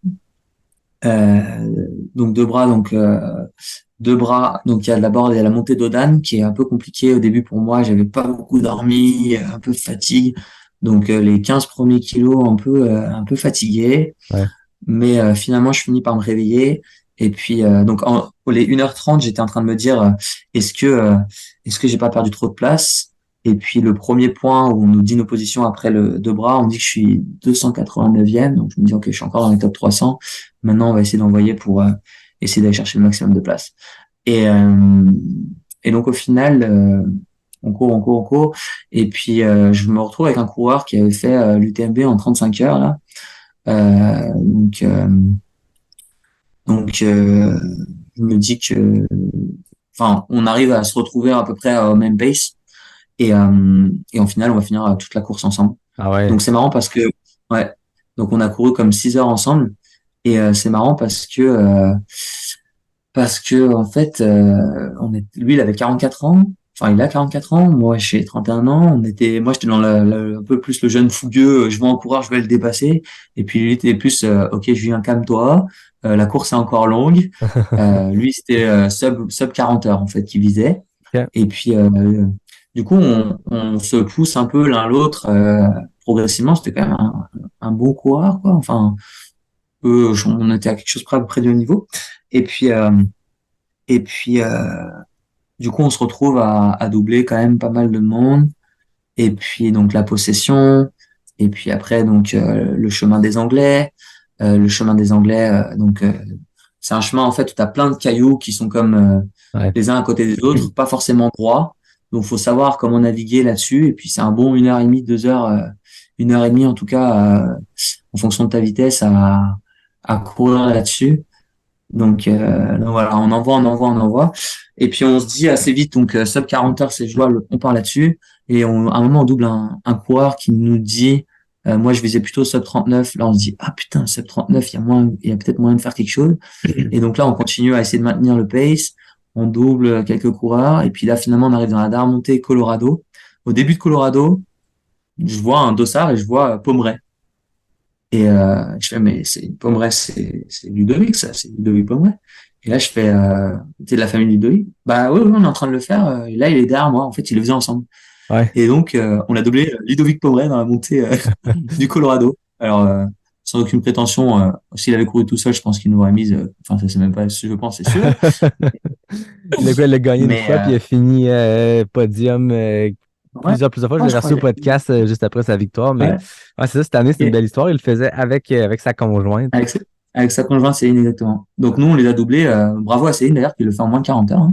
deux bras, donc il y a la montée d'Odane qui est un peu compliquée au début pour moi, j'avais pas beaucoup dormi, un peu de fatigue, donc les 15 premiers kilos un peu fatigué, Ouais. mais finalement je finis par me réveiller. Et puis les 1h30, j'étais en train de me dire est-ce que euh, est-ce que j'ai pas perdu trop de place? Et puis le premier point où on nous dit nos positions après le deux bras, on dit que je suis 289e, donc je me dis ok, je suis encore dans les top 300. Maintenant, on va essayer d'envoyer pour essayer d'aller chercher le maximum de place. Et et donc au final, on court, et puis je me retrouve avec un coureur qui avait fait l'UTMB en 35 heures là. Euh, donc euh, donc, je me dis que, enfin, on arrive à se retrouver à peu près au même pace et en final, on va finir toute la course ensemble. Ah ouais. Donc c'est marrant parce que, ouais, donc on a couru comme 6 heures ensemble et c'est marrant parce que en fait, lui, il avait 44 ans. enfin, il a 44 ans, moi j'ai 31 ans. Moi j'étais dans un peu plus le jeune fougueux. Je vais en coureur, je vais le dépasser. Et puis lui était plus, ok Julien, calme-toi. La course est encore longue. Lui c'était sub 40 heures en fait qu'il visait. Ok. Et puis du coup on se pousse un peu l'un l'autre progressivement. C'était quand même un bon coureur quoi. Enfin, on était à quelque chose près à peu près du haut niveau. Et puis et puis du coup, on se retrouve à doubler quand même pas mal de monde. Et puis donc la possession. Et puis après donc le chemin des Anglais. Le chemin des Anglais. C'est un chemin en fait où t'as plein de cailloux qui sont comme Ouais. les uns à côté des autres, pas forcément droits. Donc faut savoir comment naviguer là-dessus. Et puis c'est un bon 1h30, 2 heures, 1h30 en tout cas, en fonction de ta vitesse à courir là-dessus. Donc voilà, on envoie. Et puis on se dit assez vite, donc sub 40 heures, c'est jouable, on part là-dessus. Et à un moment, on double un coureur qui nous dit, moi je visais plutôt sub 39. Là, on se dit, ah putain, sub 39, il y a peut-être moyen de faire quelque chose. Et donc là, on continue à essayer de maintenir le pace. On double quelques coureurs. Et puis là, finalement, on arrive dans la dernière montée Colorado. Au début de Colorado, je vois un dossard et je vois Pomeray. Et je fais, mais c'est Pomeray, c'est Ludovic, ça, c'est Ludovic Pomeray. Et là, je fais, t'es de la famille Ludovic? Bah oui, oui, on est en train de le faire. Et là, il est derrière moi. En fait, ils le faisaient ensemble. Ouais. Et donc, on a doublé Ludovic Pomeray dans la montée du Colorado. Alors, sans aucune prétention, s'il avait couru tout seul, je pense qu'il nous aurait mis. Enfin, ça c'est même pas, je pense, c'est sûr. Le gars, il a gagné une Mais fois, puis il a fini podium ouais, plusieurs fois. Je moi, l'ai je reçu crois. au podcast juste après sa victoire. Mais Ouais. ouais, c'est ça, cette année, c'est une Et belle histoire. Il le faisait avec sa conjointe. avec, avec sa conjointe Céline, exactement. Donc nous, on les a doublés. Bravo à Céline d'ailleurs, qui le fait en moins de 40 heures.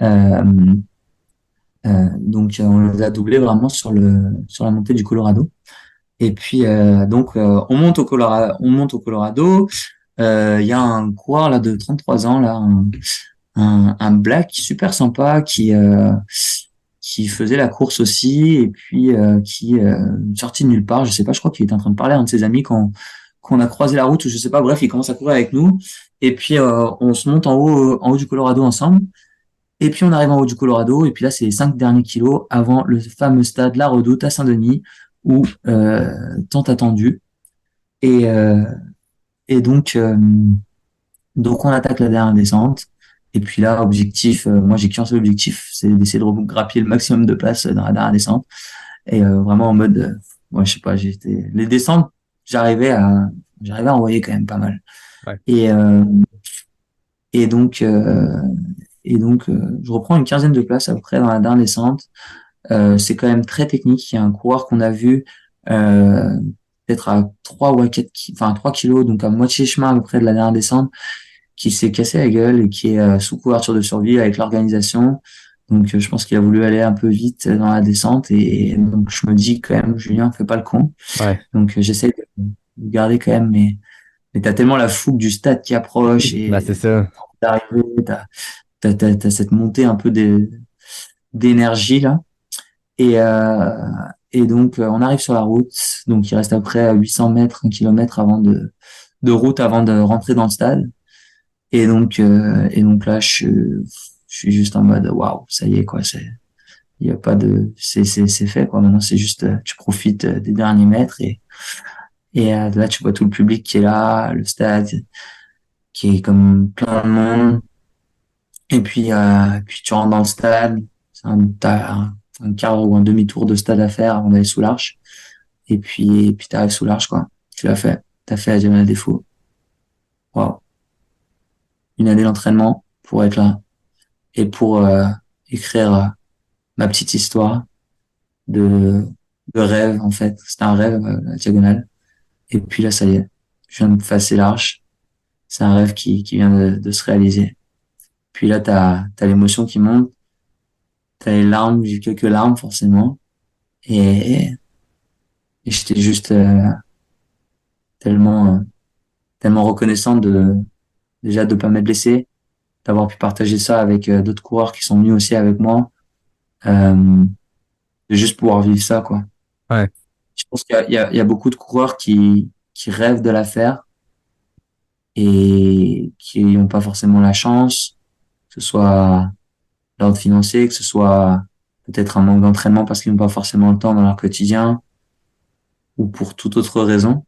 Hein. On les a doublés vraiment sur la montée du Colorado. Et puis on monte au Colorado. Il y a un coureur là de 33 ans là, un black super sympa qui faisait la course aussi et puis qui sorti de nulle part. Je sais pas. Je crois qu'il était en train de parler à un de ses amis quand on a croisé la route ou je sais pas. Bref, il commence à courir avec nous. Et puis on se monte en haut du Colorado ensemble. Et puis on arrive en haut du Colorado, et puis là c'est les 5 derniers kilos avant le fameux stade La Redoute à Saint-Denis, où tant attendu. Et, euh, et donc on attaque la dernière descente. Et puis là, objectif, moi j'ai qu'un seul objectif, c'est d'essayer de grappiller le maximum de place dans la dernière descente. Et vraiment en mode, moi je sais pas, les descentes, j'arrivais à envoyer quand même pas mal. Ouais. Et euh, et donc euh, je reprends une quinzaine de places à peu près dans la dernière descente. C'est quand même très technique. Il y a un coureur qu'on a vu euh, peut-être à 3 ou à 4 enfin à 3 kilos, donc à moitié chemin à peu près de la dernière descente, qui s'est cassé la gueule et qui est sous couverture de survie avec l'organisation. Donc je pense qu'il a voulu aller un peu vite dans la descente et donc je me dis quand même, Julien, fais pas le con. Ouais. Donc j'essaie de garder quand même, mais t'as tellement la fougue du stade qui approche Ben, c'est et ça. d'arriver, t'as cette montée un peu d'énergie là. Et donc, on arrive sur la route. Donc, il reste après 800 mètres, 1 kilomètre de route avant de rentrer dans le stade. Et donc là, je suis juste en mode, waouh, ça y est, quoi. Il y a pas c'est fait, quoi. Maintenant, c'est juste, tu profites des derniers mètres et là, tu vois tout le public qui est là, le stade qui est comme plein de monde. Et puis tu rentres dans le stade. T'as un quart ou un demi-tour de stade à faire avant d'aller sous l'arche. Et puis t'arrives sous l'arche, quoi. Tu l'as fait. T'as fait la diagonale des fous. Waouh. Une année d'entraînement pour être là. Et pour écrire ma petite histoire de, de rêve, en fait. C'était un rêve, la diagonale. Et puis là, ça y est. Je viens de passer l'arche. C'est un rêve qui vient de se réaliser. Puis là, t'as l'émotion qui monte. T'as les larmes, j'ai eu quelques larmes, forcément. Et j'étais juste tellement tellement reconnaissant déjà de pas m'être blessé, d'avoir pu partager ça avec d'autres coureurs qui sont venus aussi avec moi, de juste pouvoir vivre ça, quoi. Ouais. Je pense qu'il y a beaucoup de coureurs qui rêvent de la faire et qui n'ont pas forcément la chance, que ce soit l'ordre financier, que ce soit peut-être un manque d'entraînement parce qu'ils n'ont pas forcément le temps dans leur quotidien ou pour toute autre raison.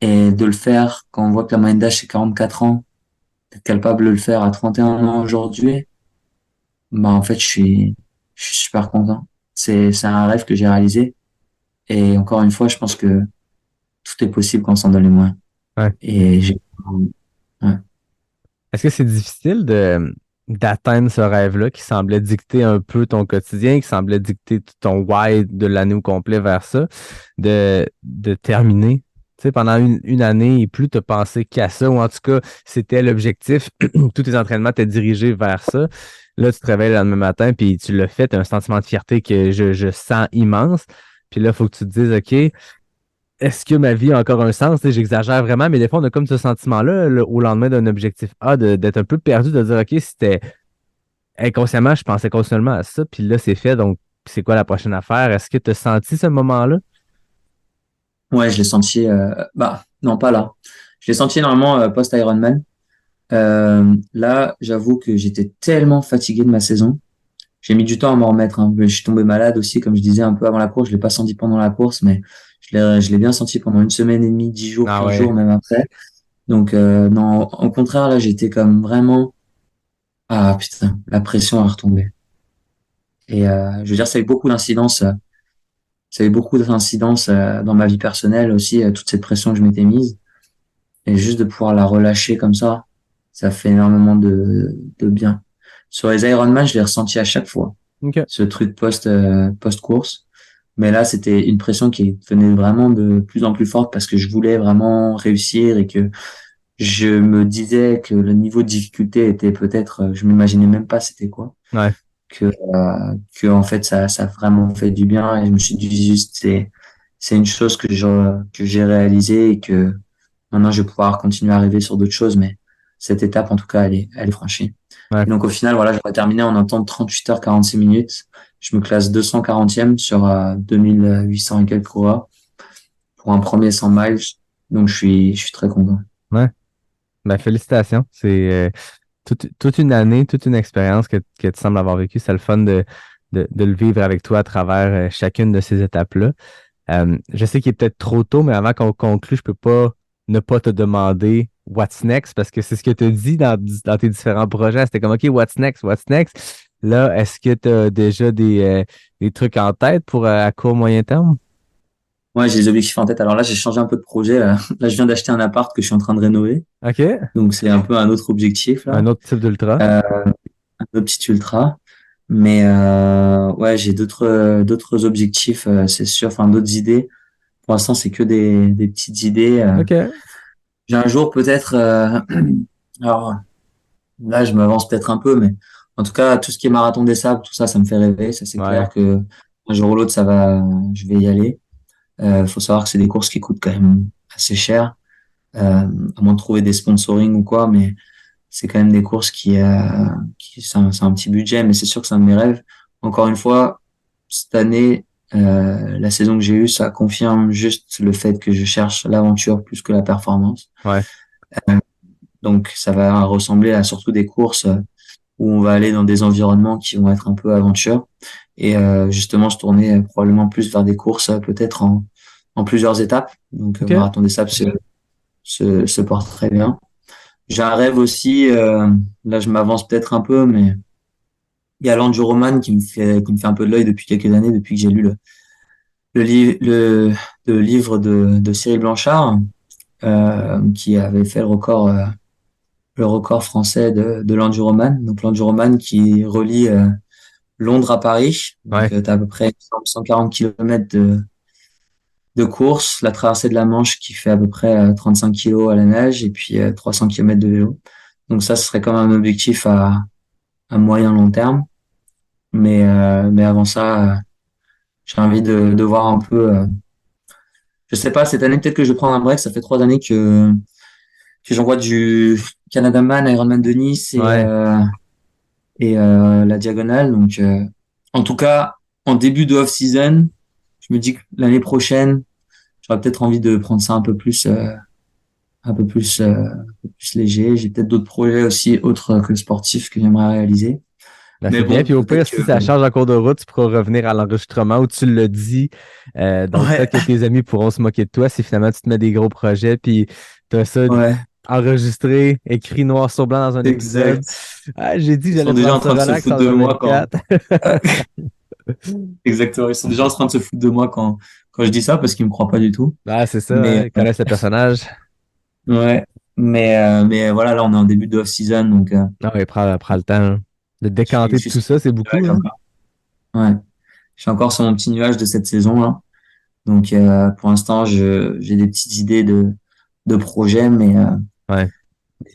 Et de le faire quand on voit que la moyenne d'âge c'est 44 ans, d'être capable de le faire à 31 ans aujourd'hui, bah en fait je suis super content. C'est un rêve que j'ai réalisé. Et encore une fois, je pense que tout est possible quand on s'en donne les moyens. Ouais. Et ouais. Est-ce que c'est difficile d'atteindre ce rêve-là qui semblait dicter un peu ton quotidien, qui semblait dicter ton why de l'année au complet vers ça, de terminer? Tu sais, pendant une année et plus, tu as pensé qu'à ça, ou en tout cas, c'était l'objectif. Tous tes entraînements t'es dirigé vers ça. Là, tu te réveilles le lendemain matin, puis tu l'as fait, tu as un sentiment de fierté que je sens immense. Puis là, il faut que tu te dises, OK, est-ce que ma vie a encore un sens? Tu sais, j'exagère vraiment, mais des fois, on a comme ce sentiment-là, là, au lendemain d'un objectif A, d'être un peu perdu, de dire, OK, c'était inconsciemment, je pensais continuellement à ça, puis là, c'est fait, donc c'est quoi la prochaine affaire? Est-ce que tu as senti ce moment-là? Ouais, je l'ai senti, bah, non, pas là. Je l'ai senti normalement post-Ironman. Là, j'avoue que j'étais tellement fatigué de ma saison. J'ai mis du temps à m'en remettre, hein. Je suis tombé malade aussi, comme je disais un peu avant la course. Je l'ai pas senti pendant la course, mais je l'ai bien senti pendant une semaine et demie, 10 jours, Ah 15 ouais. jours, même après. Donc, non, au contraire, là, j'étais comme vraiment, ah, putain, la pression a retombé. Et, je veux dire, ça a eu beaucoup d'incidences, ça a eu beaucoup d'incidences, dans ma vie personnelle aussi, toute cette pression que je m'étais mise. Et juste de pouvoir la relâcher comme ça fait énormément de bien. Sur les Ironman, je l'ai ressenti à chaque fois, OK. ce truc post-course. Mais là, c'était une pression qui devenait vraiment de plus en plus forte parce que je voulais vraiment réussir et que je me disais que le niveau de difficulté était peut-être, je m'imaginais même pas c'était quoi. Ouais. Que en fait, ça a vraiment fait du bien et je me suis dit juste, c'est une chose que j'ai réalisée et que maintenant, je vais pouvoir continuer à rêver sur d'autres choses, mais cette étape, en tout cas, elle est franchie. Ouais. Et donc, au final, voilà, j'aurais terminé en un temps de 38 heures 46 minutes. Je me classe 240e sur 2800 et quelques coureurs pour un premier 100 miles. Donc, je suis très content. Ouais. Ben, félicitations. C'est toute une année, toute une expérience que tu sembles avoir vécue. C'est le fun de le vivre avec toi à travers chacune de ces étapes-là. Je sais qu'il est peut-être trop tôt, mais avant qu'on conclue, je peux pas ne pas te demander what's next parce que c'est ce que tu as dit dans tes différents projets. C'était comme OK, what's next, what's next? Là, est-ce que tu as déjà des trucs en tête pour à court, moyen terme? Ouais, j'ai des objectifs en tête. Alors là, j'ai changé un peu de projet. Là, là je viens d'acheter un appart que je suis en train de rénover. OK. Donc, c'est un peu un autre objectif, Un là. autre type d'ultra. Un autre petit ultra. Mais, ouais, j'ai d'autres objectifs, c'est sûr. Enfin, d'autres idées. Pour l'instant, c'est que des petites idées. OK. J'ai un jour peut-être, alors là, je m'avance peut-être un peu, mais en tout cas, tout ce qui est marathon des sables, tout ça, ça me fait rêver. Ça, c'est Ouais. clair que un jour ou l'autre, je vais y aller. Faut savoir que c'est des courses qui coûtent quand même assez cher, à moins de trouver des sponsoring ou quoi, mais c'est quand même des courses c'est un petit budget, mais c'est sûr que c'est un de mes rêves. Encore une fois, cette année, la saison que j'ai eue, ça confirme juste le fait que je cherche l'aventure plus que la performance. Ouais. Donc, ça va ressembler à surtout des courses où on va aller dans des environnements qui vont être un peu aventure. Et justement, se tourner probablement plus vers des courses peut-être en plusieurs étapes. Donc, OK. Marathon des Sables se porte très bien. J'ai un rêve aussi, là je m'avance peut-être un peu, mais il y a l'Enduroman qui me fait un peu de l'œil depuis quelques années, depuis que j'ai lu le livre de Cyril Blanchard, qui avait fait le record français de l'Enduroman. Donc l'Enduroman qui relie Londres à Paris. Ouais. Donc t'as à peu près 140 km de course, la traversée de la Manche qui fait à peu près 35 kilos à la nage et puis 300 km de vélo. Donc ça, ce serait comme un objectif à moyen long terme. Mais avant ça, j'ai envie de voir un peu. Je sais pas, cette année peut-être que je vais prendre un break. Ça fait 3 années que j'envoie du Canada Man, Ironman de Nice Ouais. et la diagonale. Donc en tout cas, en début de off-season, je me dis que l'année prochaine, j'aurais peut-être envie de prendre ça un peu plus léger. J'ai peut-être d'autres projets aussi autres que sportifs que j'aimerais réaliser. Ben, Mais c'est bien, bon, puis au pire, peut-être si que ça change en cours de route, tu pourras revenir à l'enregistrement où tu le dis. Donc, ouais, peut-être que tes amis pourront se moquer de toi si finalement tu te mets des gros projets, puis tu as ça ouais, enregistré, écrit noir sur blanc dans un épisode. exact. Ah, j'ai dit que Ils sont j'allais déjà prendre en ça train de se relax foutre en de moi quand. 2024. Exactement. Ils sont déjà en train de se foutre de moi quand je dis ça parce qu'ils me croient pas du tout. Ah, c'est ça, hein, Mais ils connaissent le personnage. ouais. Mais voilà, là, on est en début de off-season, donc Non, il prend le temps hein, de je décanter de suis tout sur ça, c'est mon beaucoup. nuage Hein. encore. Ouais. Je suis encore sur mon petit nuage de cette saison là. Donc pour l'instant, j'ai des petites idées de projets, mais Ouais.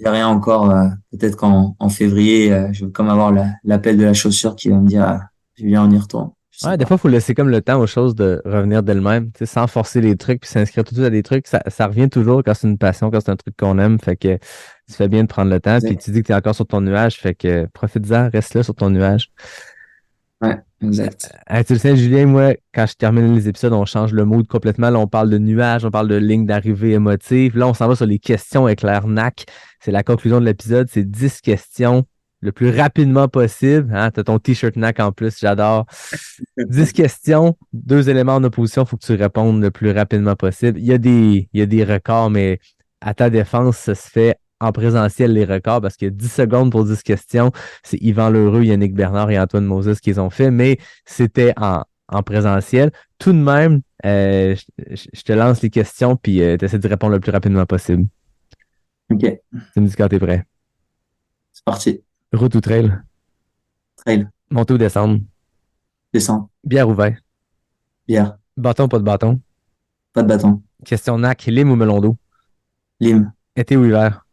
j'ai rien encore. Peut-être qu'en février, je vais comme avoir l'appel de la chaussure qui va me dire Julien, on y retourne. Je sais Ouais, des fois, pas. il faut laisser comme le temps aux choses de revenir d'elles-mêmes, tu sais, sans forcer les trucs puis s'inscrire tout de suite à des trucs. Ça revient toujours quand c'est une passion, quand c'est un truc qu'on aime. Fait que tu fais bien de prendre le temps. Puis Exact. tu dis que tu es encore sur ton nuage. Fait que profite-en, reste là sur ton nuage. Ouais, exact. Tu le sais, Julien, moi, quand je termine les épisodes, on change le mood complètement. Là, on parle de nuages, on parle de lignes d'arrivée émotives. Là, on s'en va sur les questions éclair NAC. C'est la conclusion de l'épisode. C'est 10 questions le plus rapidement possible. Hein? Tu as ton t-shirt NAC en plus, j'adore. 10 questions, 2 éléments en opposition, il faut que tu répondes le plus rapidement possible. Il y a des records, mais à ta défense, ça se fait en présentiel les records parce que 10 secondes pour 10 questions, c'est Yvan Lheureux, Yannick Bernard et Antoine Moses qui les ont fait, mais c'était en présentiel. Tout de même, je te lance les questions puis tu essaies de répondre le plus rapidement possible. Ok, Tu me dis quand t'es prêt. c'est parti. Route ou trail? Trail, Monter ou descendre? descends, Bière ou vin? bière, Bâton ou pas de bâton? pas de bâton, Question NAC, lime ou melon d'eau? lime, Été ou hiver?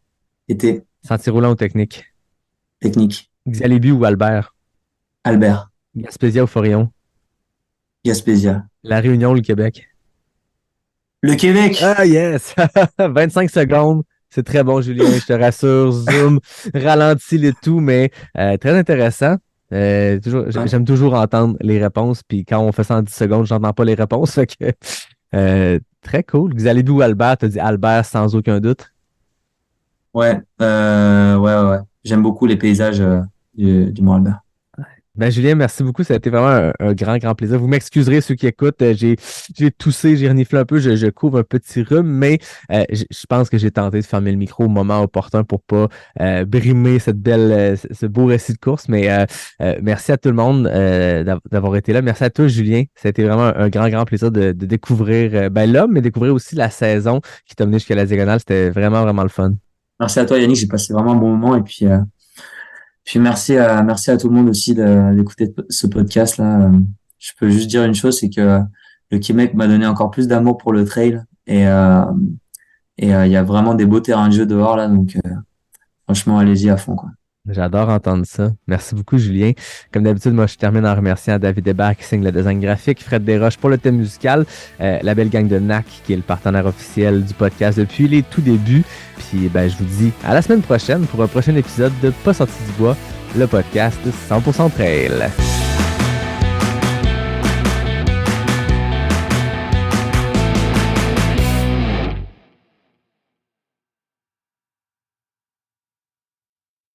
été, Sentier roulant ou technique? technique, Xalibu ou Albert? Albert, Gaspésia ou Forillon? Gaspésia. La Réunion ou le Québec? Le Québec! Ah yes! 25 secondes. C'est très bon, Julien, je te rassure. Zoom, ralentis le tout, mais très intéressant. Ouais. J'aime toujours entendre les réponses, puis quand on fait ça en 10 secondes, j'entends pas les réponses. Fait que, très cool. Xalibu ou Albert? T'as dit Albert sans aucun doute. Ouais. J'aime beaucoup les paysages du Mont-Albert. Ben, Julien, merci beaucoup. Ça a été vraiment un grand, grand plaisir. Vous m'excuserez ceux qui écoutent. J'ai toussé, j'ai reniflé un peu, je couvre un petit rhume, mais je pense que j'ai tenté de fermer le micro au moment opportun pour pas brimer ce beau récit de course. Mais merci à tout le monde d'avoir été là. Merci à toi, Julien. Ça a été vraiment un grand, grand plaisir de découvrir l'homme, mais découvrir aussi la saison qui t'a mené jusqu'à la diagonale. C'était vraiment, vraiment le fun. Merci à toi, Yannick. J'ai passé vraiment un bon moment. Et puis merci à tout le monde aussi d'écouter ce podcast là. Je peux juste dire une chose, c'est que le Québec m'a donné encore plus d'amour pour le trail et il y a vraiment des beaux terrains de jeu dehors là, donc franchement allez-y à fond quoi. J'adore entendre ça. Merci beaucoup, Julien. Comme d'habitude, moi, je termine en remerciant David Hébert qui signe le design graphique, Fred Desroches pour le thème musical, la belle gang de NAC qui est le partenaire officiel du podcast depuis les tout débuts. Puis, je vous dis à la semaine prochaine pour un prochain épisode de Pas sorti du bois, le podcast 100% trail.